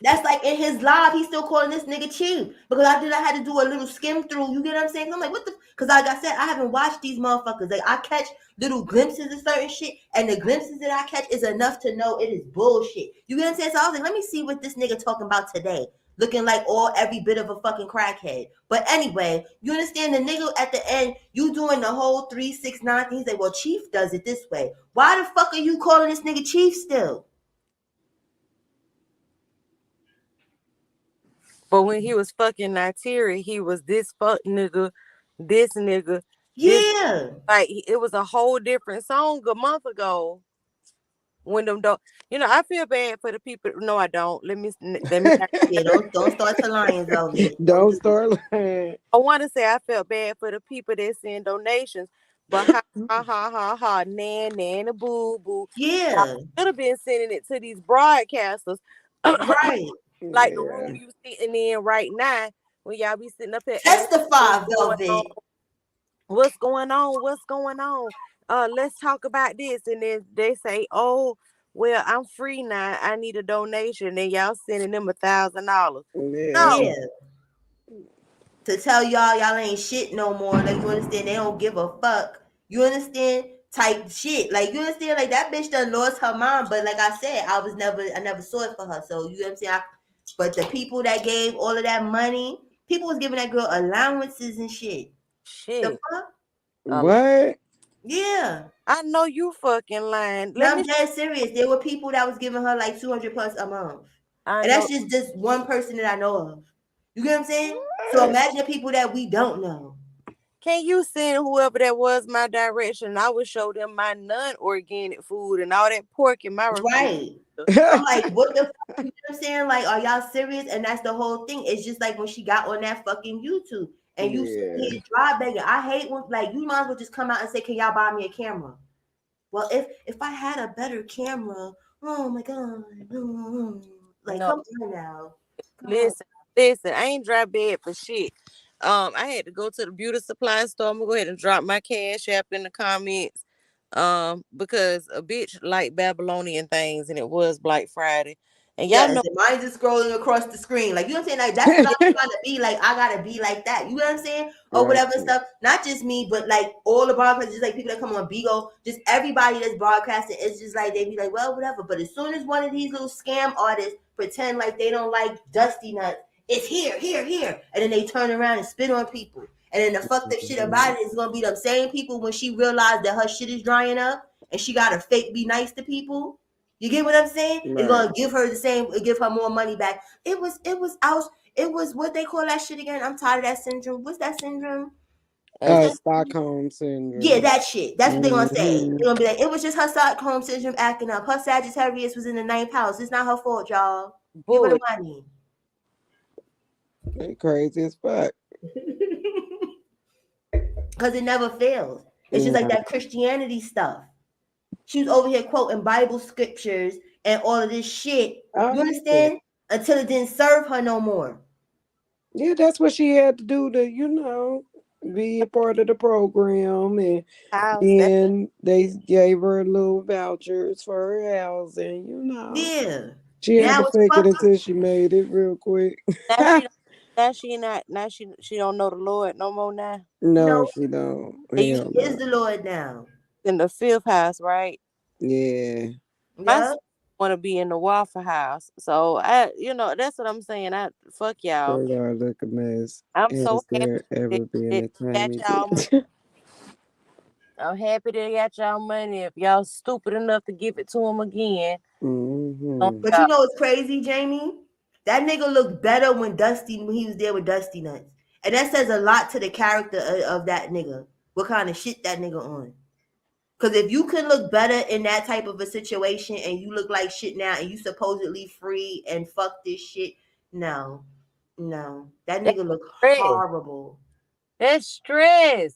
That's like in his live, he's still calling this nigga cheap. Because I had to do a little skim through. You get what I'm saying? I'm like, what the? Because like I said, I haven't watched these motherfuckers. Like, I catch little glimpses of certain shit, and the glimpses that I catch is enough to know it is bullshit. You get what I'm saying? So I was like, let me see what this nigga talking about today. Looking like every bit of a fucking crackhead. But anyway, you understand the nigga at the end, you doing the whole 369 thing. He's like, well, Chief does it this way. Why the fuck are you calling this nigga Chief still? But when he was fucking Nigeria, he was this fuck nigga, this nigga, this. Yeah. Like, it was a whole different song a month ago. When them don't, I feel bad for the people. No, I don't. Let me. Yeah, don't start to lying, Velvet. Don't Don't do it. start lying. I want to say I felt bad for the people that send donations, but ha, nan, boo, boo. Y'all Yeah, should have been sending it to these broadcasters, right. like the room Yeah. you sitting in right now, when y'all be sitting up here asking Testify, what's going on, Velvet. what's going on, what's going on. Let's talk about this, and then they say, oh, well, I'm free now. I need a donation, and y'all sending them $1,000. Yeah. No, Yeah. To tell y'all ain't shit no more. Like, you understand? They don't give a fuck. You understand? Type shit. Like, you understand? Like, that bitch done lost her mind. But like I said, I never saw it for her. So you know what I'm saying? But the people that gave all of that money, people was giving that girl allowances and shit. The shit. fuck? What? Yeah. I know you fucking lying. No, Let I'm me. dead serious. There were people that was giving her like 200 plus a month. I And that's know. just one person that I know of. You get what I'm saying? So What? imagine the people that we don't know. Can you send whoever that was my direction? I would show them my non-organic food and all that pork in my refrigerator. Right. I'm like, what the fuck? You know what I'm saying? Like, are y'all serious? And that's the whole thing. It's just like when she got on that fucking YouTube and you see Yeah. here dry begging. I hate when, like, you might as well just come out and say, can y'all buy me a camera? Well, if I had a better camera, oh my god. Like, No, come on now. Come on. listen, I ain't dry bed for shit. I had to go to the beauty supply store. I'm gonna go ahead and drop my cash app in the comments. Because a bitch like Babylonian things, and it was Black Friday, and y'all Yes, know. and mine's just scrolling across the screen. Like, you know what I'm saying? Like, that's what I'm trying to be. Like, I gotta be like that. You know what I'm saying? Or Right. whatever and stuff. Not just me, but like all the broadcasters, just like people that come on Bigo, just everybody that's broadcasting. It's just like they be like, well, whatever. But as soon as one of these little scam artists pretend like they don't like Dusty Nuts, it's here, here, here. And then they turn around and spit on people. And then the fucked up shit about it is gonna be them same people when she realized that her shit is drying up and she gotta fake be nice to people. You get what I'm saying? It's Right. gonna give her the same, give her more money back. It was what they call that shit again. I'm tired of that syndrome. What's that syndrome? What's that? Stockholm Yeah, syndrome. that shit. That's what they're gonna say. Hmm. They're gonna be like, it was just her Stockholm syndrome acting up. Her Sagittarius was in the ninth house. It's not her fault, y'all. Give her the Bull. money. They crazy as fuck. Because it never fails. It's just like Right. that Christianity stuff. She was over here quoting Bible scriptures and all of this shit. You Oh yeah. understand? Until it didn't serve her no more. Yeah, that's what she had to do to, be a part of the program. And House that then they gave her little vouchers for her housing. Yeah. She had Now to it's fake it fucked. until she made it real quick. now she don't now she not now she don't know the Lord no more now. No, No, she don't. she Hell is no. the Lord now. In the fifth house, right? Yeah. My Yeah. son want to be in the Waffle House, so that's what I'm saying. I fuck y'all. Sure are look a mess. I'm so Has happy there ever been that a got tiny y'all money. bit? I'm happy they got y'all money. If y'all stupid enough to give it to them again, don't Hmm. But you y'all. know what's crazy, Jamie? That nigga looked better when he was there with Dusty Nuts. And that says a lot to the character of that nigga. What kind of shit that nigga on. Because if you can look better in that type of a situation and you look like shit now and you supposedly free and fuck this shit, no. That That's nigga look stress. horrible. That's stress.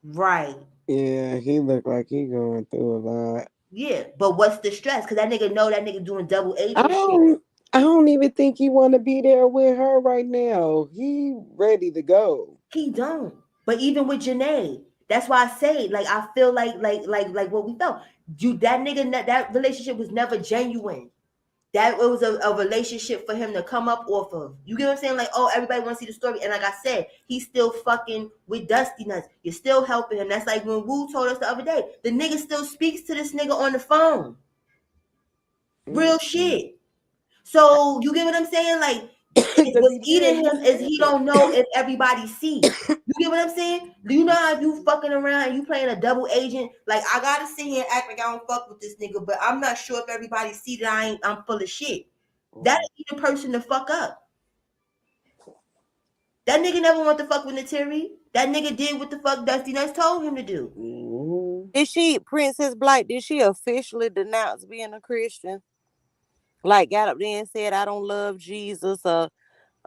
Right. Yeah, he looked like he going through a lot. Yeah, but what's the stress? Because that nigga know that nigga doing double I agent shit. I don't even think he want to be there with her right now. He ready to go. He don't. But even with Janae, that's why I say, like, I feel like what we felt. That nigga, that relationship was never genuine. That it was a relationship for him to come up off of. You get what I'm saying? Like, oh, everybody wants to see the story. And like I said, he's still fucking with Dusty Nuts. You're still helping him. That's like when Wu told us the other day. The nigga still speaks to this nigga on the phone. Real shit. So you get what I'm saying? Like, Because what's he did. eating He him is said he it. don't know if everybody see. You get what I'm saying? Do you know how you fucking around and you playing a double agent? Like, I gotta sit here and act like I don't fuck with this nigga, but I'm not sure if everybody see that I'm full of shit. That'll be the person to fuck up. That nigga never want to fuck with Nateri. That nigga did what the fuck Dusty Nuts told him to do. Mm-hmm. Princess Blight, did she officially denounce being a Christian? Like, got up there and said, I don't love Jesus, or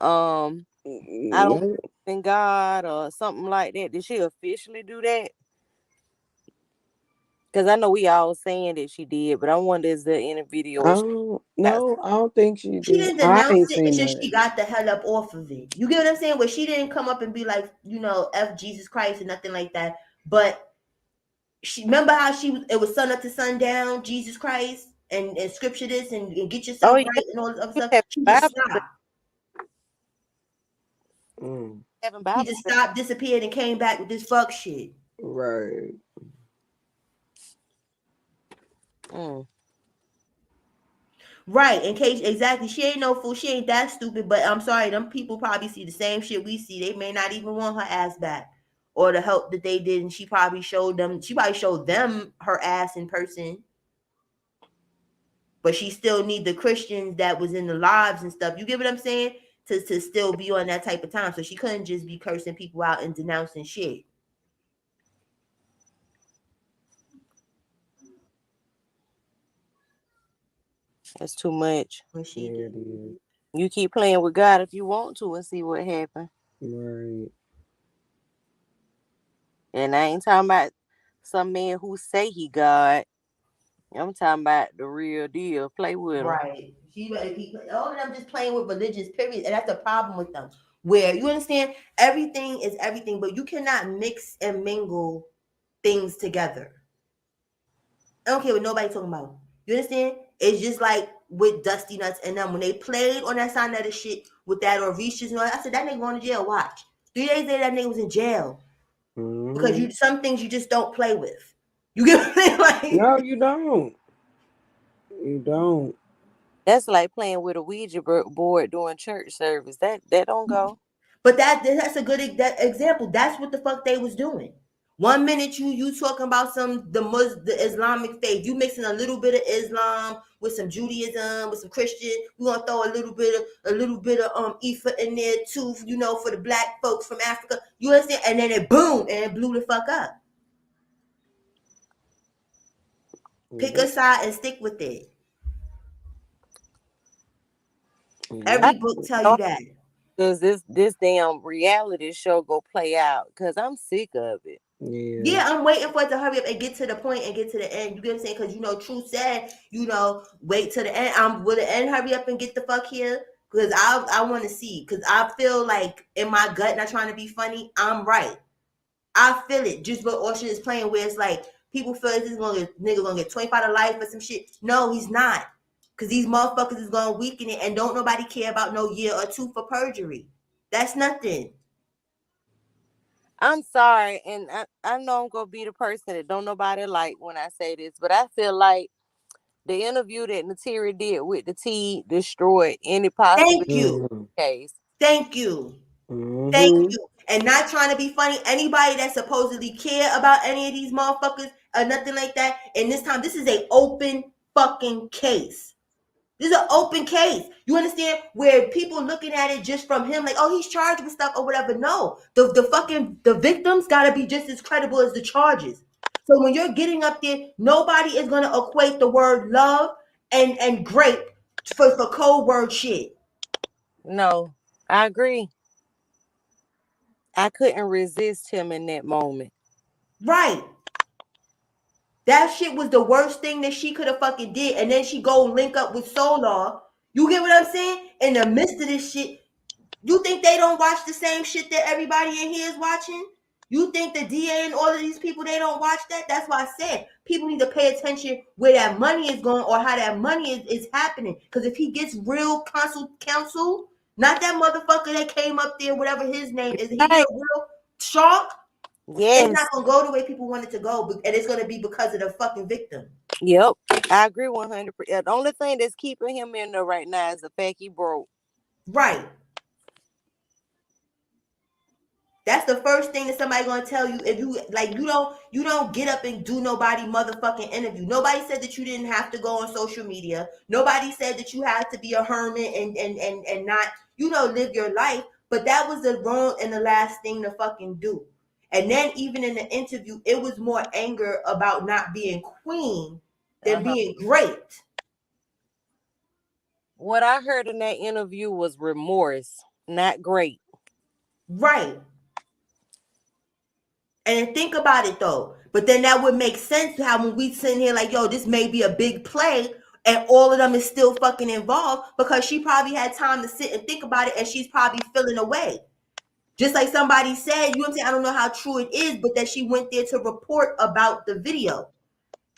I don't No, believe in God, or something like that. Did she officially do that? Because I know we all saying that she did, but I wonder is there any video I where she don't. got No, I don't think she She did. didn't I denounce ain't it. It's seen just that. she got the hell up off of it. You get what I'm saying? Where she didn't come up and be like, F Jesus Christ and nothing like that. But she remember how it was sun up to sundown, Jesus Christ, and scripture this and get Oh yourself yeah, right and all this other we stuff. have She just Bible stopped. Mm, having She Bible just study. stopped, disappeared, and came back with this fuck shit. right. Mm. Right, in case exactly, she ain't no fool. She ain't that stupid. But I'm sorry, them people probably see the same shit we see. They may not even want her ass back or the help that they did, and she probably showed them. She probably showed them her ass in person. But she still need the Christians that was in the lives and stuff. You get what I'm saying? To still be on that type of time. So she couldn't just be cursing people out and denouncing shit. That's too much. When she Yeah, did. it is. You keep playing with God if you want to and see what happens. Right. And I ain't talking about some man who say he God. I'm talking about the real deal. Play with him. Right. All of them just playing with religious, period. And that's the problem with them. Where you understand everything is everything, but you cannot mix and mingle things together. I don't care what nobody talking about. You understand? It's just like with Dusty Nuts and them when they played on that side of the shit with that or Reaches and all that. I said that nigga going to jail. Watch. 3 days later, that nigga was in jail because Mm-hmm. some things you just don't play with. You get what I'm saying? Like, No, you don't. You don't. That's like playing with a Ouija board during church service. That don't go. but that's a good that example. That's what the fuck they was doing. One minute you talking about the Islamic faith. You mixing a little bit of Islam with some Judaism, with some Christian. We gonna throw a little bit of Ifa in there too, for the black folks from Africa. You understand? And then it boom and it blew the fuck up. Pick Mm-hmm. a side and stick with it. I Every Yep. book tell you know that. because this damn reality show go play out because I'm sick of it. Yeah. Yeah, I'm waiting for it to hurry up and get to the point and get to the end. You get what I'm saying? Because Truth said, wait to the end. Will the end hurry up and get the fuck here? Because I want to see. Because I feel like in my gut, not trying to be funny, I'm right. I feel it. Just what Ocean is playing, where it's like people feel like nigga gonna get 25 to life or some shit. No, he's not. Because these motherfuckers is gonna weaken it, and don't nobody care about no year or two for perjury. That's nothing. I'm sorry, and I know I'm gonna be the person that don't nobody like when I say this, but I feel like the interview that Nateri did with the T destroyed any Thank possibility you. Mm-hmm. case. Thank you. Thank Mm-hmm. you. And not trying to be funny. Anybody that supposedly care about any of these motherfuckers or nothing like that. And this time, this is a open fucking case. This is an open case. You understand? Where people looking at it just from him, like, oh, he's charged with stuff or whatever. No, the victims gotta be just as credible as the charges. So when you're getting up there, nobody is gonna equate the word love and grape for code word shit. No, I agree. I couldn't resist him in that moment. Right. That shit was the worst thing that she could have fucking did. And then she go link up with Solar. You get what I'm saying? In the midst of this shit, you think they don't watch the same shit that everybody in here is watching? You think the DA and all of these people, they don't watch that? That's why I said people need to pay attention where that money is going or how that money is happening. Because if he gets real counsel, not that motherfucker that came up there, whatever his name is, he get Right. a real shark, it's Yes. not going to go the way people want it to go. And it's going to be because of the fucking victim. Yep. I agree 100%. The only thing that's keeping him in there right now is the fact he broke. Right. That's the first thing that somebody gonna tell you. If you like, you don't get up and do nobody motherfucking interview. Nobody said that you didn't have to go on social media. Nobody said that you had to be a hermit and not, live your life. But that was the wrong and the last thing to fucking do. And then even in the interview, it was more anger about not being queen than being great. What I heard in that interview was remorse, not great. Right. And think about it though. But then that would make sense how when we sitting here like, yo, this may be a big play and all of them is still fucking involved because she probably had time to sit and think about it and she's probably feeling away. Just like somebody said, you know what I'm saying? I don't know how true it is, but that she went there to report about the video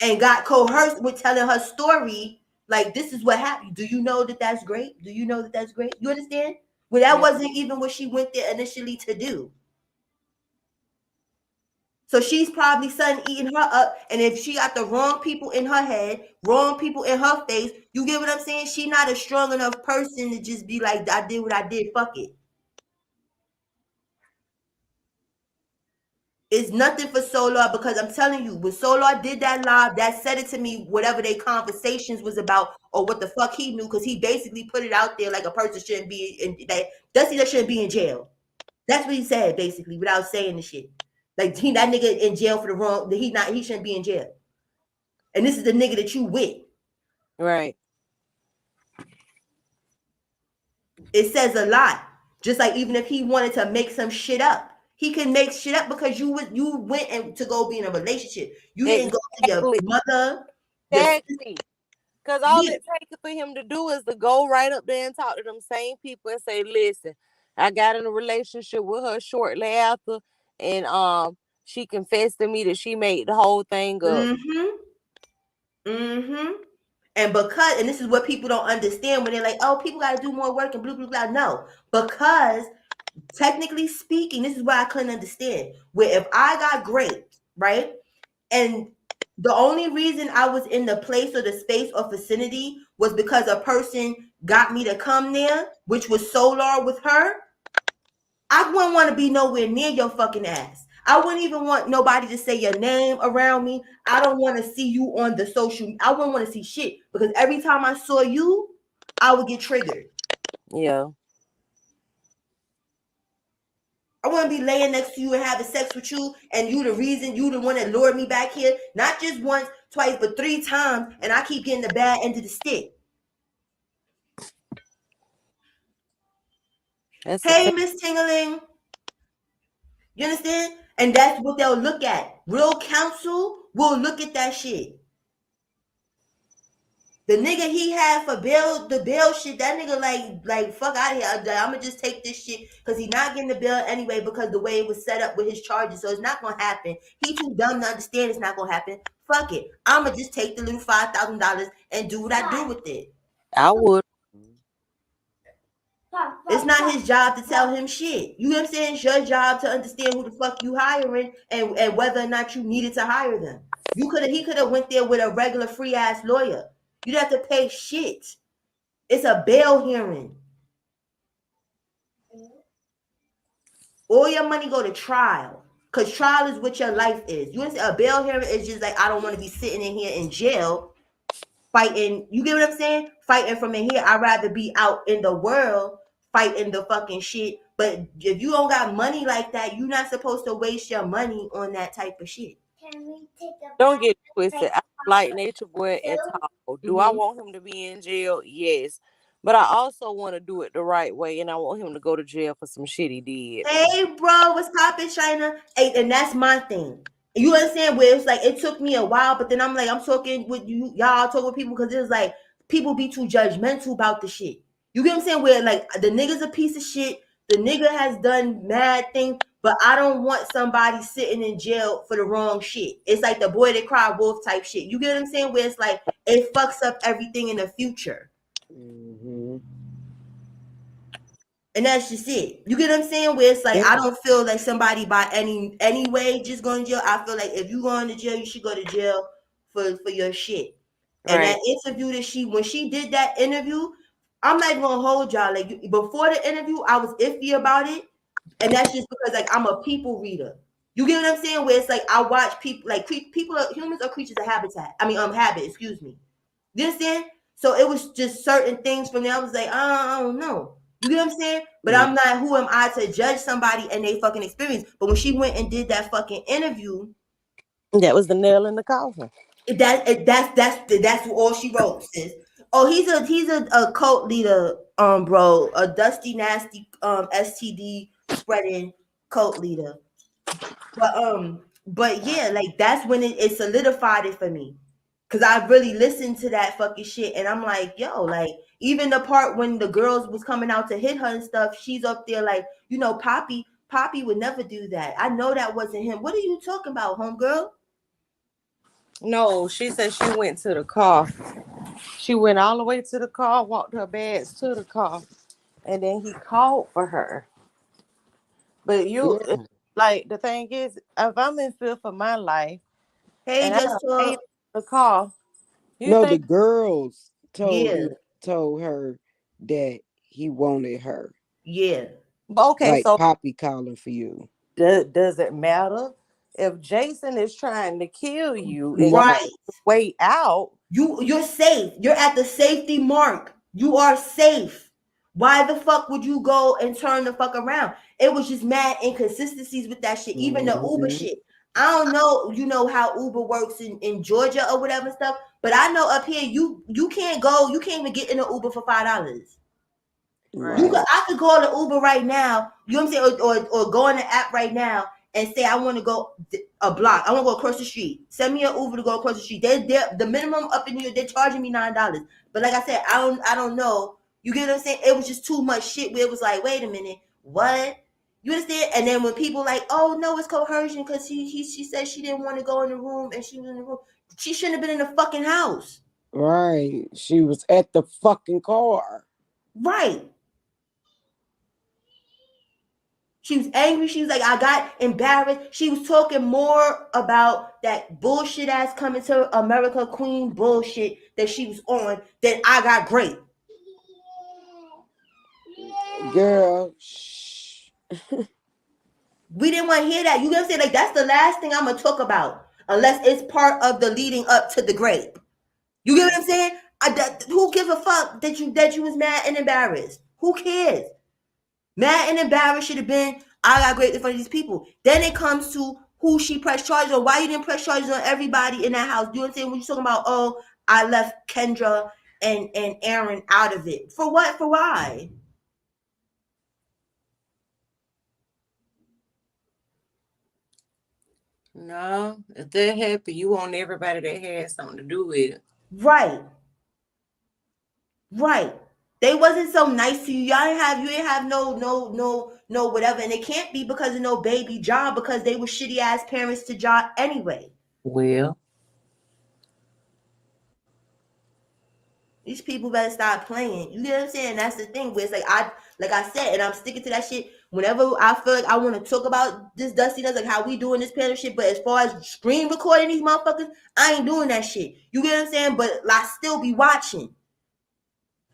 and got coerced with telling her story. Like, this is what happened. Do you know that that's great? Do you know that that's great? You understand? Well, that wasn't even what she went there initially to do. So she's probably something eating her up. And if she got the wrong people in her head, wrong people in her face, you get what I'm saying? She not a strong enough person to just be like, I did what I did, fuck it. It's nothing for Solar because I'm telling you, when Solar did that live, that said it to me, whatever their conversations was about or what the fuck he knew, because he basically put it out there like a person shouldn't be in, like, Dusty that shouldn't be in jail. That's what he said, basically, without saying the shit. Like, that nigga in jail for the wrong, he shouldn't be in jail. And this is the nigga that you with. Right. It says a lot. Just like even if he wanted to make some shit up, he can make shit up because you went and to go be in a relationship. You didn't go to your mother. Exactly. Because all it takes for him to do is to go right up there and talk to them same people and say, listen, I got in a relationship with her shortly after, and she confessed to me that she made the whole thing up. And this is what people don't understand when they're like, oh, people got to do more work and blah, blah, blah. No, because technically speaking, this is what I couldn't understand. Where if I got raped, right? And the only reason I was in the place or the space or vicinity was because a person got me to come there, which was Solar with her. I wouldn't want to be nowhere near your fucking ass. I wouldn't even want nobody to say your name around me. I don't want to see you on the social. I wouldn't want to see shit because every time I saw you, I would get triggered. Yeah. I want to be laying next to you and having sex with you, and you the one that lured me back here, not just once, twice, but 3 times, and I keep getting the bad end of the stick. Hey, Miss Tingling. You understand? And that's what they'll look at. Real counsel will look at that shit. The nigga he had for the bail shit, that nigga like fuck out of here. I'ma just take this shit because he's not getting the bail anyway because the way it was set up with his charges. So it's not gonna happen. He too dumb to understand it's not gonna happen. Fuck it. I'ma just take the little $5,000 and do what I do with it. I would. It's not his job to tell him shit. You know what I'm saying? It's your job to understand who the fuck you hiring and whether or not you needed to hire them. He could have went there with a regular free ass lawyer. You'd have to pay shit. It's a bail hearing. All your money go to trial. Because trial is what your life is. You understand? A bail hearing is just like, I don't want to be sitting in here in jail fighting. You get what I'm saying? fighting from in here. I'd rather be out in the world fighting the fucking shit. But if you don't got money like that, you're not supposed to waste your money on that type of shit. Can we take a Don't bath get it break twisted. I like Nature Boy at too? all. Do I Mm-hmm. want him to be in jail? Yes. But I also want to do it the right way, and I want him to go to jail for some shit he did. Hey, bro, what's poppin', China? Hey, and that's my thing. You understand where it's like it took me a while, but then I'm like, I'm talking with you, y'all talk with people because it's like people be too judgmental about the shit. You get what I'm saying? Where like the nigga's a piece of shit, the nigga has done mad thing, but I don't want somebody sitting in jail for the wrong shit. It's like the boy that cried wolf type shit. You get what I'm saying? Where it's like it fucks up everything in the future. Mm-hmm. And that's just it. You get what I'm saying? Where it's like Yeah. I don't feel like somebody by any way just going to jail. I feel like if you going to jail, you should go to jail for your shit. And that Right. interview that when she did that interview, I'm not even gonna hold y'all. Like before the interview, I was iffy about it, and that's just because like I'm a people reader. You get what I'm saying? Where it's like I watch people like people are humans are creatures of habitat. I mean habit. Excuse me. You understand? So it was just certain things from there. I was like, I don't know. You get what I'm saying? But Yeah. I'm not. Who am I to judge somebody and they fucking experience? But when she went and did that fucking interview, That was the nail in the coffin. that's all she wrote, sis. Oh, he's a cult leader, bro, a dusty nasty STD spreading cult leader. But yeah, like that's when it solidified it for me. Cause I really listened to that fucking shit and I'm like, yo, like even the part when the girls was coming out to hit her and stuff, she's up there like, Poppy would never do that. I know that wasn't him. What are you talking about, homegirl? No, she said she went to the car. She went all the way to the car, walked her bags to the car, and then he called for her. But you, Yeah. like, the thing is, if I'm in fear for my life Hey, and I just done made it talk. to the car, you No, the think, girls Yeah, told her that he wanted her. yeah. okay, Like so Poppy calling for you. does it matter if Jason is trying to kill you and you Right. Right. way out? You're safe. You're at the safety mark. You are safe. Why the fuck would you go and turn the fuck around? It was just mad inconsistencies with that shit. Even the Uber Mm-hmm. shit. I don't know, how Uber works in Georgia or whatever stuff, but I know up here you can't go, you can't even get in an Uber for $5. Right. Right. I could call the Uber right now, you know what I'm saying, or go on the app right now and say I want to go a block. I want to go across the street. Send me an Uber to go across the street. They the minimum up in here, they're charging me $9. But like I said, I don't know. You get what I'm saying? It was just too much shit where it was like, wait a minute, what? You understand? And then when people like, oh no, it's coercion because she said she didn't want to go in the room and she was in the room. She shouldn't have been in the fucking house. Right. She was at the fucking car. Right. She was angry. She was like, I got embarrassed. She was talking more about that bullshit ass coming to America Queen bullshit that she was on than I got great. Girl, shh. We didn't want to hear that. You gonna say like that's the last thing I'm gonna talk about, unless it's part of the leading up to the grape. You get what I'm saying? Who gives a fuck that you was mad and embarrassed? Who cares? Mad and embarrassed should have been, I got great in front of these people. Then it comes to who she pressed charges on. Why you didn't press charges on everybody in that house? You know what I'm saying? When you're talking about, oh, I left Kendra and Aaron out of it. For what? For why? No, if they're happy, you want everybody that had something to do with it. Right. Right. They wasn't so nice to you. You didn't have no whatever. And it can't be because of no baby job because they were shitty ass parents to job anyway. Well, These people better stop playing. You get what I'm saying? That's the thing. Where it's like I said, and I'm sticking to that shit. Whenever I feel like I want to talk about this dustiness, like how we doing this panel shit. But as far as screen recording these motherfuckers, I ain't doing that shit. You get what I'm saying? But I still be watching.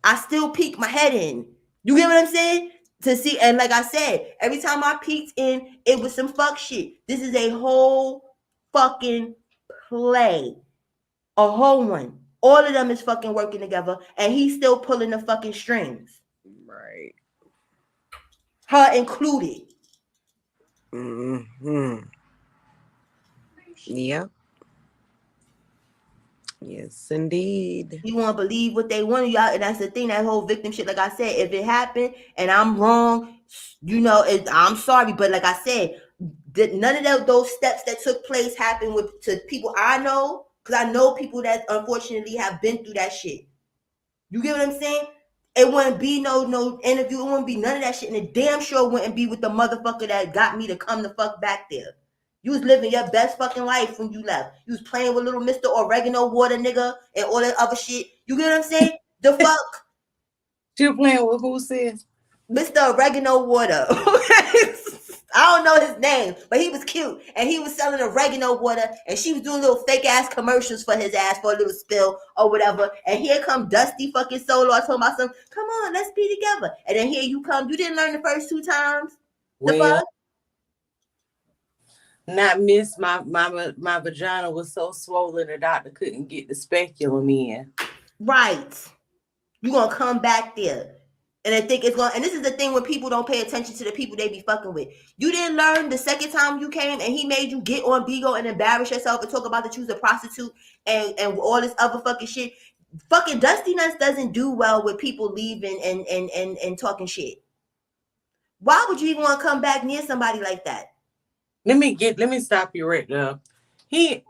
I still peek my head in. You get what I'm saying? To see, and like I said, every time I peeked in, it was some fuck shit. This is a whole fucking play. A whole one. All of them is fucking working together, and he's still pulling the fucking strings, Right. her included. Mm-hmm. Yep. Yes, indeed. You want to believe what they want you out, and that's the thing. That whole victim shit. Like I said, if it happened and I'm wrong, I'm sorry. But like I said, none of those steps that took place happened to people I know, because I know people that unfortunately have been through that shit. You get what I'm saying? It wouldn't be no interview. It wouldn't be none of that shit, and it damn sure wouldn't be with the motherfucker that got me to come the fuck back there. You was living your best fucking life when you left. You was playing with little Mr. Oregano Water nigga and all that other shit. You get what I'm saying? The fuck? You playing with who, sis? Mr. Oregano Water. I don't know his name, but he was cute. And he was selling oregano water, and she was doing little fake ass commercials for his ass for a little spill or whatever. And here come Dusty fucking Solo talking about some, come on, let's be together. And then here you come. You didn't learn the first 2 times. The Well, fuck? not miss my vagina was so swollen the doctor couldn't get the speculum in. Right. You gonna come back there. And I think it's going, and this is the thing when people don't pay attention to the people they be fucking with. You didn't learn the second time you came and he made you get on Bigo and embarrass yourself and talk about that you was a prostitute and all this other fucking shit. Fucking Dusty Nuts doesn't do well with people leaving and talking shit. Why would you even want to come back near somebody like that? Let me stop you right there. Can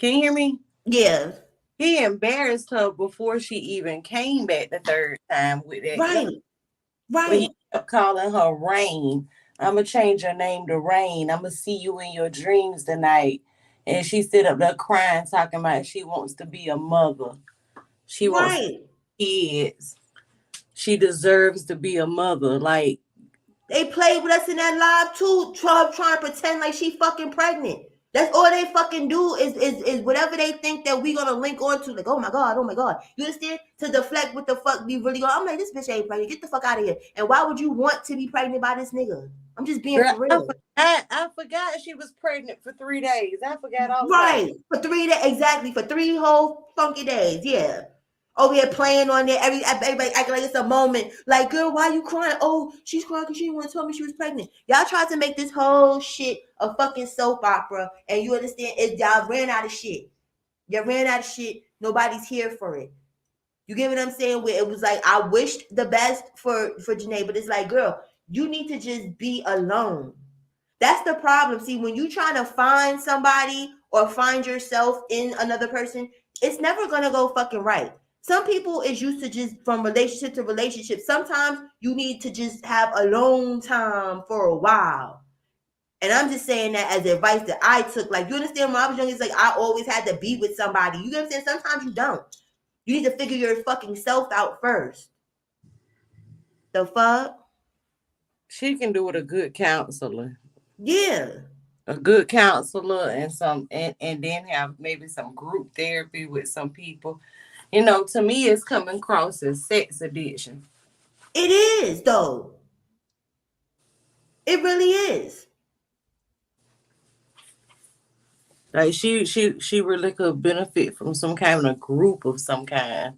you hear me? Yeah. He embarrassed her before she even came back the third time with that. Right. But he kept calling her Rain. I'ma change her name to Rain. I'ma see you in your dreams tonight. And she sit up there crying, talking about she wants to be a mother. She wants kids. She deserves to be a mother. Like, they played with us in that live too, trying to pretend like she fucking pregnant. That's all they fucking do is whatever they think that we gonna link onto. Like, oh my god. You understand? To deflect what the fuck be really going. I'm like, this bitch ain't pregnant. Get the fuck out of here. And why would you want to be pregnant by this nigga? I'm just being girl, for real. I forgot she was pregnant for 3 days. I forgot all about Right. For 3 days, exactly. For 3 whole funky days. Yeah. Over here playing on there, everybody acting like it's a moment. Like, girl, why you crying? Oh, she's crying because she didn't want to tell me she was pregnant. Y'all tried to make this whole shit a fucking soap opera, and you understand? Y'all ran out of shit. You ran out of shit. Nobody's here for it. You get what I'm saying? Where it was like, I wished the best for Janae, but it's like, girl, you need to just be alone. That's the problem. See, when you trying to find somebody or find yourself in another person, it's never gonna go fucking right. Some people is used to just from relationship to relationship. Sometimes you need to just have alone time for a while. And I'm just saying that as advice that I took. Like, you understand, when I was young, it's like I always had to be with somebody. You know what I'm saying? Sometimes you don't. You need to figure your fucking self out first. The fuck? she can do with a good counselor. Yeah. A good counselor and then have maybe some group therapy with some people. You know, to me it's coming across as sex addiction. It is, though. It really is. Like she really could benefit from some kind of group of some kind.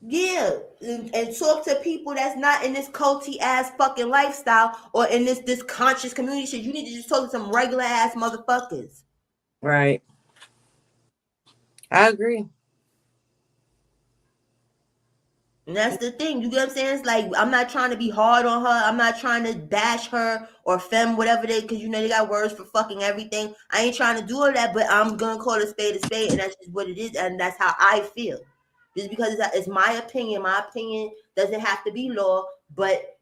Yeah, and talk to people that's not in this culty ass fucking lifestyle or in this conscious community shit. You need to just talk to some regular ass motherfuckers. Right. I agree. And that's the thing. You get what I'm saying? It's like, I'm not trying to be hard on her. I'm not trying to bash her or fem whatever because they got words for fucking everything. I ain't trying to do all that, but I'm gonna call a spade, and that's just what it is, and that's how I feel. Just because it's my opinion. My opinion doesn't have to be law, but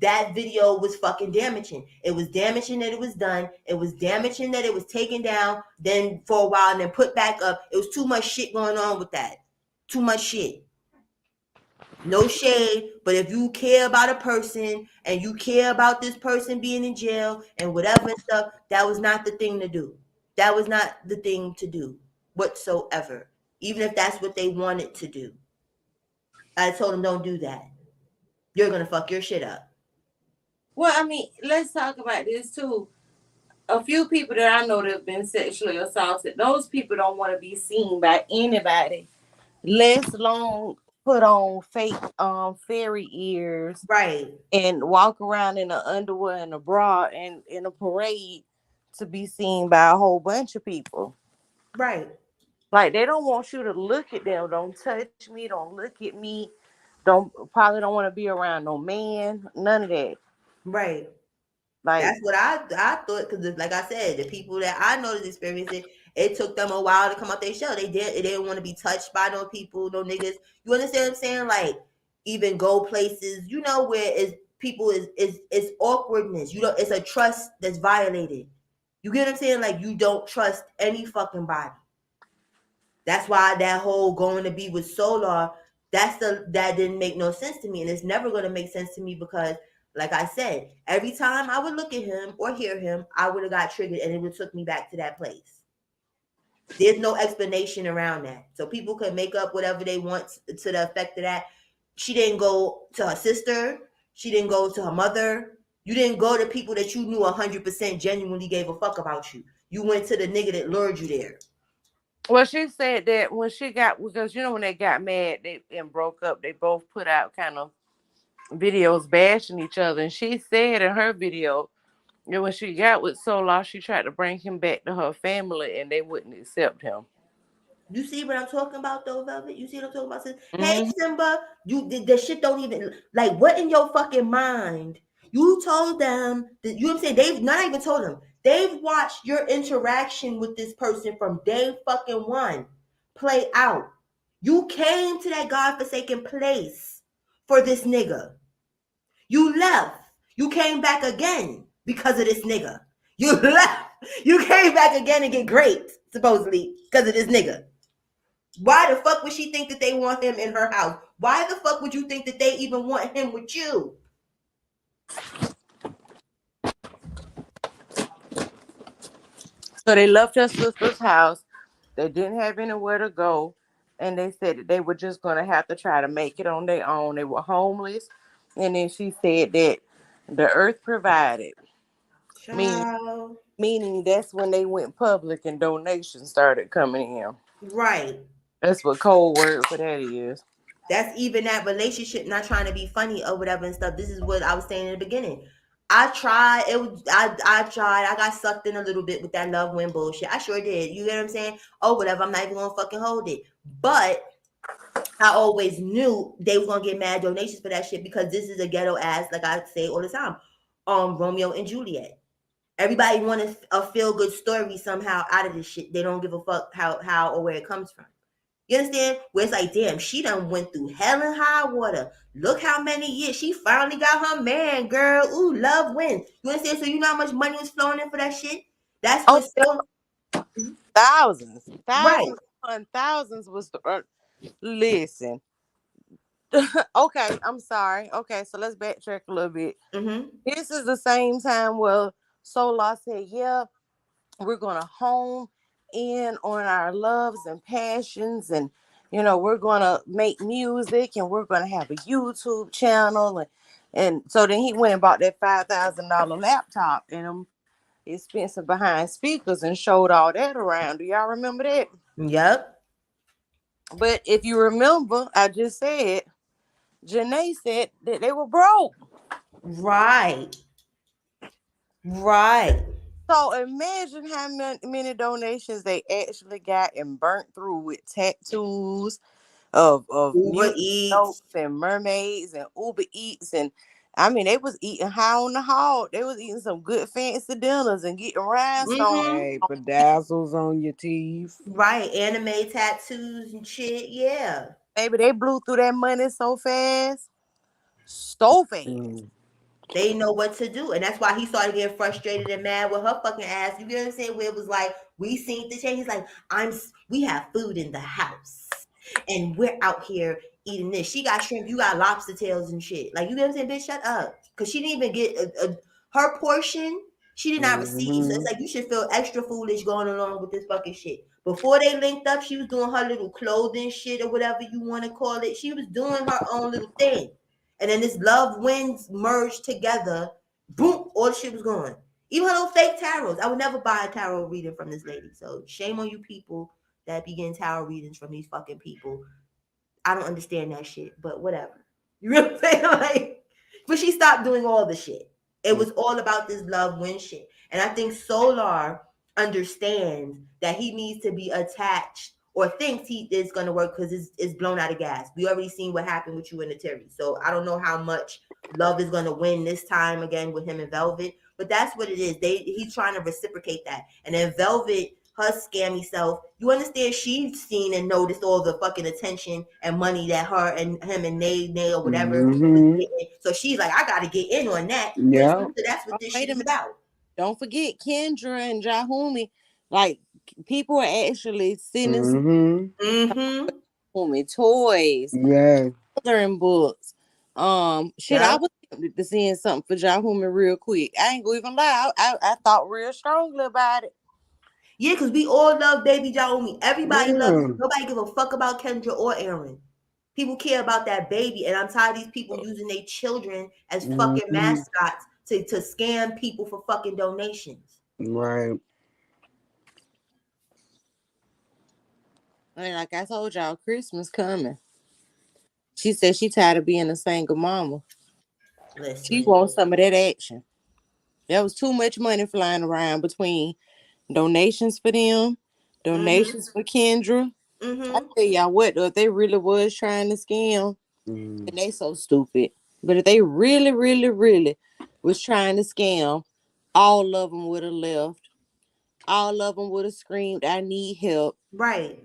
that video was fucking damaging. It was damaging that it was done. It was damaging that it was taken down, then for a while, and then put back up. It was too much shit going on with that. Too much shit. No shade, but if you care about a person and you care about this person being in jail and whatever and stuff, that was not the thing to do. That was not the thing to do whatsoever. Even if that's what they wanted to do. I told them, don't do that. You're going to fuck your shit up. Well, I mean, let's talk about this too. A few people that I know that have been sexually assaulted, those people don't want to be seen by anybody Les Long put on fake fairy ears Right, and walk around in a underwear and a bra and in a parade to be seen by a whole bunch of people. right, Like they don't want you to look at them. Don't touch me. Don't look at me. Don't want to be around no man. None of that. right. Like That's what I thought, because like I said, the people that I know that experienced it, it took them a while to come out their shell. They didn't want to be touched by no people, no niggas. You understand what I'm saying? Like even go places, where is people is awkwardness. It's a trust that's violated. You get what I'm saying? Like you don't trust any fucking body. That's why that whole going to be with Solar, that didn't make no sense to me, and it's never going to make sense to me because, like I said, every time I would look at him or hear him, I would have got triggered, and it would took me back to that place. There's no explanation around that, so people can make up whatever they want to the effect of that. She didn't go to her sister. She didn't go to her mother. You didn't go to people that you knew 100% genuinely gave a fuck about you. You went to the nigga that lured you there. well, she said that when she got because when they got mad they and broke up, they both put out kind of videos bashing each other, and she said in her video that when she got with Solar, she tried to bring him back to her family, and they wouldn't accept him. You see what I'm talking about, though, Velvet? You see what I'm talking about? Hey, Hmm. Simba, the shit don't even like what in your fucking mind? You told them that you know what I'm saying. They've not even told them. They've watched your interaction with this person from day fucking one play out. You came to that godforsaken place for this nigga. You left. You came back again because of this nigga. You left. You came back again and get great, supposedly, because of this nigga. Why the fuck would she think that they want him in her house? Why the fuck would you think that they even want him with you? So they left her sister's house. They didn't have anywhere to go, and they said that they were just going to have to try to make it on their own. They were homeless, and then she said that the earth provided, meaning Child. meaning that's when they went public and donations started coming in. Right. That's what code word for that is. That's even that relationship, not trying to be funny or whatever and stuff. This is what I was saying in the beginning. I tried. I tried. I got sucked in a little bit with that love win bullshit. I sure did. You get what I'm saying? Oh, whatever. I'm not even gonna fucking hold it. But I always knew they was gonna get mad donations for that shit because this is a ghetto ass, like I say all the time. Romeo and Juliet. Everybody wants a feel good story somehow out of this shit. They don't give a fuck how or where it comes from. You understand? Where it's like, damn, she done went through hell and high water. Look how many years she finally got her man, girl. Ooh, love wins. You understand? So you know how much money was flowing in for that shit? That's Oh, what's so thousands, right. thousands upon thousands was the. Listen, okay, I'm sorry. Okay, so let's backtrack a little bit. Mm-hmm. This is the same time where Solar said, "Yeah, we're gonna hone in on our loves and passions, and we're gonna make music, and we're gonna have a YouTube channel." And so then he went and bought that $5,000 laptop and them expensive behind speakers and showed all that around. Do y'all remember that? Yep. But if you remember, I just said Janae said that they were broke. Right. Right. So imagine how many donations they actually got and burnt through with tattoos of Uber music notes Eats. and mermaids and Uber Eats, and I mean they was eating high on the hog. They was eating some good fancy dinners and getting rhinestones. Mm-hmm. Hey, bedazzles on your teeth. Right. Anime tattoos and shit. Yeah. Baby, they blew through that money so fast. So fast. Mm. They know what to do. And that's why he started getting frustrated and mad with her fucking ass. You get what I'm saying? Where it was like, we seen the change. He's like, we have food in the house. And we're out here eating this. She got shrimp, you got lobster tails and shit. Like, you get what I'm saying? Bitch, shut up. Because she didn't even get her portion. She did not receive. So it's Mm-hmm. like, you should feel extra foolish going along with this fucking shit. Before they linked up, she was doing her little clothing shit or whatever you want to call it. She was doing her own little thing. And then this love winds merged together. Boom, all the shit was gone. Even her little fake tarots. I would never buy a tarot reading from this lady. So shame on you people that be getting tarot readings from these fucking people. I don't understand that shit, but whatever. You know what I'm saying? Like, but she stopped doing all the shit. It was all about this love win shit. And I think Solar understands that he needs to be attached or thinks he is going to work because it's blown out of gas. We already seen what happened with you and the Terry. So I don't know how much love is going to win this time again with him and Velvet. But that's what it is. He's trying to reciprocate that. And then Velvet, her scammy self, you understand she's seen and noticed all the fucking attention and money that her and him and Nay or whatever was Mm-hmm. getting. So she's like, I gotta get in on that. Which Yeah. means that that's what Oh, this wait shit a is minute. about. Don't forget Kendra and Jahumi. Like, people are actually sending some Mm-hmm. Mm-hmm. Jahumi toys, Yeah. coloring books. Shit, I Yep. was tempted to send something for Jahumi real quick. I ain't gonna even lie. I thought real strongly about it. Yeah, because we all love Baby Jaomi. Everybody loves Yeah. it. Nobody give a fuck about Kendra or Aaron. People care about that baby, and I'm tired of these people using their children as fucking Mm-hmm. mascots to scam people for fucking donations. Right. And like I told y'all, Christmas coming. She said she tired of being a single mama. She Listen. wants some of that action. There was too much money flying around between donations for them, Mm-hmm. donations for Kendra. I Mm-hmm. tell y'all what, though, if they really was trying to scam, Mm. and they so stupid. But if they really, really, really was trying to scam, all of them would have left. All of them would have screamed, "I need help." Right.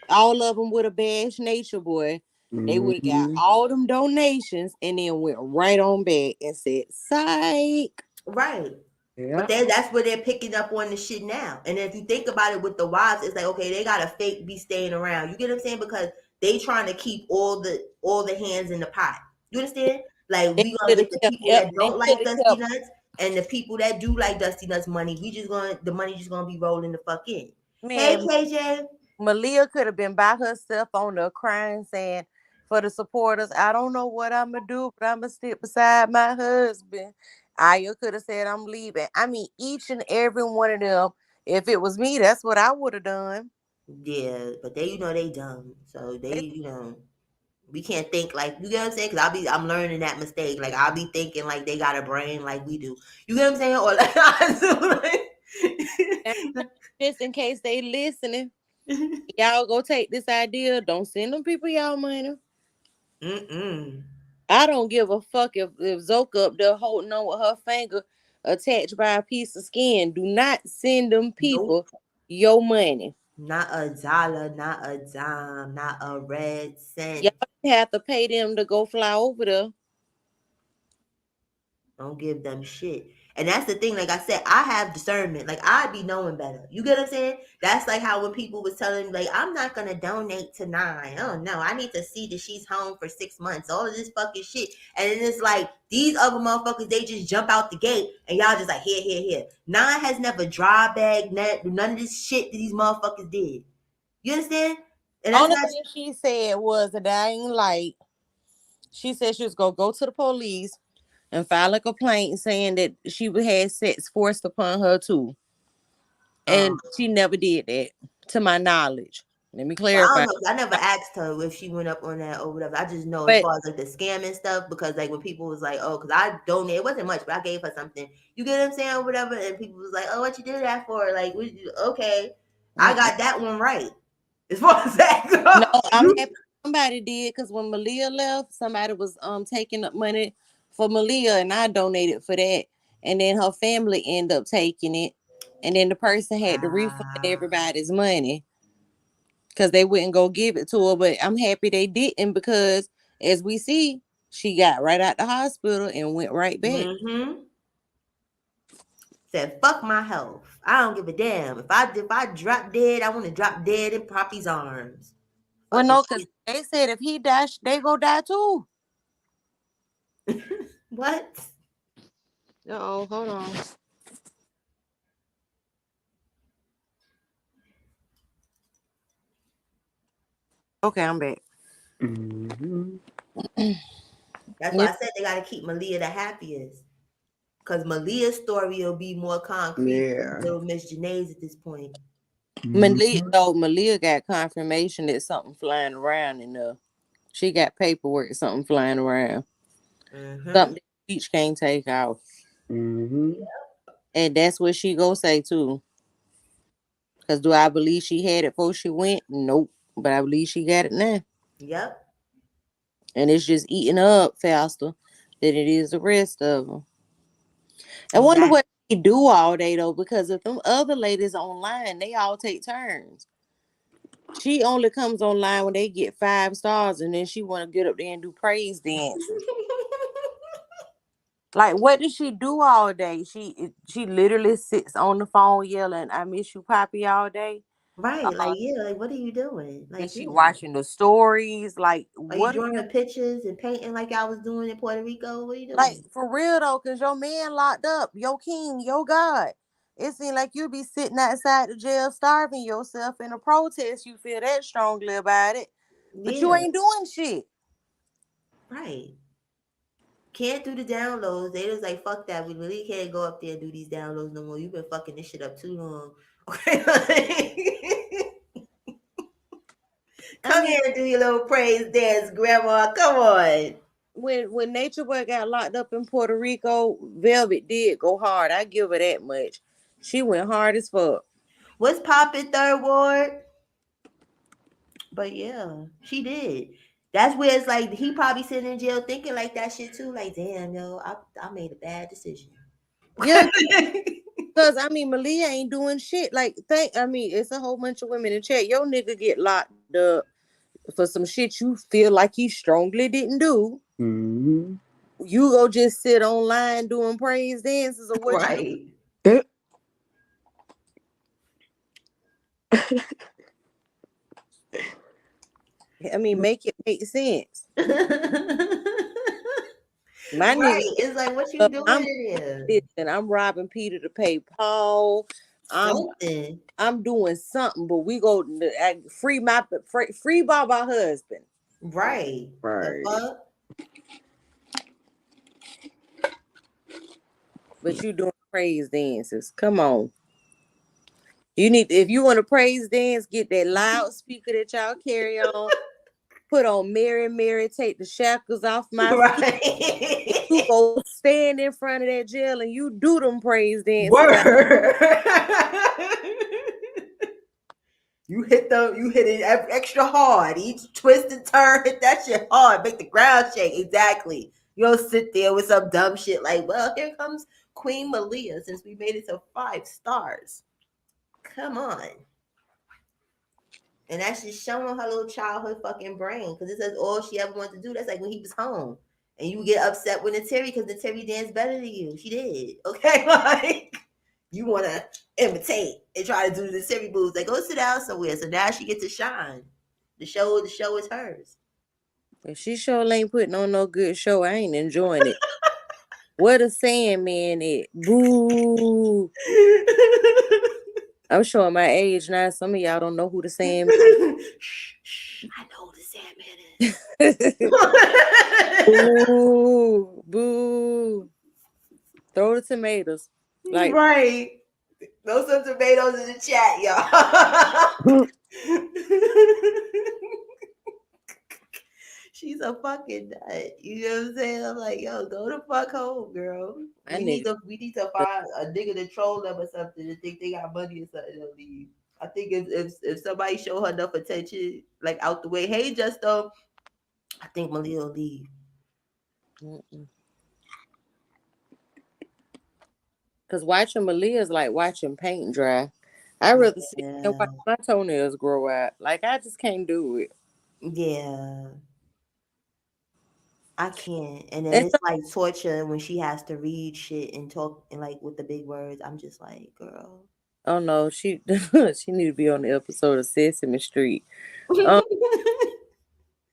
All of them would have bashed Nature Boy. They would have got Mm-hmm. all them donations and then went right on back and said, "Psych." Right. But Yeah. then that's where they're picking up on the shit now. And if you think about it with the wives, it's like, okay, they gotta fake be staying around. You get what I'm saying? Because they trying to keep all the hands in the pot. You understand? Like They we gonna could have get the kept. people Yep, that they don't could like have Dusty kept. Nuts and the people that do like Dusty Nuts money. The money just gonna be rolling the fuck in. Hey Man, KJ. Malia could have been by herself on the crying, saying, "For the supporters, I don't know what I'm gonna do, but I'm gonna sit beside my husband." Aya could have said, "I'm leaving." I mean, each and every one of them. If it was me, that's what I would have done. Yeah, but they dumb. So They we can't think like you get what I'm saying? Cause I'm learning that mistake. Like I'll be thinking like they got a brain like we do. You get what I'm saying? Or like I just in case they listening, do. y'all go take this idea. Don't send them people y'all money. Mm-mm. I don't give a fuck if Zoka up there holding on with her finger attached by a piece of skin. Do not send them Nope. people your money. Not a dollar, not a dime, not a red cent. Y'all have to pay them to go fly over there. Don't give them shit. And that's the thing, like I said, I have discernment. Like I'd be knowing better. You get what I'm saying? That's like how when people was telling me, like, I'm not gonna donate to Nine. Oh no, I need to see that she's home for 6 months. All of this fucking shit. And then it's like these other motherfuckers, they just jump out the gate and y'all just like here, here, here. Nine has never dry bagged none of this shit that these motherfuckers did. You understand? And that's Only not thing she said was a dying light. She said she was gonna go to the police and file a complaint saying that she had sex forced upon her too. And she never did that, to my knowledge. Let me well, I don't clarify. know. 'Cause I never asked her if she went up on that or whatever. I just know as But far as like the scamming stuff, because like when people was like, oh, because I donated, it wasn't much, but I gave her something. You get what I'm saying or whatever, and people was like, oh, what you did that for? Like, okay, I mm-mm. got that one right. As far as that No, goes, I'm happy somebody did, because when Malia left, somebody was taking up money for Malia, and I donated for that. And then her family ended up taking it, and then the person had to refund ah, everybody's money because they wouldn't go give it to her. But I'm happy they didn't, because as we see, she got right out the hospital and went right back. mm-hmm. Said fuck my health. I don't give a damn. If I drop dead, I want to drop dead in Poppy's arms. Well, Fucking no, because shit. they said if he dies, they go die too. What? Oh, hold on. Okay, I'm back. Mm-hmm. That's why Yeah. I said they got to keep Malia the happiest. Because Malia's story will be more concrete than Yeah. little Miss Janae's at this point. Malia, Mm-hmm. though, Malia got confirmation that something flying around in there. She got paperwork, something flying around. Mm-hmm. Something that each can't take off. Mm-hmm. And that's what she go say too. Cause do I believe she had it before she went? Nope. But I believe she got it now. Yep. And it's just eating her up faster than it is the rest of them. I wonder Exactly. what they do all day though, because if them other ladies online, they all take turns. She only comes online when they get 5 stars, and then she want to get up there and do praise dances. Like, what does she do all day? She literally sits on the phone yelling, "I miss you, Poppy," all day. Right. Like, yeah, like what are you doing? And Like, she yeah. watching the stories. Like, Are you what are drawing you pictures and painting like I was doing in Puerto Rico? What are you like doing? for real though? Cause your man locked up, your king, your God. It seemed like you be sitting outside the jail starving yourself in a protest. You feel that strongly about it, but you Yeah, ain't doing shit. right. Can't do the downloads. They just like fuck that. We really can't go up there and do these downloads no more. You've been fucking this shit up too long. Okay. I Come mean, here and do your little praise dance, grandma. Come on. when Nature Boy got locked up in Puerto Rico, Velvet did go hard. I give her that much. She went hard as fuck. What's poppin' third ward? But yeah, she did. That's where it's like he probably sitting in jail thinking like that shit too. Like, damn, yo, I made a bad decision. Yeah, cause I mean Malia ain't doing shit. Like, I mean, it's a whole bunch of women in chat. Your nigga get locked up for some shit you feel like he strongly didn't do. Mm-hmm. You go just sit online doing praise dances or what you do. Right. I mean, make it make sense. My nigga, Right. It's like, what you doing I'm in here? listen, I'm robbing Peter to pay Paul. I'm Something. I'm doing something, but we go free Baba husband. Right. The Right. fuck? But you doing praise dances. Come on. You need if you want to praise dance, get that loudspeaker that y'all carry on. Put on Mary, Mary, take the shackles off my feet. And you Right. go stand in front of that jail and you do them praise dances. Word. You hit it extra hard. Each twist and turn, hit that shit hard. Make the ground shake. Exactly. You don't sit there with some dumb shit like, well, here comes Queen Malia since we made it to 5 stars. Come on. And that's just showing her little childhood fucking brain. Because it says all she ever wanted to do. That's like when he was home. And you get upset with Nateri because Nateri danced better than you. She did. Okay? Like, you want to imitate and try to do the Nateri moves. Like, go sit down somewhere. So now she gets to shine. The show is hers. If she sure ain't putting on no good show, I ain't enjoying it. What a Sandman is. Boo. I'm showing my age now. Some of y'all don't know who the Sandman Shh, shh. I know who the Sandman is. is. Boo. Boo. Throw the tomatoes. Like, Right. Throw some tomatoes in the chat, y'all. She's a fucking nut. You know what I'm saying? I'm like, yo, go the fuck home, girl. my We need to find a nigga to troll them or something to think they got money or something to leave. I think if somebody show her enough attention, like out the way, hey Justo, I think Malia will leave. because watching Malia is like watching paint dry. I rather sit and Yeah. watch my toenails grow out. Like, I just can't do it. Yeah. I can't. And then And it's like torture when she has to read shit and talk and like with the big words. I'm just like, girl. oh no, she she need to be on the episode of Sesame Street.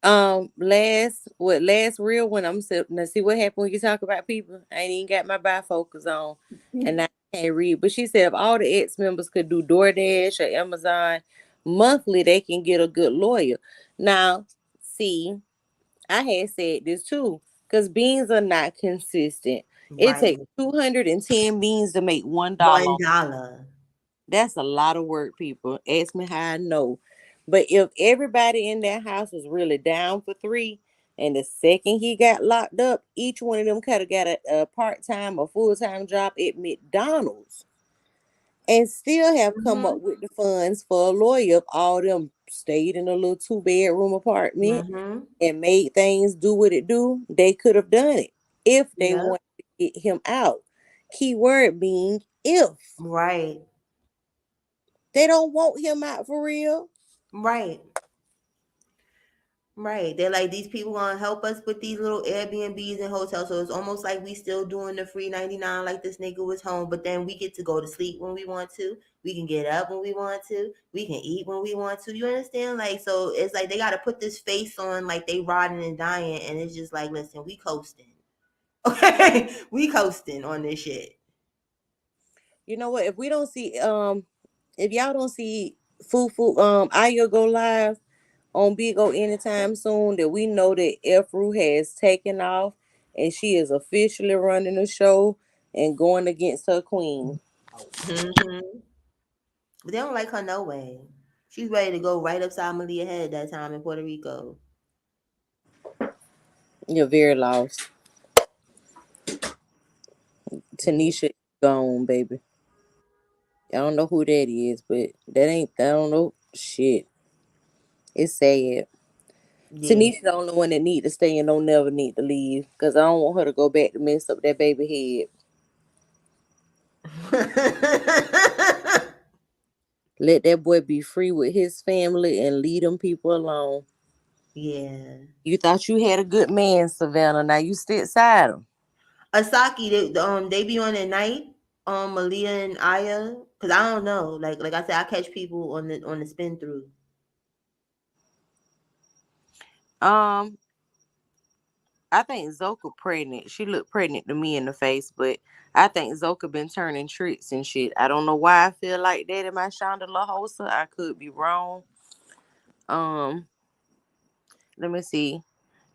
Um, last real one. I'm sitting. Now see what happened when you talk about people. I ain't even got my bifocals on, and I can't read. But she said if all the ex members could do DoorDash or Amazon monthly, they can get a good lawyer. Now, see, I had said this too, because beans are not consistent. It Right. takes 210 beans to make $1. $1. That's a lot of work, people. Ask me how I know. But if everybody in that house was really down for three, and the second he got locked up, each one of them could have got a part-time or full-time job at McDonald's and still have come up Mm-hmm. with the funds for a lawyer if all them stayed in a little two-bedroom apartment Mm-hmm. and made things do what it do. They could have done it if they Yep. wanted to get him out. Key word being if. Right. They don't want him out for real. Right. Right. They're like, these people gonna help us with these little Airbnbs and hotels. So it's almost like we still doing the free 99 like this nigga was home, but then we get to go to sleep when we want to. We can get up when we want to. We can eat when we want to. You understand? Like, so it's like they gotta put this face on like they rotting and dying, and it's just like, listen, we coasting. Okay. We coasting on this shit. You know what? If y'all don't see Fufu Aya go live on Big O anytime soon, that we know that Efru has taken off and she is officially running the show and going against her queen. Mm-hmm. But they don't like her no way. She's ready to go right upside Malia head that time in Puerto Rico. You're very lost. Tanisha gone, baby. I don't know who that is, but that ain't I don't know shit. It's sad. Yeah. Tanisha the only one that need to stay and don't never need to leave. Cause I don't want her to go back to mess up that baby head. Let that boy be free with his family and leave them people alone. Yeah. You thought you had a good man, Savannah. Now you sit beside him. Asaki, they be on at night, Malia and Aya, cause I don't know. Like I said, I catch people on the spin through. Um, I think Zoka pregnant. She looked pregnant to me in the face, but I think Zoka been turning tricks and shit. I don't know why I feel like that in my Shonda La Hosa. I could be wrong. Um, let me see.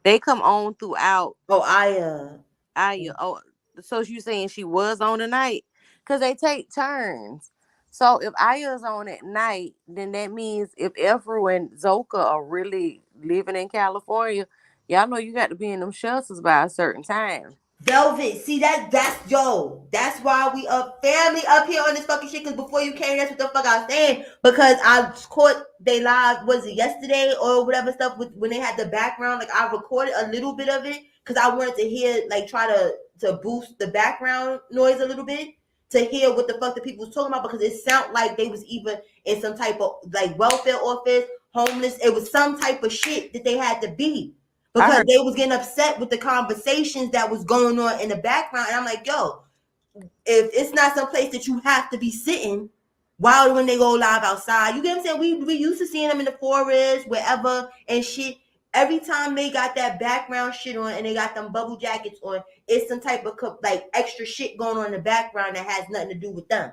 They come on throughout. Oh, Aya. Aya. Oh, so you saying she was on tonight? Cause they take turns. So if Aya's on at night, then that means if Efru and Zoka are really living in California, y'all know you got to be in them shelters by a certain time. Velvet, see that's yo. That's why we up family up here on this fucking shit. Cause before you came, that's what the fuck I was saying. Because I caught they live, was it yesterday or whatever stuff with when they had the background. Like I recorded a little bit of it because I wanted to hear like try to boost the background noise a little bit to hear what the fuck the people was talking about because it sounded like they was even in some type of like welfare office, homeless. It was some type of shit that they had to be I because heard they was getting upset with the conversations that was going on in the background. And I'm like, yo, if it's not some place that you have to be sitting while when they go live outside, you get what I'm saying? We used to seeing them in the forest, wherever and shit. Every time they got that background shit on and they got them bubble jackets on, it's some type of like extra shit going on in the background that has nothing to do with them.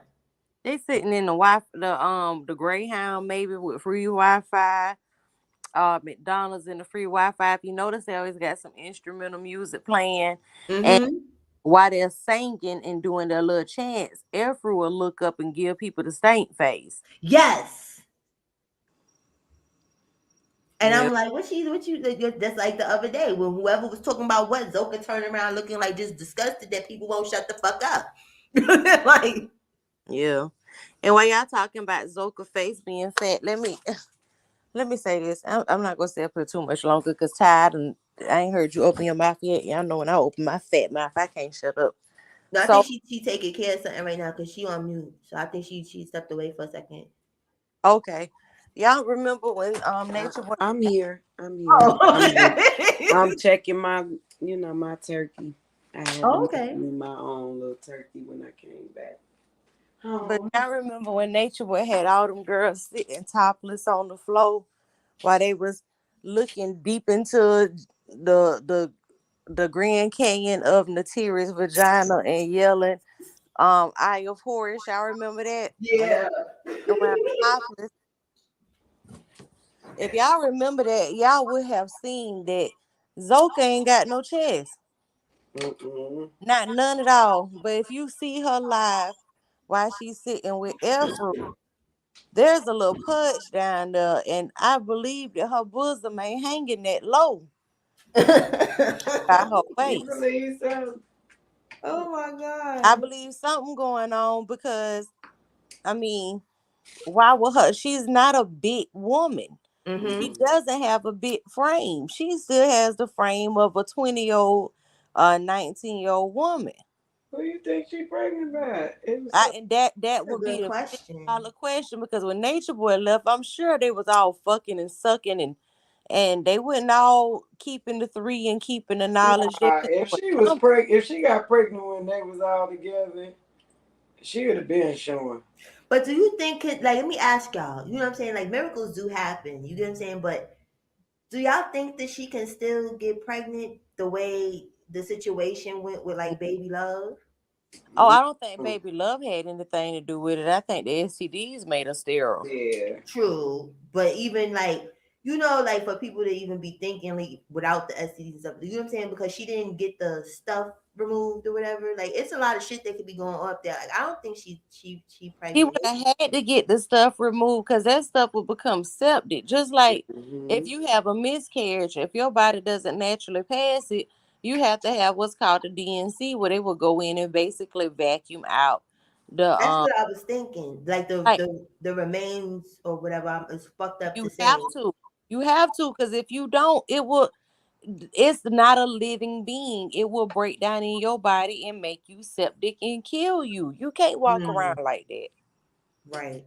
they sitting in the Greyhound maybe with free Wi-Fi. McDonald's and the free Wi-Fi. If you notice, they always got some instrumental music playing, and Mm-hmm. while they're singing and doing their little chants, Efru will look up and give people the stank face. Yes. And Yeah, I'm like, what you, that's like the other day when whoever was talking about what, Zoka turned around looking like just disgusted that people won't shut the fuck up. Like, yeah. And while y'all talking about Zoka face being fat, let me say this. I'm not gonna stay up here too much longer because tired and I ain't heard you open your mouth yet. Y'all know when I open my fat mouth, I can't shut up. no, I think So she taking care of something right now because she on mute. So I think she stepped away for a second. okay, y'all remember when I, Nature Boy? I'm here. I'm here. Oh, I'm just, okay. I'm checking my, my turkey. I had to Oh, make okay. me my own little turkey when I came back But home. y'all remember when Nature Boy had all them girls sitting topless on the floor while they was looking deep into the the the Grand Canyon of Natira's vagina and yelling, "Eye of Horus." Y'all remember that when they Yeah. were around topless? If y'all remember that, y'all would have seen that Zoka ain't got no chest, Mm-mm. not none at all. But if you see her live while she's sitting with Efru, there's a little pudge down there, and I believe that her bosom ain't hanging that low by her You waist. believe so? Oh my I god. believe something going on because I mean, why would her? She's not a big woman. She Mm-hmm. doesn't have a big frame. She still has the frame of a 20-year-old, 19-year-old woman. Who you think she pregnant by? It was I so. and that That's a would be good the question. $1 question because when Nature Boy left, I'm sure they was all fucking and sucking and they wouldn't all keeping the three and keeping the knowledge. They just If doing she was something. if she got pregnant when they was all together, she would have been showing. But do you think it, like, let me ask y'all, you know what I'm saying? Like, miracles do happen, you get what I'm saying? But do y'all think that she can still get pregnant the way the situation went with like baby love? Oh, I don't think Baby Love had anything to do with it. I think the STDs made her sterile. Yeah. True, but even like, you know, like for people to even be thinking like without the STDs and stuff, you know what I'm saying? Because she didn't get the stuff removed or whatever. Like it's a lot of shit that could be going on up there. Like I don't think she He would pregnant. have had to get the stuff removed because that stuff would become septic. Just like if Mm-hmm. you have a miscarriage, if your body doesn't naturally pass it, you have to have what's called a DNC where they will go in and basically vacuum out the That's what I was thinking. Like the like the remains or whatever. It's fucked up you to have say. to. You have to because if you don't, it's not a living being. It will break down in your body and make you septic and kill you. You can't walk Mm, around like that. right.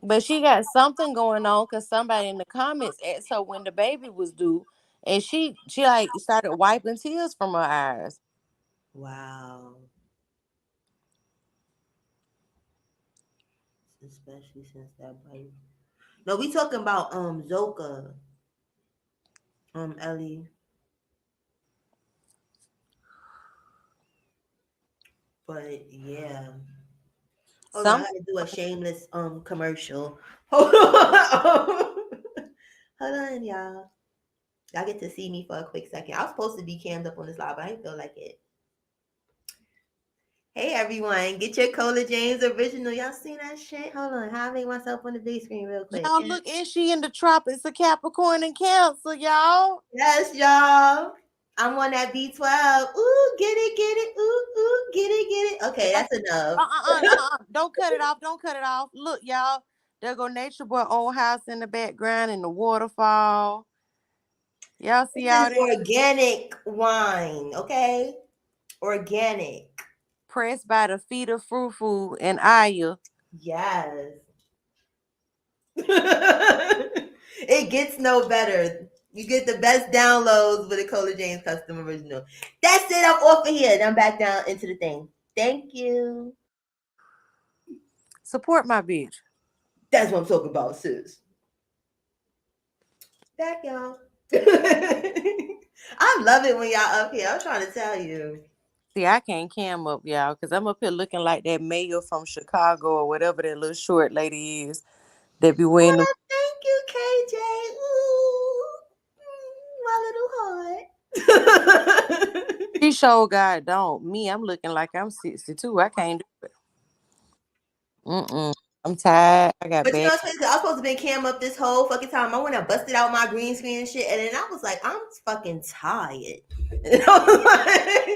But she got something going on because somebody in the comments asked her when the baby was due, and she like started wiping tears from her eyes. Wow. Especially since that bite. No, we talking about Zoka, Ellie. But yeah. Hold on, I Some gotta do a shameless commercial. Hold on. Hold on, y'all. Y'all get to see me for a quick second. I was supposed to be cammed up on this live, but I didn't feel like it. Hey everyone, get your Cola James original. Y'all seen that shit? Hold on, how I make myself on the big screen real quick. y'all look, and she in the tropics of Capricorn and Cancer, y'all. Yes, y'all. I'm on that B12. Ooh, get it. Ooh, ooh, get it. Okay, Yeah, that's enough. don't cut it off. Don't cut it off. Look, y'all. There go Nature Boy old house in the background and the waterfall. Y'all see This all is that? organic wine, okay? Organic. Pressed by the feet of Frou and Aya. Yes. It gets no better. You get the best downloads with a Cola James custom original. That's it. I'm off of here. I'm back down into the thing. Thank you. Support my bitch. That's what I'm talking about, sis. Back, y'all. I love it when y'all up here. I'm trying to tell you. See, I can't cam up, y'all, because I'm up here looking like that mayor from Chicago or whatever that little short lady is that be wearing them. Well, thank you, KJ. Ooh, my little heart. She sure God don't. Me, I'm looking like I'm 62. I can't do it. Mm-mm. I'm tired. I got But you know bad. what's crazy? I was supposed to be cam up this whole fucking time. I went and busted out my green screen and shit, and then I was like, I'm fucking tired. And I was like,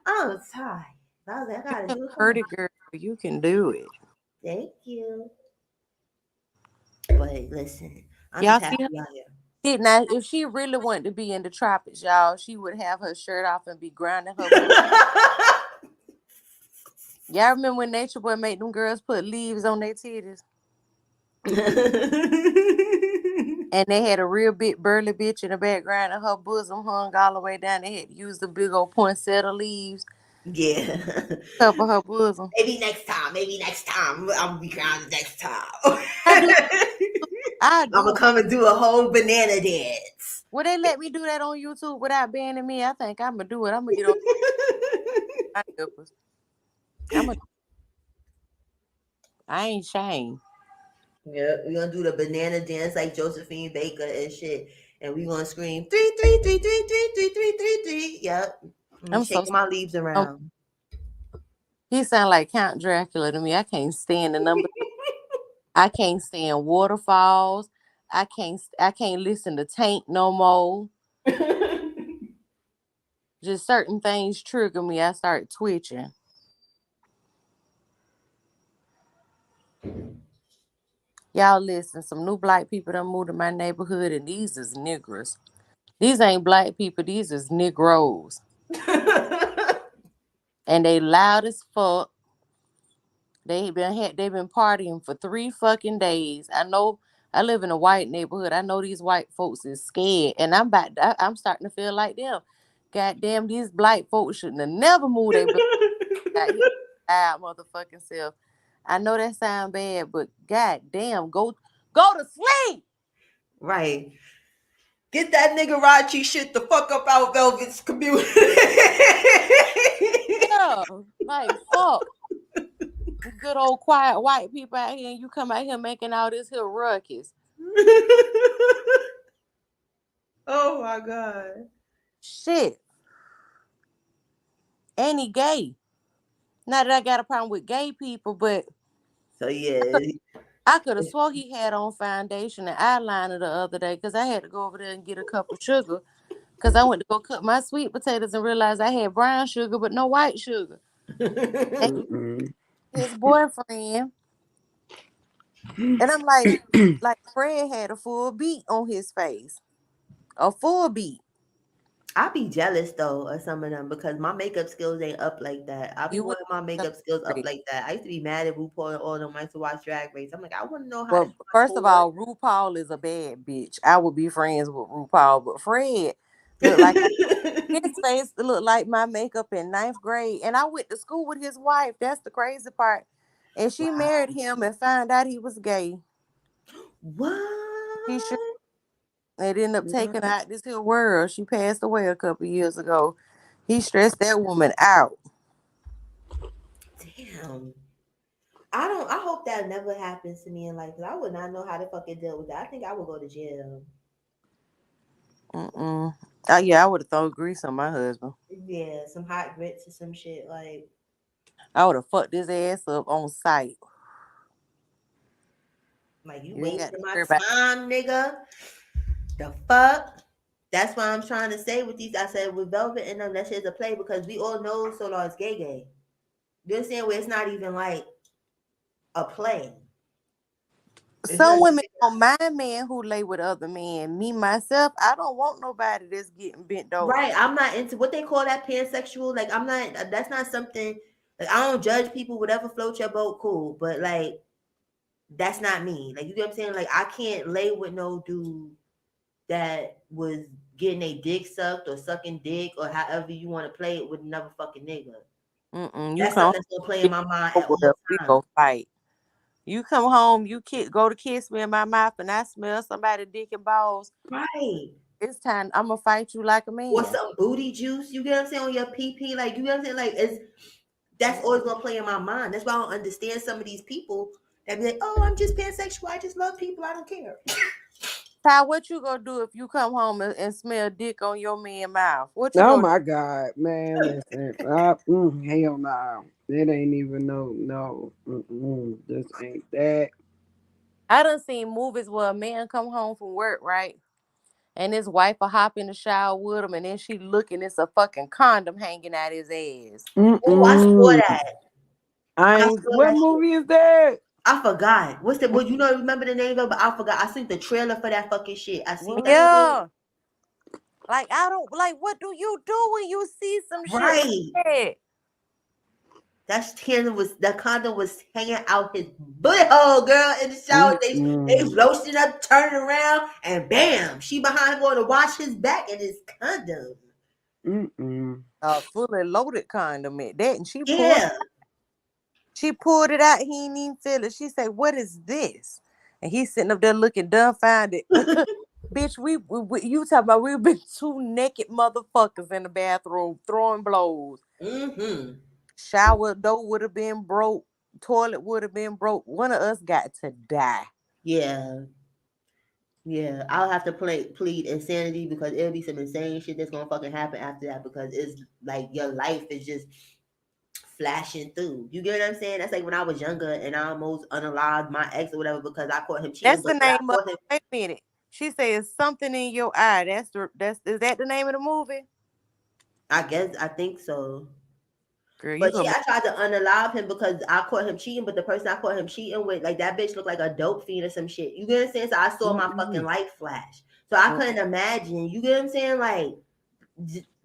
I'm tired. I was like, I gotta do it for my. Pretty girl, you can do it. Thank you. But listen, I'm just Y'all happy see her? y'all here. See, now, if she really wanted to be in the tropics, y'all, she would have her shirt off and be grinding her butt. Y'all remember when Nature Boy made them girls put leaves on their titties? And they had a real big burly bitch in the background and her bosom hung all the way down. They had to use the big old poinsettia leaves Yeah. cover her bosom. Maybe next time. Maybe next time. I'm gonna be grounded next time. I do I I'm do gonna come and do a whole banana dance. Will they let me do that on YouTube without banning me? I think I'm gonna do it. I'm gonna get on my nipples. I'm gonna I ain't shame. Yeah, we're gonna do the banana dance like Josephine Baker and shit. And we're gonna scream 3 3 3 3 3 3 3 3 3. Yep. I'm I'm so shaking my leaves I'm around. He sound like Count Dracula to me. I can't stand the number. I can't stand waterfalls. I can't listen to Tank no more. Just certain things trigger me. I start twitching. Y'all listen, some new black people done moved to my neighborhood and these is niggers. These ain't black people, these is Negroes. And they loud as fuck. They been partying for 3 fucking days. I know I live in a white neighborhood. I know these white folks is scared. And I'm starting to feel like them. Goddamn, these black folks shouldn't have never moved their black out here loud motherfucking self. I know that sound bad, but goddamn, go to sleep. Right. Get that nigga Rachi shit the fuck up out Velvet's community. Yeah, like fuck. Good old quiet white people out here, and you come out here making all this here ruckus. Oh my god. Shit. And he gay. Not that I got a problem with gay people, but So yeah. I could have swore he had on foundation and eyeliner the other day because I had to go over there and get a cup of sugar because I went to go cut my sweet potatoes and realized I had brown sugar but no white sugar. And Mm-mm. his boyfriend, and I'm like Fred had a full beat on his face, a full beat. I be jealous though of some of them because my makeup skills ain't up like that. I be You would, wanting my makeup skills up like that. I used to be mad at RuPaul and all them. I used to watch Drag Race. I'm like, I want to know how to do well, my first of forehead. all, RuPaul is a bad bitch. I would be friends with RuPaul, but Fred looked like his face looked like my makeup in ninth grade, and I went to school with his wife. That's the crazy part. And she married him and found out he was gay. He sure What? It ended up taking her out this here world. She passed away a couple years ago. He stressed that woman out. Damn. I hope that never happens to me in life because I would not know how to fucking deal with that. I think I would go to jail. Mm-mm. Yeah, I would have thrown grease on my husband. Yeah, some hot grits or some shit. I would have fucked his ass up on sight. Like you You ain't got to wasting my worry about. time, nigga. The fuck? That's why I'm trying to say with these. I said with Velvet and them, that shit's a play because we all know Solar is gay. You understand where it's not even like a play. It's not Some women even don't mind men who lay with other men. Me myself, I don't want nobody that's getting bent over. right. I'm not into what they call that pansexual. Like I'm not. That's not something. Like I don't judge people. Whatever floats your boat, cool. But like that's not me. Like you get what I'm saying. Like I can't lay with no dude that was getting a dick sucked or sucking dick or however you want to play it with another fucking nigga. Mm-mm. You That's come something that's gonna play in home, my mind at all over, we times. go fight. You come home, go to kiss me in my mouth, and I smell somebody dick and balls. Right. It's time. I'm gonna fight you like a Or man. some booty juice. You get what I'm saying on your PP. Like you get what I'm saying. Like that's always gonna play in my mind. That's why I don't understand some of these people that be like, "Oh, I'm just pansexual. I just love people. I don't care." Ty, what you gonna do if you come home and smell dick on your man mouth? What you Oh gonna do? my God, man! Listen, hell no, it ain't even no. This ain't that. I done seen movies where a man come home from work, right? And his wife will hop in the shower with him, and then she looking, it's a fucking condom hanging out his ass. Oh, I saw Mm-mm. that. I I ain't. saw What that shit. movie is that? I forgot. What's the? Well, you know, remember the name of it? But I forgot. I seen the trailer for that fucking shit. I seen that. Yeah. Like, I don't, like, what do you do when you see some shit like Right. that? That condom was hanging out his booty hole, girl, in the shower. They Mm-mm. roasting up, turning around, and bam, she behind him going to wash his back and his condom. Mm-mm. A fully loaded condom at that, and Yeah. she pulled it out. He ain't even feel it. She said, "What is this?" And he's sitting up there looking dumbfounded. Bitch, you talking about we've been two naked motherfuckers in the bathroom throwing blows. Mm-hmm. Shower door would have been broke. Toilet would have been broke. One of us got to die. Yeah. Yeah. I'll have to plead insanity because it'll be some insane shit that's gonna fucking happen after that because it's like your life is just flashing through. You get what I'm saying? That's like when I was younger and I almost unalived my ex or whatever because I caught him cheating. That's But the I name of. caught him. Wait a minute. She says something in your eye. That's is that the name of the movie? I guess I think so. Girl, you But gonna yeah, be. I tried to unalive him because I caught him cheating. But the person I caught him cheating with, like that bitch looked like a dope fiend or some shit. You get what I'm saying? So I saw my fucking Mm-mm. light flash. So I Mm. couldn't imagine. You get what I'm saying? Like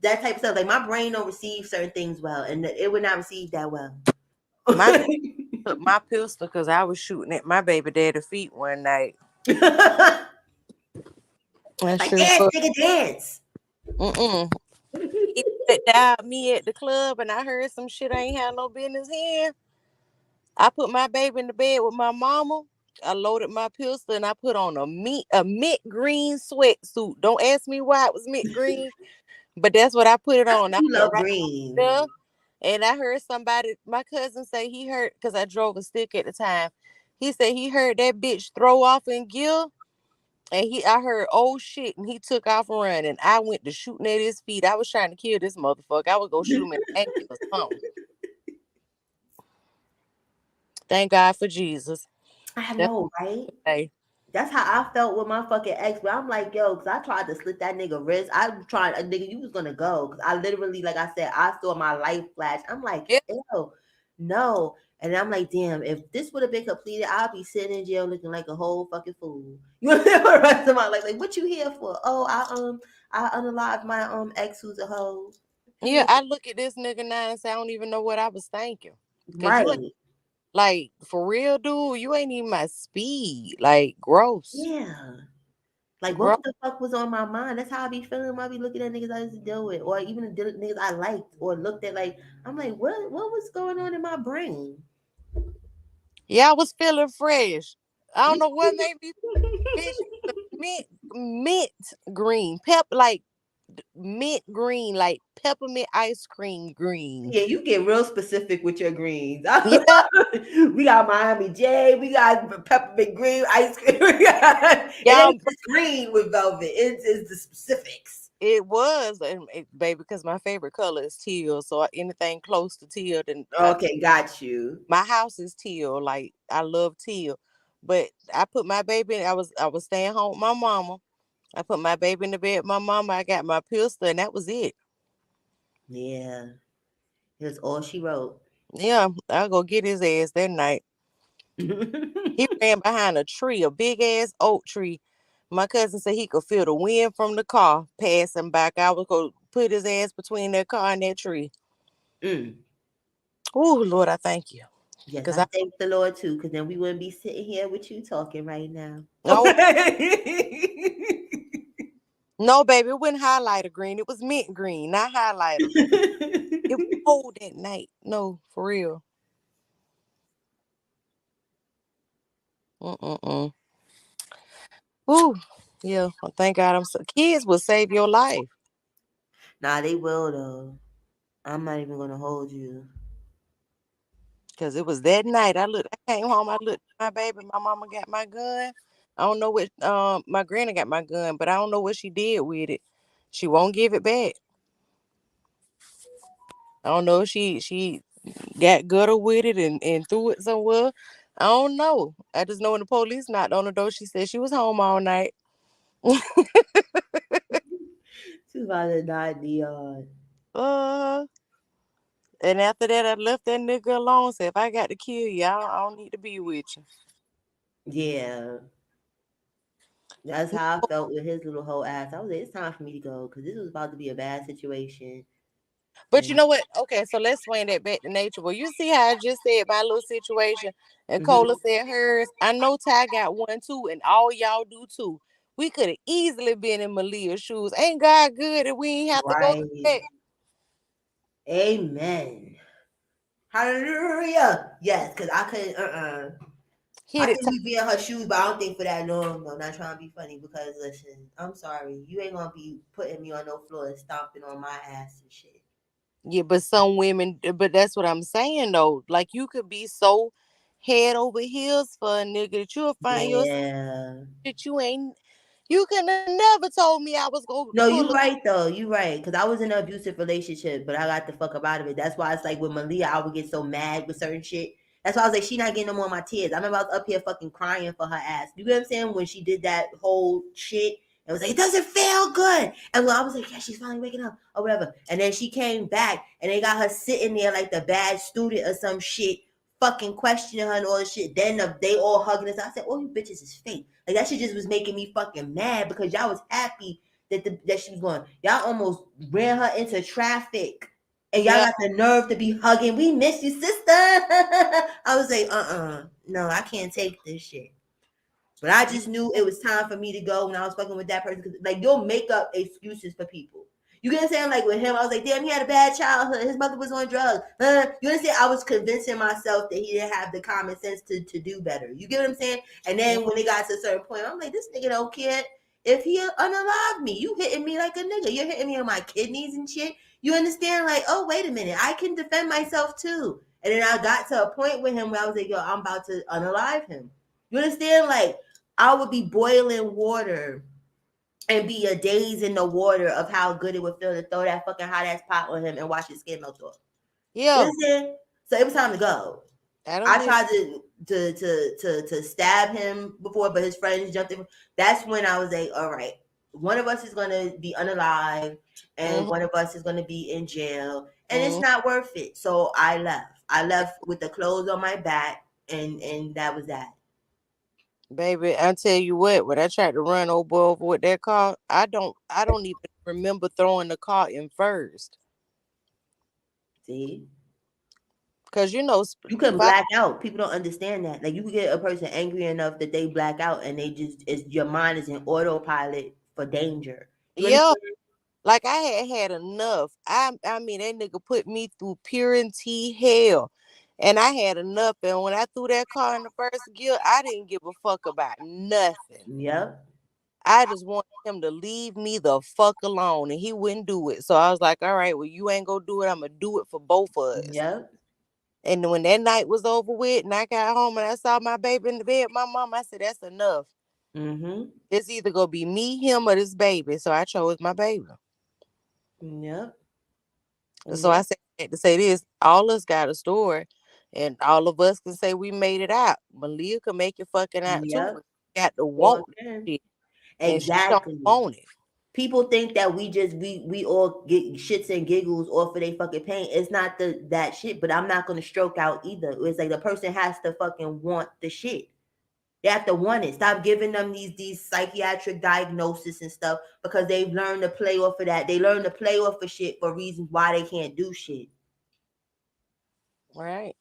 that type of stuff. Like my brain don't receive certain things well, and it would not receive that well. My dad took my pistol because I was shooting at my baby daddy's feet one night. I Like sure dance, fuck. nigga, dance. Mm-mm. He dialed me at the club, and I heard some shit I ain't had no business hearing. I put my baby in the bed with my mama. I loaded my pistol and I put on a mint green sweatsuit. Don't ask me why it was mint green, but that's what I put it on. I You went love right green. there, and I heard somebody, my cousin say he heard, because I drove a stick at the time. He said he heard that bitch throw off in gear, and I heard oh shit, and he took off running. I went to shooting at his feet. I was trying to kill this motherfucker. I was gonna shoot him in the ankle or something. Thank God for Jesus. I That's know, right? okay. That's how I felt with my fucking ex. But I'm like, yo, because I tried to slit that nigga wrist. I tried, nigga, you was gonna go. Because I literally, like I said, I saw my life flash. I'm like, Yeah, yo, no. And I'm like, damn, if this would have been completed, I'd be sitting in jail looking like a whole fucking fool. You know, for the rest of my life. Like, what you here for? Oh, I unalived my ex who's a hoe. You yeah. here? I look at this nigga now and say I don't even know what I was thinking. Cause you ain't Right. like for real, dude. You ain't even my speed. Like gross, Yeah. Like, what gross. the fuck was on my mind? That's how I be feeling when I be looking at niggas I used to deal with, or even the niggas I liked or looked at. Like, I'm like, what was going on in my brain? Yeah, I was feeling fresh. I don't know what made me bitch. Mint green, like mint green, like peppermint ice cream green. Yeah, you get real specific with your greens. Yeah, We got Miami J, we got peppermint green ice cream, and then y'all. it's just green with velvet. It's the specifics. It was, and baby, because my favorite color is teal. So anything close to teal, then Okay, got you. my house is teal. Like I love teal. But I put my baby in, I was staying home with my mama. I put my baby in the bed with my mama. I got my pistol and that was it. Yeah, that's all she wrote. Yeah, I'll go get his ass that night. He ran behind a tree, a big ass oak tree. My cousin said he could feel the wind from the car passing back. I was going to put his ass between that car and that tree. Mm. Oh, Lord, I thank you. Yes, Because I I, thank the Lord too, because then we wouldn't be sitting here with you talking right now. oh, no, baby, it wasn't highlighter green. It was mint green, not highlighter. It was cold that night. No, for real. Mm-mm-mm. Ooh, yeah. Well, thank God I'm so. Kids will save your life. Nah, they will though. I'm not even gonna hold you. Because it was that night. I came home, I looked at my baby, my mama got my gun. I don't know what my granny got my gun, but I don't know what she did with it. She won't give it back. I don't know if she got gutter with it and threw it somewhere. I don't know. I just know when the police knocked on the door, she said she was home all night. 2009 Dion. uh and after that I left that nigga alone. Said if I got to kill you, I don't need to be with you. Yeah, that's how I felt with his little whole ass. I was like, it's time for me to go because this was about to be a bad situation. But you And know what? Okay, so let's swing that back to nature. Well, you see how I just said my little situation, and Cola mhm. said hers. I know Ty got one too, and all y'all do too. We could have easily been in Malia's shoes. Ain't God good that we ain't have to go through Right. that? Amen. Hallelujah. Yes, because I couldn't. I Hit it, think Ty. we be in her shoes, but I don't think for that. No, no, not trying to be funny. Because listen, I'm sorry, you ain't gonna be putting me on no floor and stomping on my ass and shit. Yeah, but some women, but that's what I'm saying though. Like you could be so head over heels for a nigga that you'll find yourself Yeah. that you ain't. You could have never told me I was gonna No, pull you a. right though. You right. Cause I was in an abusive relationship, but I got the fuck up out of it. That's why it's like with Malia, I would get so mad with certain shit. That's why I was like, she not getting no more of my tears. I remember I was up here fucking crying for her ass. You get what I'm saying? When she did that whole shit, it was like, it doesn't feel good. And when I was like, yeah, she's finally waking up or whatever. And then she came back and they got her sitting there like the bad student or some shit, fucking questioning her and all this shit. Then they all hugging us. I said, oh, you bitches is fake. Like that shit just was making me fucking mad because y'all was happy that she was going. Y'all almost ran her into traffic. And y'all Yeah. got the nerve to be hugging. We miss you, sister. I was like, no, I can't take this shit. But I just knew it was time for me to go when I was fucking with that person. Cause like you'll make up excuses for people. You get what I'm saying? Like with him, I was like, damn, he had a bad childhood. His mother was on drugs. You understand? I was convincing myself that he didn't have the common sense to do better. You get what I'm saying? And then when they got to a certain point, I'm like, this nigga don't care if he unalive me. You hitting me like a nigga. You're hitting me on my kidneys and shit. You understand? Like, oh, wait a minute. I can defend myself too. And then I got to a point with him where I was like, yo, I'm about to unalive him. You understand? Like, I would be boiling water and be a daze in the water of how good it would feel to throw that fucking hot ass pot on him and watch his skin melt off. You Yeah. understand? So it was time to go. I don't I miss. tried to stab him before, but his friends jumped in. That's when I was like, all right, one of us is gonna be unalive and Mm-hmm. one of us is gonna be in jail, and it's Mm-hmm. not worth it. So I left. I left with the clothes on my back, and that was that. Baby, I tell you what, when I tried to run old boy over with that car, I don't even remember throwing the car in first. See? Cause You can five, black out. People don't understand that. Like you can get a person angry enough that they black out and they just it's your mind is in autopilot for danger. You yeah, understand? like I had enough. I mean that nigga put me through purity hell. And I had enough. And when I threw that car in the first gear, I didn't give a fuck about nothing. Yep. I just wanted him to leave me the fuck alone, and he wouldn't do it. So I was like, all right, well, you ain't gonna do it. I'm gonna do it for both of us. Yep. And when that night was over with, and I got home and I saw my baby in the bed, my mom, I said, that's enough. Mm-hmm. It's either gonna be me, him, or this baby. So I chose my baby. Yep. So I Yep. said to say this, all us got a story, and all of us can say we made it out. Malia can make it fucking out too. Yep. But she got to Sure want can. it, and she don't Exactly. want it. People think that we all get shits and giggles off of they fucking pain. It's not that shit, but I'm not gonna stroke out either. It's like the person has to fucking want the shit. They have to want it. Stop giving them these psychiatric diagnoses and stuff because they've learned to play off of that. They learn to play off of shit for reasons why they can't do shit. Right.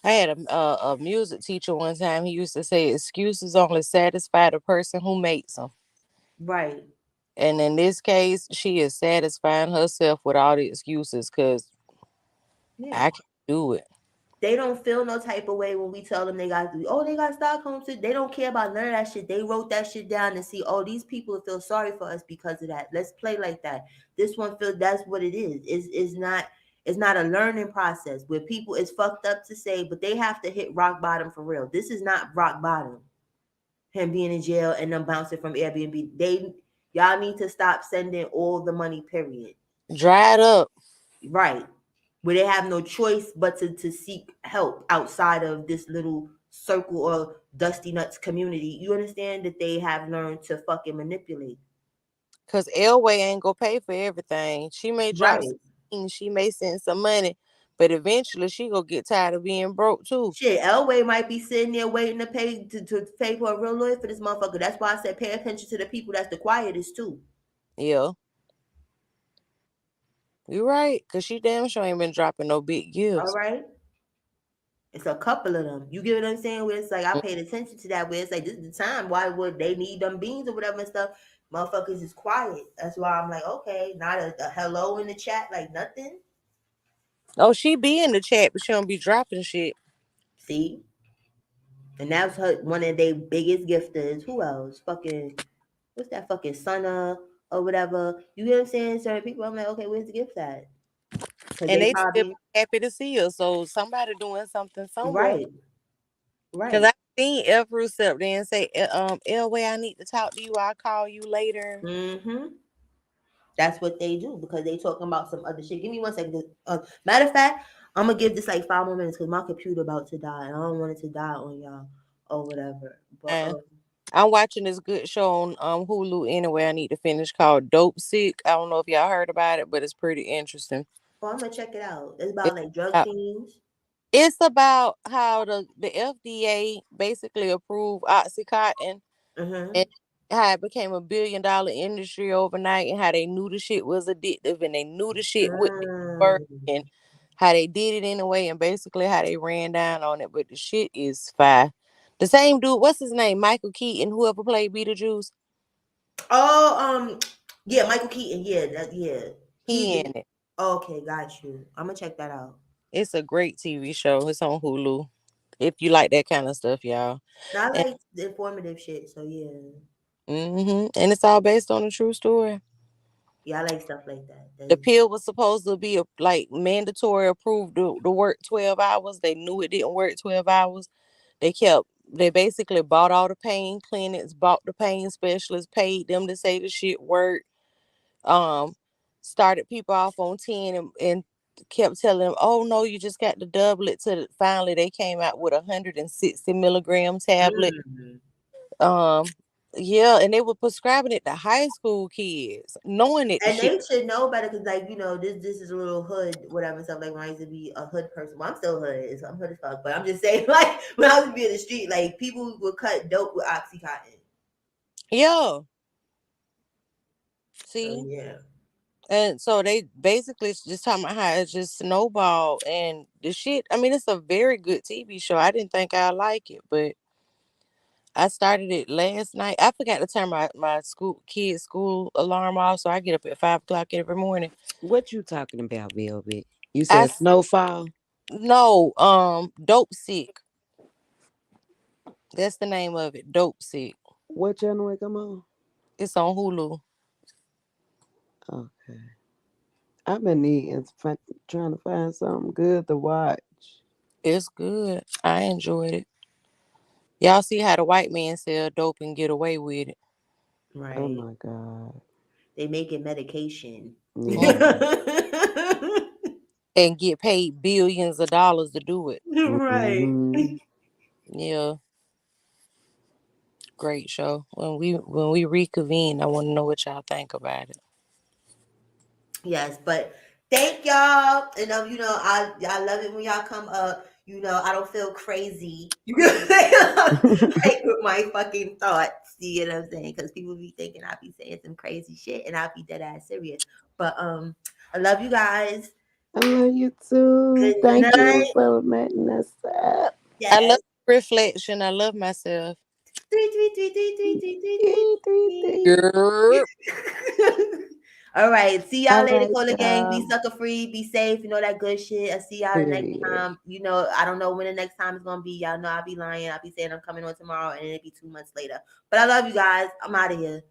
I had a music teacher one time. He used to say, "Excuses only satisfy the person who makes them." Right. And in this case, she is satisfying herself with all the excuses because Yeah. I can't do it. They don't feel no type of way when we tell them they got Stockholm shit. They don't care about none of that shit. They wrote that shit down and see, oh, these people feel sorry for us because of that. Let's play like that. This one feel that's what it is. It's not a learning process where people it's fucked up to say, but they have to hit rock bottom for real. This is not rock bottom. Him being in jail and them bouncing from Airbnb. Y'all need to stop sending all the money, period. Dried up. Right. Where they have no choice but to seek help outside of this little circle or Dusty Nuts community. You understand that they have learned to fucking manipulate. Because Elway ain't going to pay for everything. She may drop Right. some things, she may send some money, but eventually she going to get tired of being broke too. Shit, Elway might be sitting there waiting to pay for a real lawyer for this motherfucker. That's why I said pay attention to the people that's the quietest too. Yeah, you right. Because she damn sure ain't been dropping no big All gifts. right. It's a couple of them. You get what I'm saying? Where it's like I paid attention to that. Where it's like this is the time. Why would they need them beans or whatever and stuff? Motherfuckers is quiet. That's why I'm like, okay, not a hello in the chat, like nothing. Oh, she be in the chat, but she don't be dropping shit. See, and that's her one of their biggest gifters. Who else? Fucking what's that? Fucking Sunna or whatever. You get what I'm saying? Certain people, I'm like, okay, where's the gift at? Because And they they still probably be happy to see her. So somebody doing something somewhere. right, Because right. seen Elfru up there and say, Elway, I need to talk to you. I'll call you later. Mm-hmm. That's what they do because they talking about some other shit. Give me 1 second. Matter of fact, I'm gonna give this like 5 more minutes because my computer about to die and I don't want it to die on y'all or whatever. But And I'm watching this good show on Hulu anyway. I need to finish called Dope Sick. I don't know if y'all heard about it, but it's pretty interesting. oh, I'm gonna check it out. It's about It's like drug about, fiends. it's about how the FDA basically approved Oxycontin Mm-hmm. and how it became $1 billion industry overnight and how they knew the shit was addictive and they knew the shit wouldn't work Mm. and how they did it anyway and basically how they ran down on it. But the shit is fire. The same dude, what's his name? Michael Keaton, whoever played Beetlejuice. Oh, yeah, Michael Keaton. Yeah, yeah. He He did. in it. Okay, got you. I'm gonna check that out. It's a great TV show. It's on Hulu. If you like that kind of stuff, y'all. Now I And like the informative shit, so yeah, and it's all based on a true story. yeah, I like stuff like that. The pill was supposed to be like mandatory approved to work 12 hours. They knew it didn't work 12 hours. They basically bought all the pain clinics, bought the pain specialists, paid them to say the shit worked. Um, Started people off on 10 and kept telling them, oh no, you just got to double it till finally they came out with 160 milligram tablet. Mm. Um, yeah, and they were prescribing it to high school kids, knowing that the And shit. they should know better because, like, this is a little hood, whatever stuff. Like when I used to be a hood person, well, I'm still hood, so I'm hood as fuck. But I'm just saying, like when I was to be in the street, like people would cut dope with oxycontin. Yeah, So see, yeah, and so they basically just talking about how it just snowballed and the shit. I mean, it's a very good TV show. I didn't think I like it, but I started it last night. I forgot to turn my school alarm off, so I get up at 5 o'clock every morning. What you talking about, Velvet? You I said snowfall? no, Dope Sick. That's the name of it. Dope Sick. What channel it come on? It's on Hulu. Okay. I've been needing, trying to find something good to watch. It's good. I enjoyed it. Y'all see how the white man sell dope and get away with it. Oh right. my God. They make it medication. Mm. Yeah. And get paid billions of dollars to do it. Right. Hmm. Yeah, great show. When we reconvene, I want to know what y'all think about it. Yes, but thank y'all. And I love it when y'all come up. I don't feel crazy. You know what I'm saying? Like with my fucking thoughts. You know what I'm saying? Because people be thinking I be saying some crazy shit and I be dead ass serious. But I love you guys. I love you too. Good Thank you night. for letting us up. I love Yes. reflection. I love myself. Three, three, three, three, three, three, three, three, Three, three, three. Girl. three. All right. See y'all All later, right, Cola Gang. Be y'all. sucker free. Be safe. You know that good shit. I see y'all the next Period. time. I don't know when the next time is gonna be. Y'all know I'll be lying. I'll be saying I'm coming on tomorrow, and it'll be 2 months later. But I love you guys. I'm out of here.